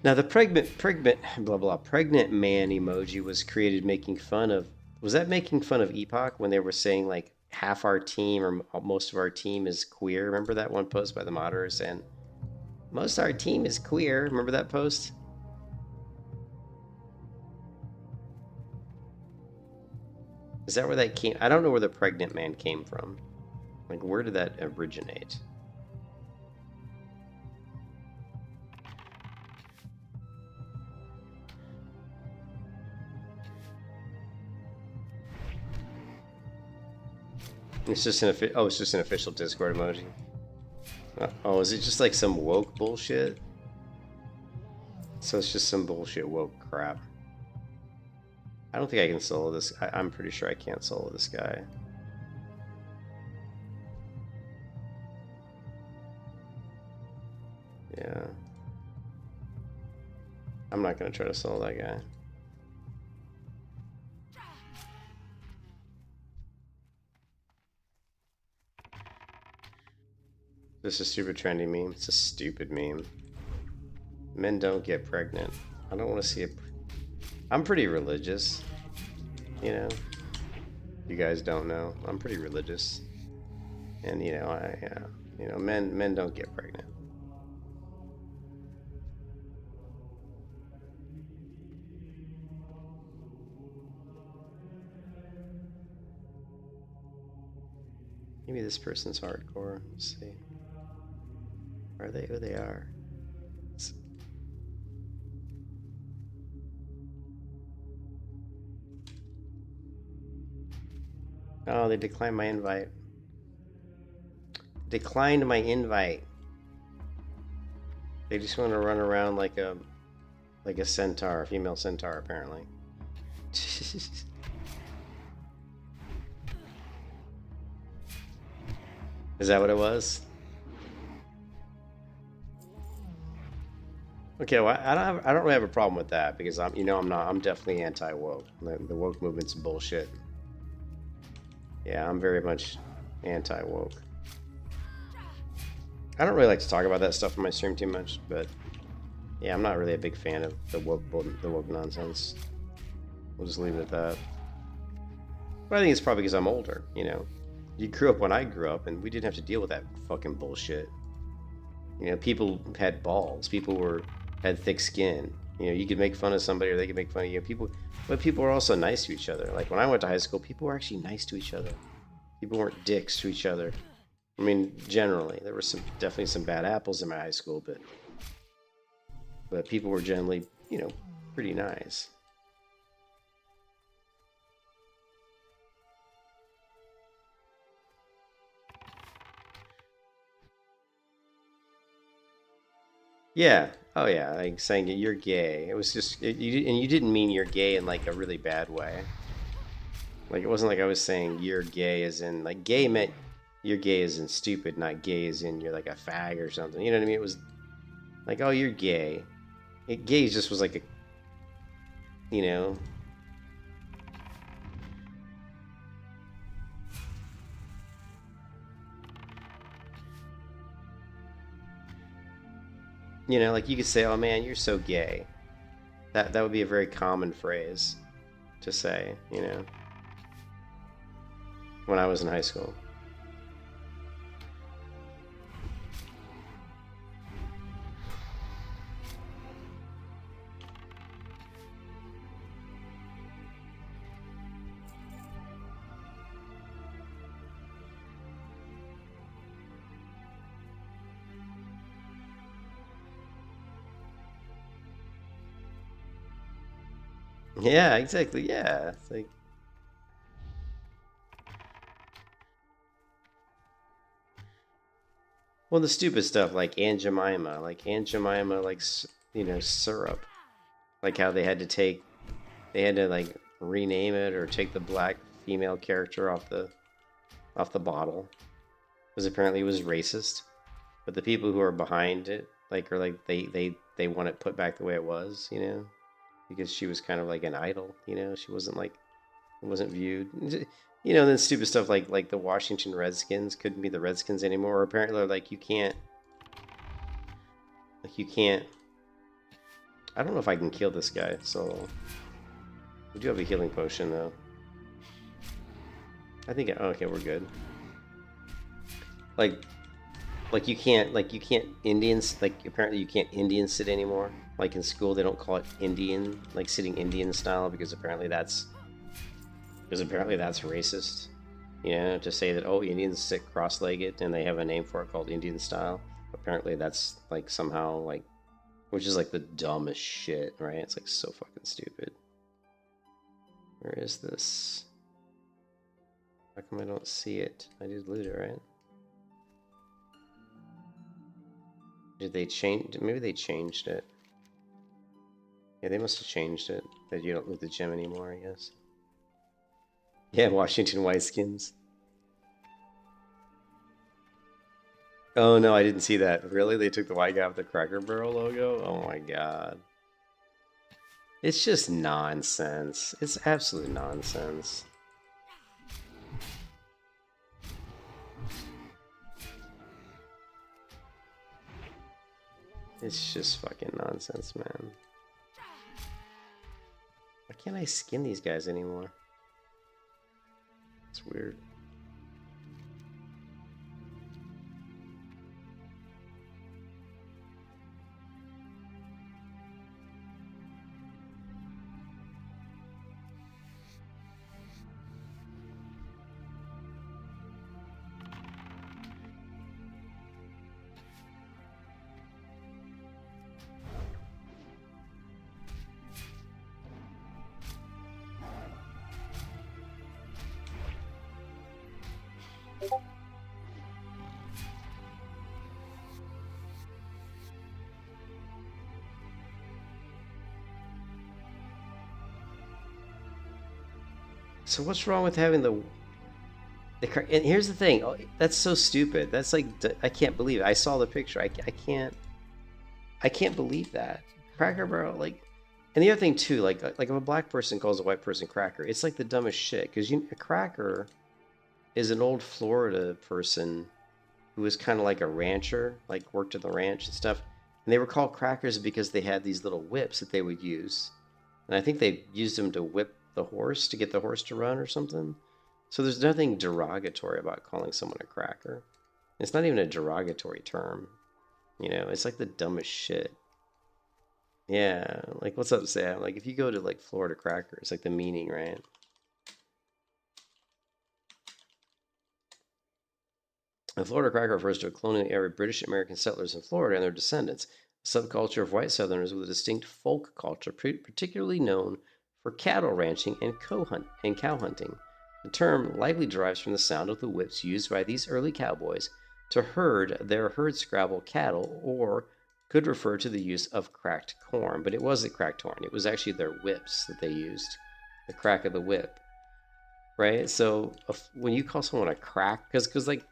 Now the pregnant man emoji was created making fun of. Was that making fun of Epoch when they were saying like half our team or most of our team is queer? Remember that one post by the moderator saying most of our team is queer? Remember that post? Is that where that came? I don't know where the pregnant man came from. Like, where did that originate? It's just an it's just an official Discord emoji. Oh, is it just like some woke bullshit? So it's just some bullshit woke crap. I don't think I can solo this. I'm pretty sure I can't solo this guy. Yeah. I'm not gonna try to solo that guy. This is a stupid trendy meme. It's a stupid meme. Men don't get pregnant. I don't want to see it. I'm pretty religious. You know? You guys don't know. I'm pretty religious. And you know, men don't get pregnant. Maybe this person's hardcore. Let's see. Are they who they are? Oh, they declined my invite. Declined my invite. They just want to run around like a centaur, a female centaur, apparently. Is that what it was? Okay, well, I don't really have a problem with that because I'm definitely anti-woke. The woke movement's bullshit. Yeah, I'm very much anti-woke. I don't really like to talk about that stuff on my stream too much, but yeah, I'm not really a big fan of the woke nonsense. We'll just leave it at that. But I think it's probably because I'm older, you know. You grew up when I grew up, and we didn't have to deal with that fucking bullshit. You know, people had balls. People had thick skin. You know, you could make fun of somebody, or they could make fun of you. But people were also nice to each other. Like when I went to high school, people were actually nice to each other. People weren't dicks to each other. I mean, generally, there were definitely some bad apples in my high school, but people were generally, you know, pretty nice. Yeah. Oh yeah. Like saying that you're gay. It was just you didn't mean you're gay in like a really bad way. Like it wasn't like I was saying you're gay as in like gay meant you're gay as in stupid, not gay as in you're like a fag or something. You know what I mean? It was like, oh, you're gay. Gay just was like a, you know. You know, like you could say, "Oh man, you're so gay." That would be a very common phrase to say, you know. When I was in high school. Yeah, exactly. Yeah, it's like. Well, the stupid stuff like Aunt Jemima, like you know, syrup, like how they had to like rename it or take the black female character off the bottle, because apparently it was racist. But the people who are behind it, like, are like they want it put back the way it was, you know. Because she was kind of like an idol, you know. She wasn't like, it wasn't viewed, you know. Then stupid stuff like the Washington Redskins couldn't be the Redskins anymore. Or apparently, like you can't I don't know if I can kill this guy, so... We do have a healing potion, though. I think... Oh, okay, we're good. Like you can't Indians, like, apparently you can't Indian sit anymore. Like, in school, they don't call it Indian, like, sitting Indian style, because apparently that's racist. You know, to say that, oh, Indians sit cross-legged, and they have a name for it called Indian style. Apparently that's, like, somehow, like, which is, like, the dumbest shit, right? It's, like, so fucking stupid. Where is this? How come I don't see it? I did loot it, right? Did they change? Maybe they changed it. Yeah, they must have changed it. That you don't loot the gym anymore, I guess. Yeah, Washington Whiteskins. Oh no, I didn't see that. Really? They took the white guy off the Cracker Barrel logo? Oh my god. It's just nonsense. It's absolute nonsense. It's just fucking nonsense, man. Why can't I skin these guys anymore? It's weird. So what's wrong with having the and here's the thing, oh, that's so stupid. That's like, I can't believe it. I saw the picture. I can't believe that. Cracker Barrel, like, and the other thing too, like if a black person calls a white person cracker, it's like the dumbest shit, because a cracker is an old Florida person who was kind of like a rancher, like worked at the ranch and stuff, and they were called crackers because they had these little whips that they would use, and I think they used them to whip the horse to get the horse to run or something. So there's nothing derogatory about calling someone a cracker. It's not even a derogatory term. You know, it's like the dumbest shit. Yeah, like, what's up, Sam? Like, if you go to, like, Florida cracker, it's like the meaning, right? A Florida cracker refers to a colonial era of British American settlers in Florida and their descendants, a subculture of white Southerners with a distinct folk culture, particularly known for cattle ranching and cow hunting. The term likely derives from the sound of the whips used by these early cowboys to herd their herd-scrabble cattle, or could refer to the use of cracked corn. But it wasn't cracked corn. It was actually their whips that they used, the crack of the whip, right? So when you call someone a crack, because like,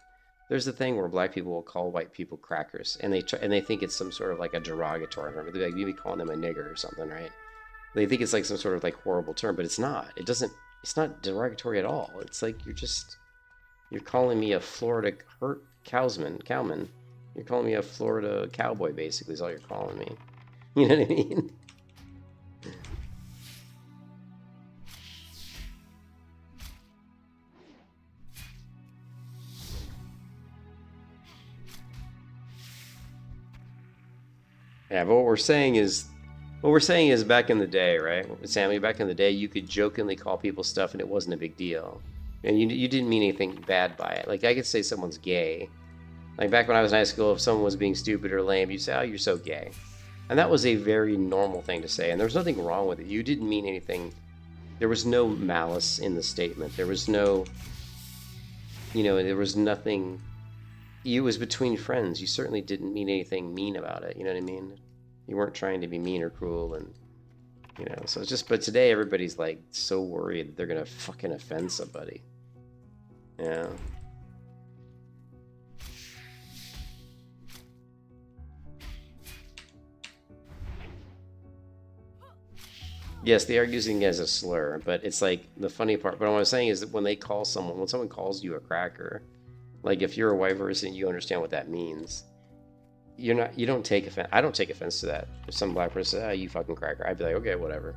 there's a thing where black people will call white people crackers, and they think it's some sort of like a derogatory term. They're like, you'd be calling them a nigger or something, right? They think it's like some sort of like horrible term, but it's not. It's not derogatory at all. It's like you're calling me a Florida cowman. You're calling me a Florida cowboy, basically, is all you're calling me. You know what I mean? Yeah, but what we're saying is back in the day, right? Sammy, back in the day, you could jokingly call people stuff and it wasn't a big deal. And you didn't mean anything bad by it. Like, I could say someone's gay. Like, back when I was in high school, if someone was being stupid or lame, you'd say, oh, you're so gay. And that was a very normal thing to say. And there was nothing wrong with it. You didn't mean anything. There was no malice in the statement. There was no, there was nothing. It was between friends. You certainly didn't mean anything mean about it. You know what I mean? You weren't trying to be mean or cruel, and so it's just. But today, everybody's like so worried that they're gonna fucking offend somebody. Yeah. Yes, they are using it as a slur, but it's like the funny part. But what I'm saying is that when someone calls you a cracker, like if you're a white person, you understand what that means. you don't take offense. I don't take offense to that. If some black person says, "Ah, you fucking cracker," I'd be like, okay, whatever.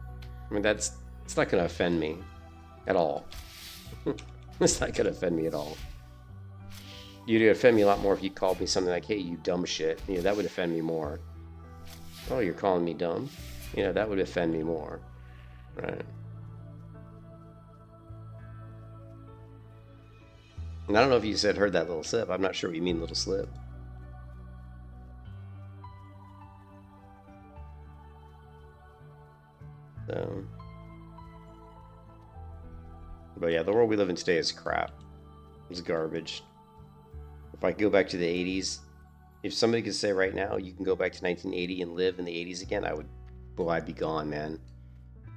I mean, it's not gonna offend me at all. It's not gonna offend me at all. You'd offend me a lot more if you called me something like, "Hey, you dumb shit." You know, that would offend me more. Oh, you're calling me dumb? You know, that would offend me more, right? And I don't know if you said heard that little slip. I'm not sure what you mean, little slip. So, but yeah, the world we live in today is crap. It's garbage. If I could go back to the 80s, if somebody could say right now you can go back to 1980 and live in the 80s again, I would. Boy, I'd be gone, man.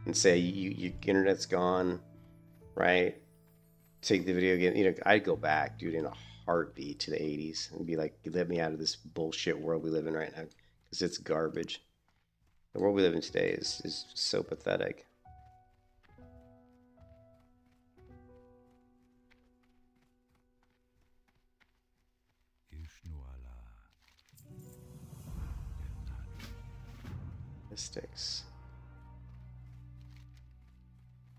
And say you internet's gone, right? Take the video game. You know, I'd go back, dude, in a heartbeat to the 80s and be like, let me out of this bullshit world we live in right now, because it's garbage. The world we live in today is so pathetic. Mystics.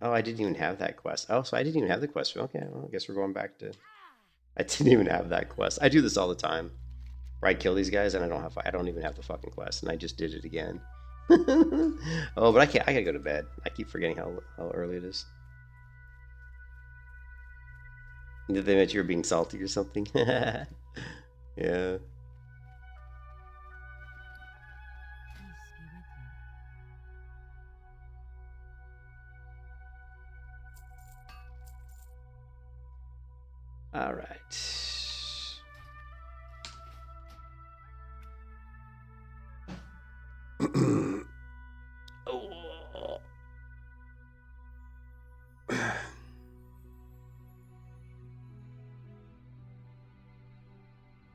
Oh, I didn't even have that quest. Oh, so I didn't even have the quest. Okay, well, I guess we're going back to... I didn't even have that quest. I do this all the time. Where I kill these guys and I don't even have the fucking quest, and I just did it again. Oh, but I gotta go to bed. I keep forgetting how early it is. Did they mention you were being salty or something? Yeah. All right. Oh.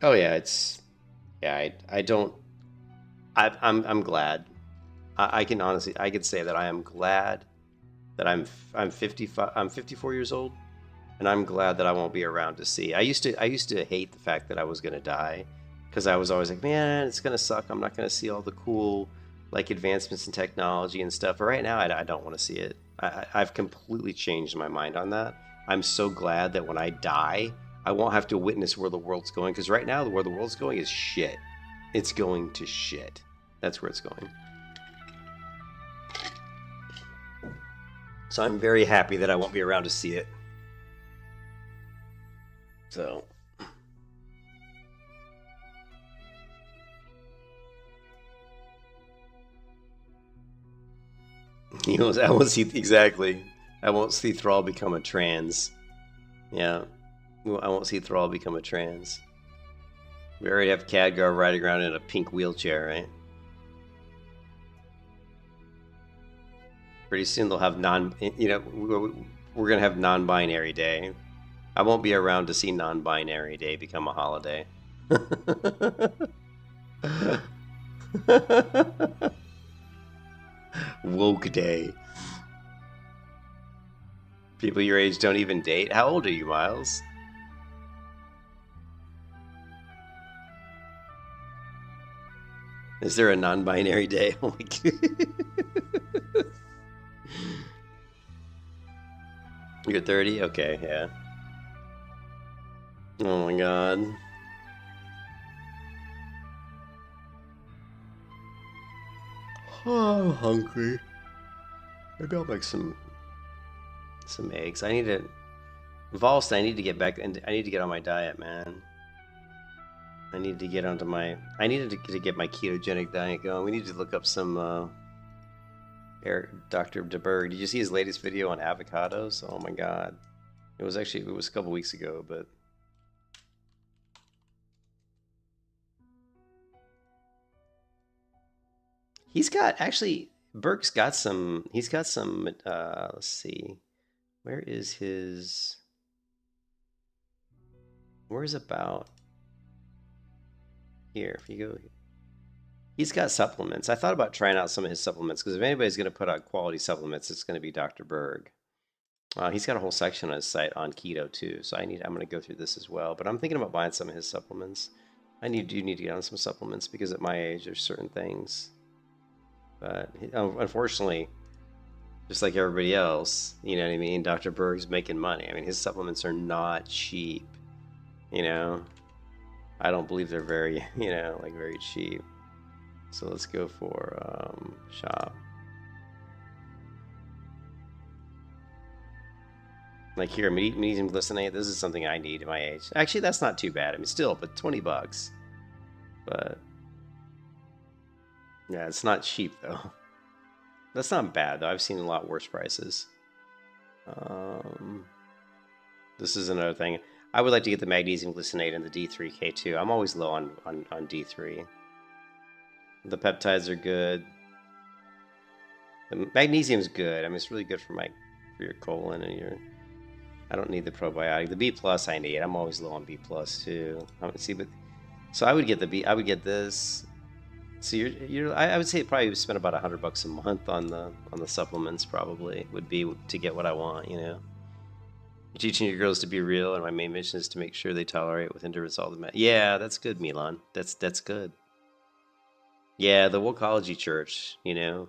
Oh yeah, I don't. I'm glad. I can honestly, I could say that I am glad that I'm 55. I'm 54 years old, and I'm glad that I won't be around to see. I used to hate the fact that I was gonna die, because I was always like, man, it's gonna suck. I'm not gonna see all the cool like advancements in technology and stuff. But right now, I don't want to see it. I've completely changed my mind on that. I'm so glad that when I die, I won't have to witness where the world's going, because right now, where the world's going is shit. It's going to shit. That's where it's going. So I'm very happy that I won't be around to see it. So. You know, I won't see, exactly. I won't see Thrall become a trans. Yeah. I won't see Thrall become a trans. We already have Khadgar riding around in a pink wheelchair, right? Pretty soon they'll have we're going to have non-binary day. I won't be around to see non-binary day become a holiday. Woke day. People your age don't even date. How old are you, Miles? Is there a non-binary day? Oh my God. You're 30? Okay, yeah. Oh my God. Oh, I'm hungry. Maybe I'll make some eggs. I need to... Valst, I need to get back... and I need to get on my diet, man. I need to get onto my... I needed to get my ketogenic diet going. We need to look up some... Dr. DeBerg. Did you see his latest video on avocados? Oh my God. It was a couple weeks ago, but... He's got, actually, Berg's got some, let's see. Where's about... Here, if you go... He's got supplements. I thought about trying out some of his supplements, because if anybody's going to put out quality supplements, it's going to be Dr. Berg. He's got a whole section on his site on keto too, so I'm going to go through this as well. But I'm thinking about buying some of his supplements. I do need to get on some supplements because at my age there's certain things. But unfortunately, just like everybody else, you know what I mean, Dr. Berg's making money. I mean, his supplements are not cheap, you know. I don't believe they're very, you know, like very cheap. So let's go for shop. Like here, magnesium glycinate, this is something I need at my age. Actually, that's not too bad. I mean, still, but 20 bucks. But yeah, it's not cheap though. That's not bad though. I've seen a lot worse prices. This is another thing. I would like to get the magnesium glycinate and the D3K2. I'm always low on D3. The peptides are good. The magnesium's good. I mean, it's really good for your colon and your. I don't need the probiotic. The B plus I need. I'm always low on B plus too. See, but so I would get the B. I would get this. So I would say probably would spend about $100 a month on the supplements. Probably would be to get what I want. You know, you're teaching your girls to be real, and my main mission is to make sure they tolerate with endurance all the med. Yeah, that's good, Milan. That's good. Yeah, the Wokology Church. You know.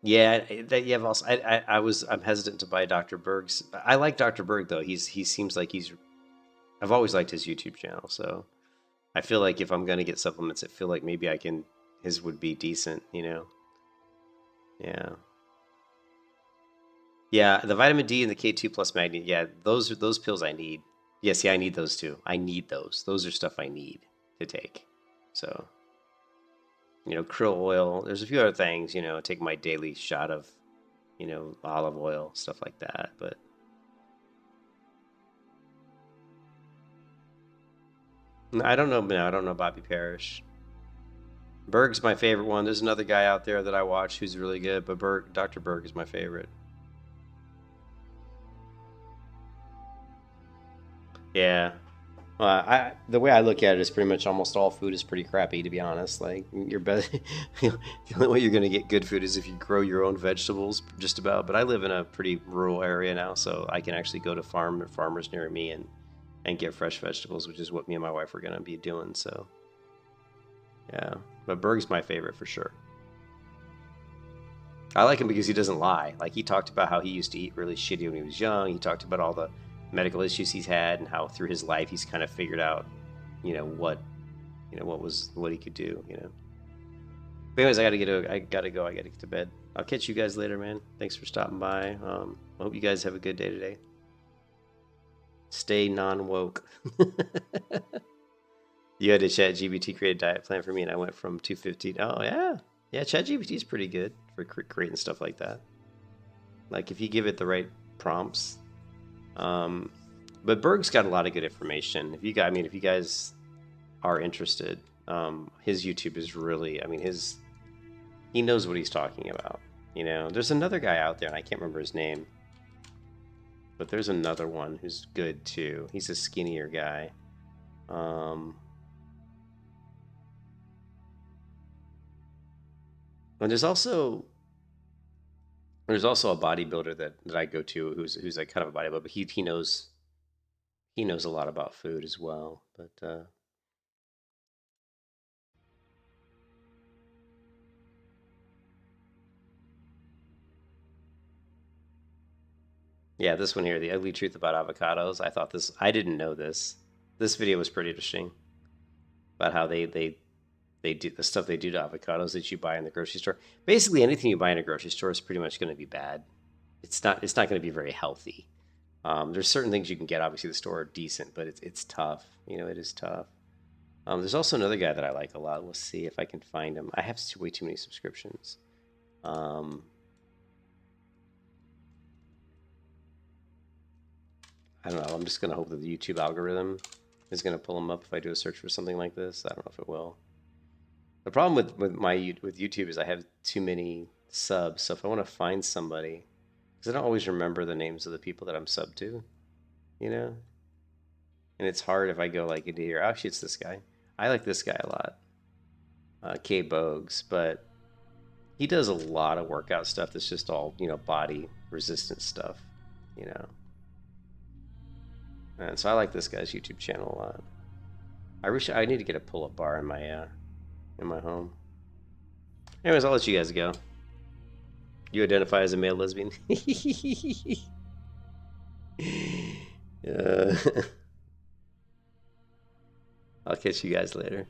Yeah, that you have also. I'm hesitant to buy Dr. Berg's. I like Dr. Berg though. He seems like he's. I've always liked his YouTube channel, so I feel like if I'm gonna get supplements, I feel like maybe I can. His would be decent, you know. Yeah. Yeah, the vitamin D and the K2 plus magnesium. Yeah, those pills I need. Yes, yeah, I need those too. I need those. Those are stuff I need to take. So. You know, krill oil. There's a few other things, you know, take my daily shot of, you know, olive oil, stuff like that. But I don't know. No, I don't know Bobby Parrish. Berg's my favorite one. There's another guy out there that I watch who's really good, but Dr. Berg is my favorite. Yeah. The way I look at it is pretty much almost all food is pretty crappy, to be honest. Like your best, the only way you're gonna get good food is if you grow your own vegetables, just about. But I live in a pretty rural area now, so I can actually go to farmers near me and get fresh vegetables, which is what me and my wife are gonna be doing. So yeah, but Berg's my favorite for sure. I like him because he doesn't lie. Like he talked about how he used to eat really shitty when he was young. He talked about all the medical issues he's had and how through his life he's kind of figured out, what he could do, But anyways, I gotta go. I gotta get to bed. I'll catch you guys later, man. Thanks for stopping by. I hope you guys have a good day today. Stay non-woke. You had a ChatGPT create a diet plan for me, and I went from 250. Oh yeah, ChatGPT is pretty good for creating stuff like that. Like if you give it the right prompts. But Berg's got a lot of good information. If you guys are interested, his YouTube is really, he knows what he's talking about. There's another guy out there, and I can't remember his name, but there's another one who's good too. He's a skinnier guy. And there's also a bodybuilder that I go to who's like kind of a bodybuilder, but he knows a lot about food as well. But yeah, this one here, The Ugly Truth About Avocados. I didn't know this. This video was pretty interesting about how they do the stuff they do to avocados that you buy in the grocery store. Basically, anything you buy in a grocery store is pretty much going to be bad. It's not going to be very healthy. There's certain things you can get. Obviously, the store are decent, but it's tough. It is tough. There's also another guy that I like a lot. We'll see if I can find him. I have way too many subscriptions. I don't know. I'm just going to hope that the YouTube algorithm is going to pull him up if I do a search for something like this. I don't know if it will. The problem with YouTube is I have too many subs. So if I want to find somebody, because I don't always remember the names of the people that I'm subbed to, and it's hard if I go like into here. Actually, it's this guy. I like this guy a lot, K Bogues, but he does a lot of workout stuff that's just all body resistance stuff, And so I like this guy's YouTube channel a lot. I wish I need to get a pull-up bar in my home. Anyways, I'll let you guys go. You identify as a male lesbian? uh, I'll catch you guys later.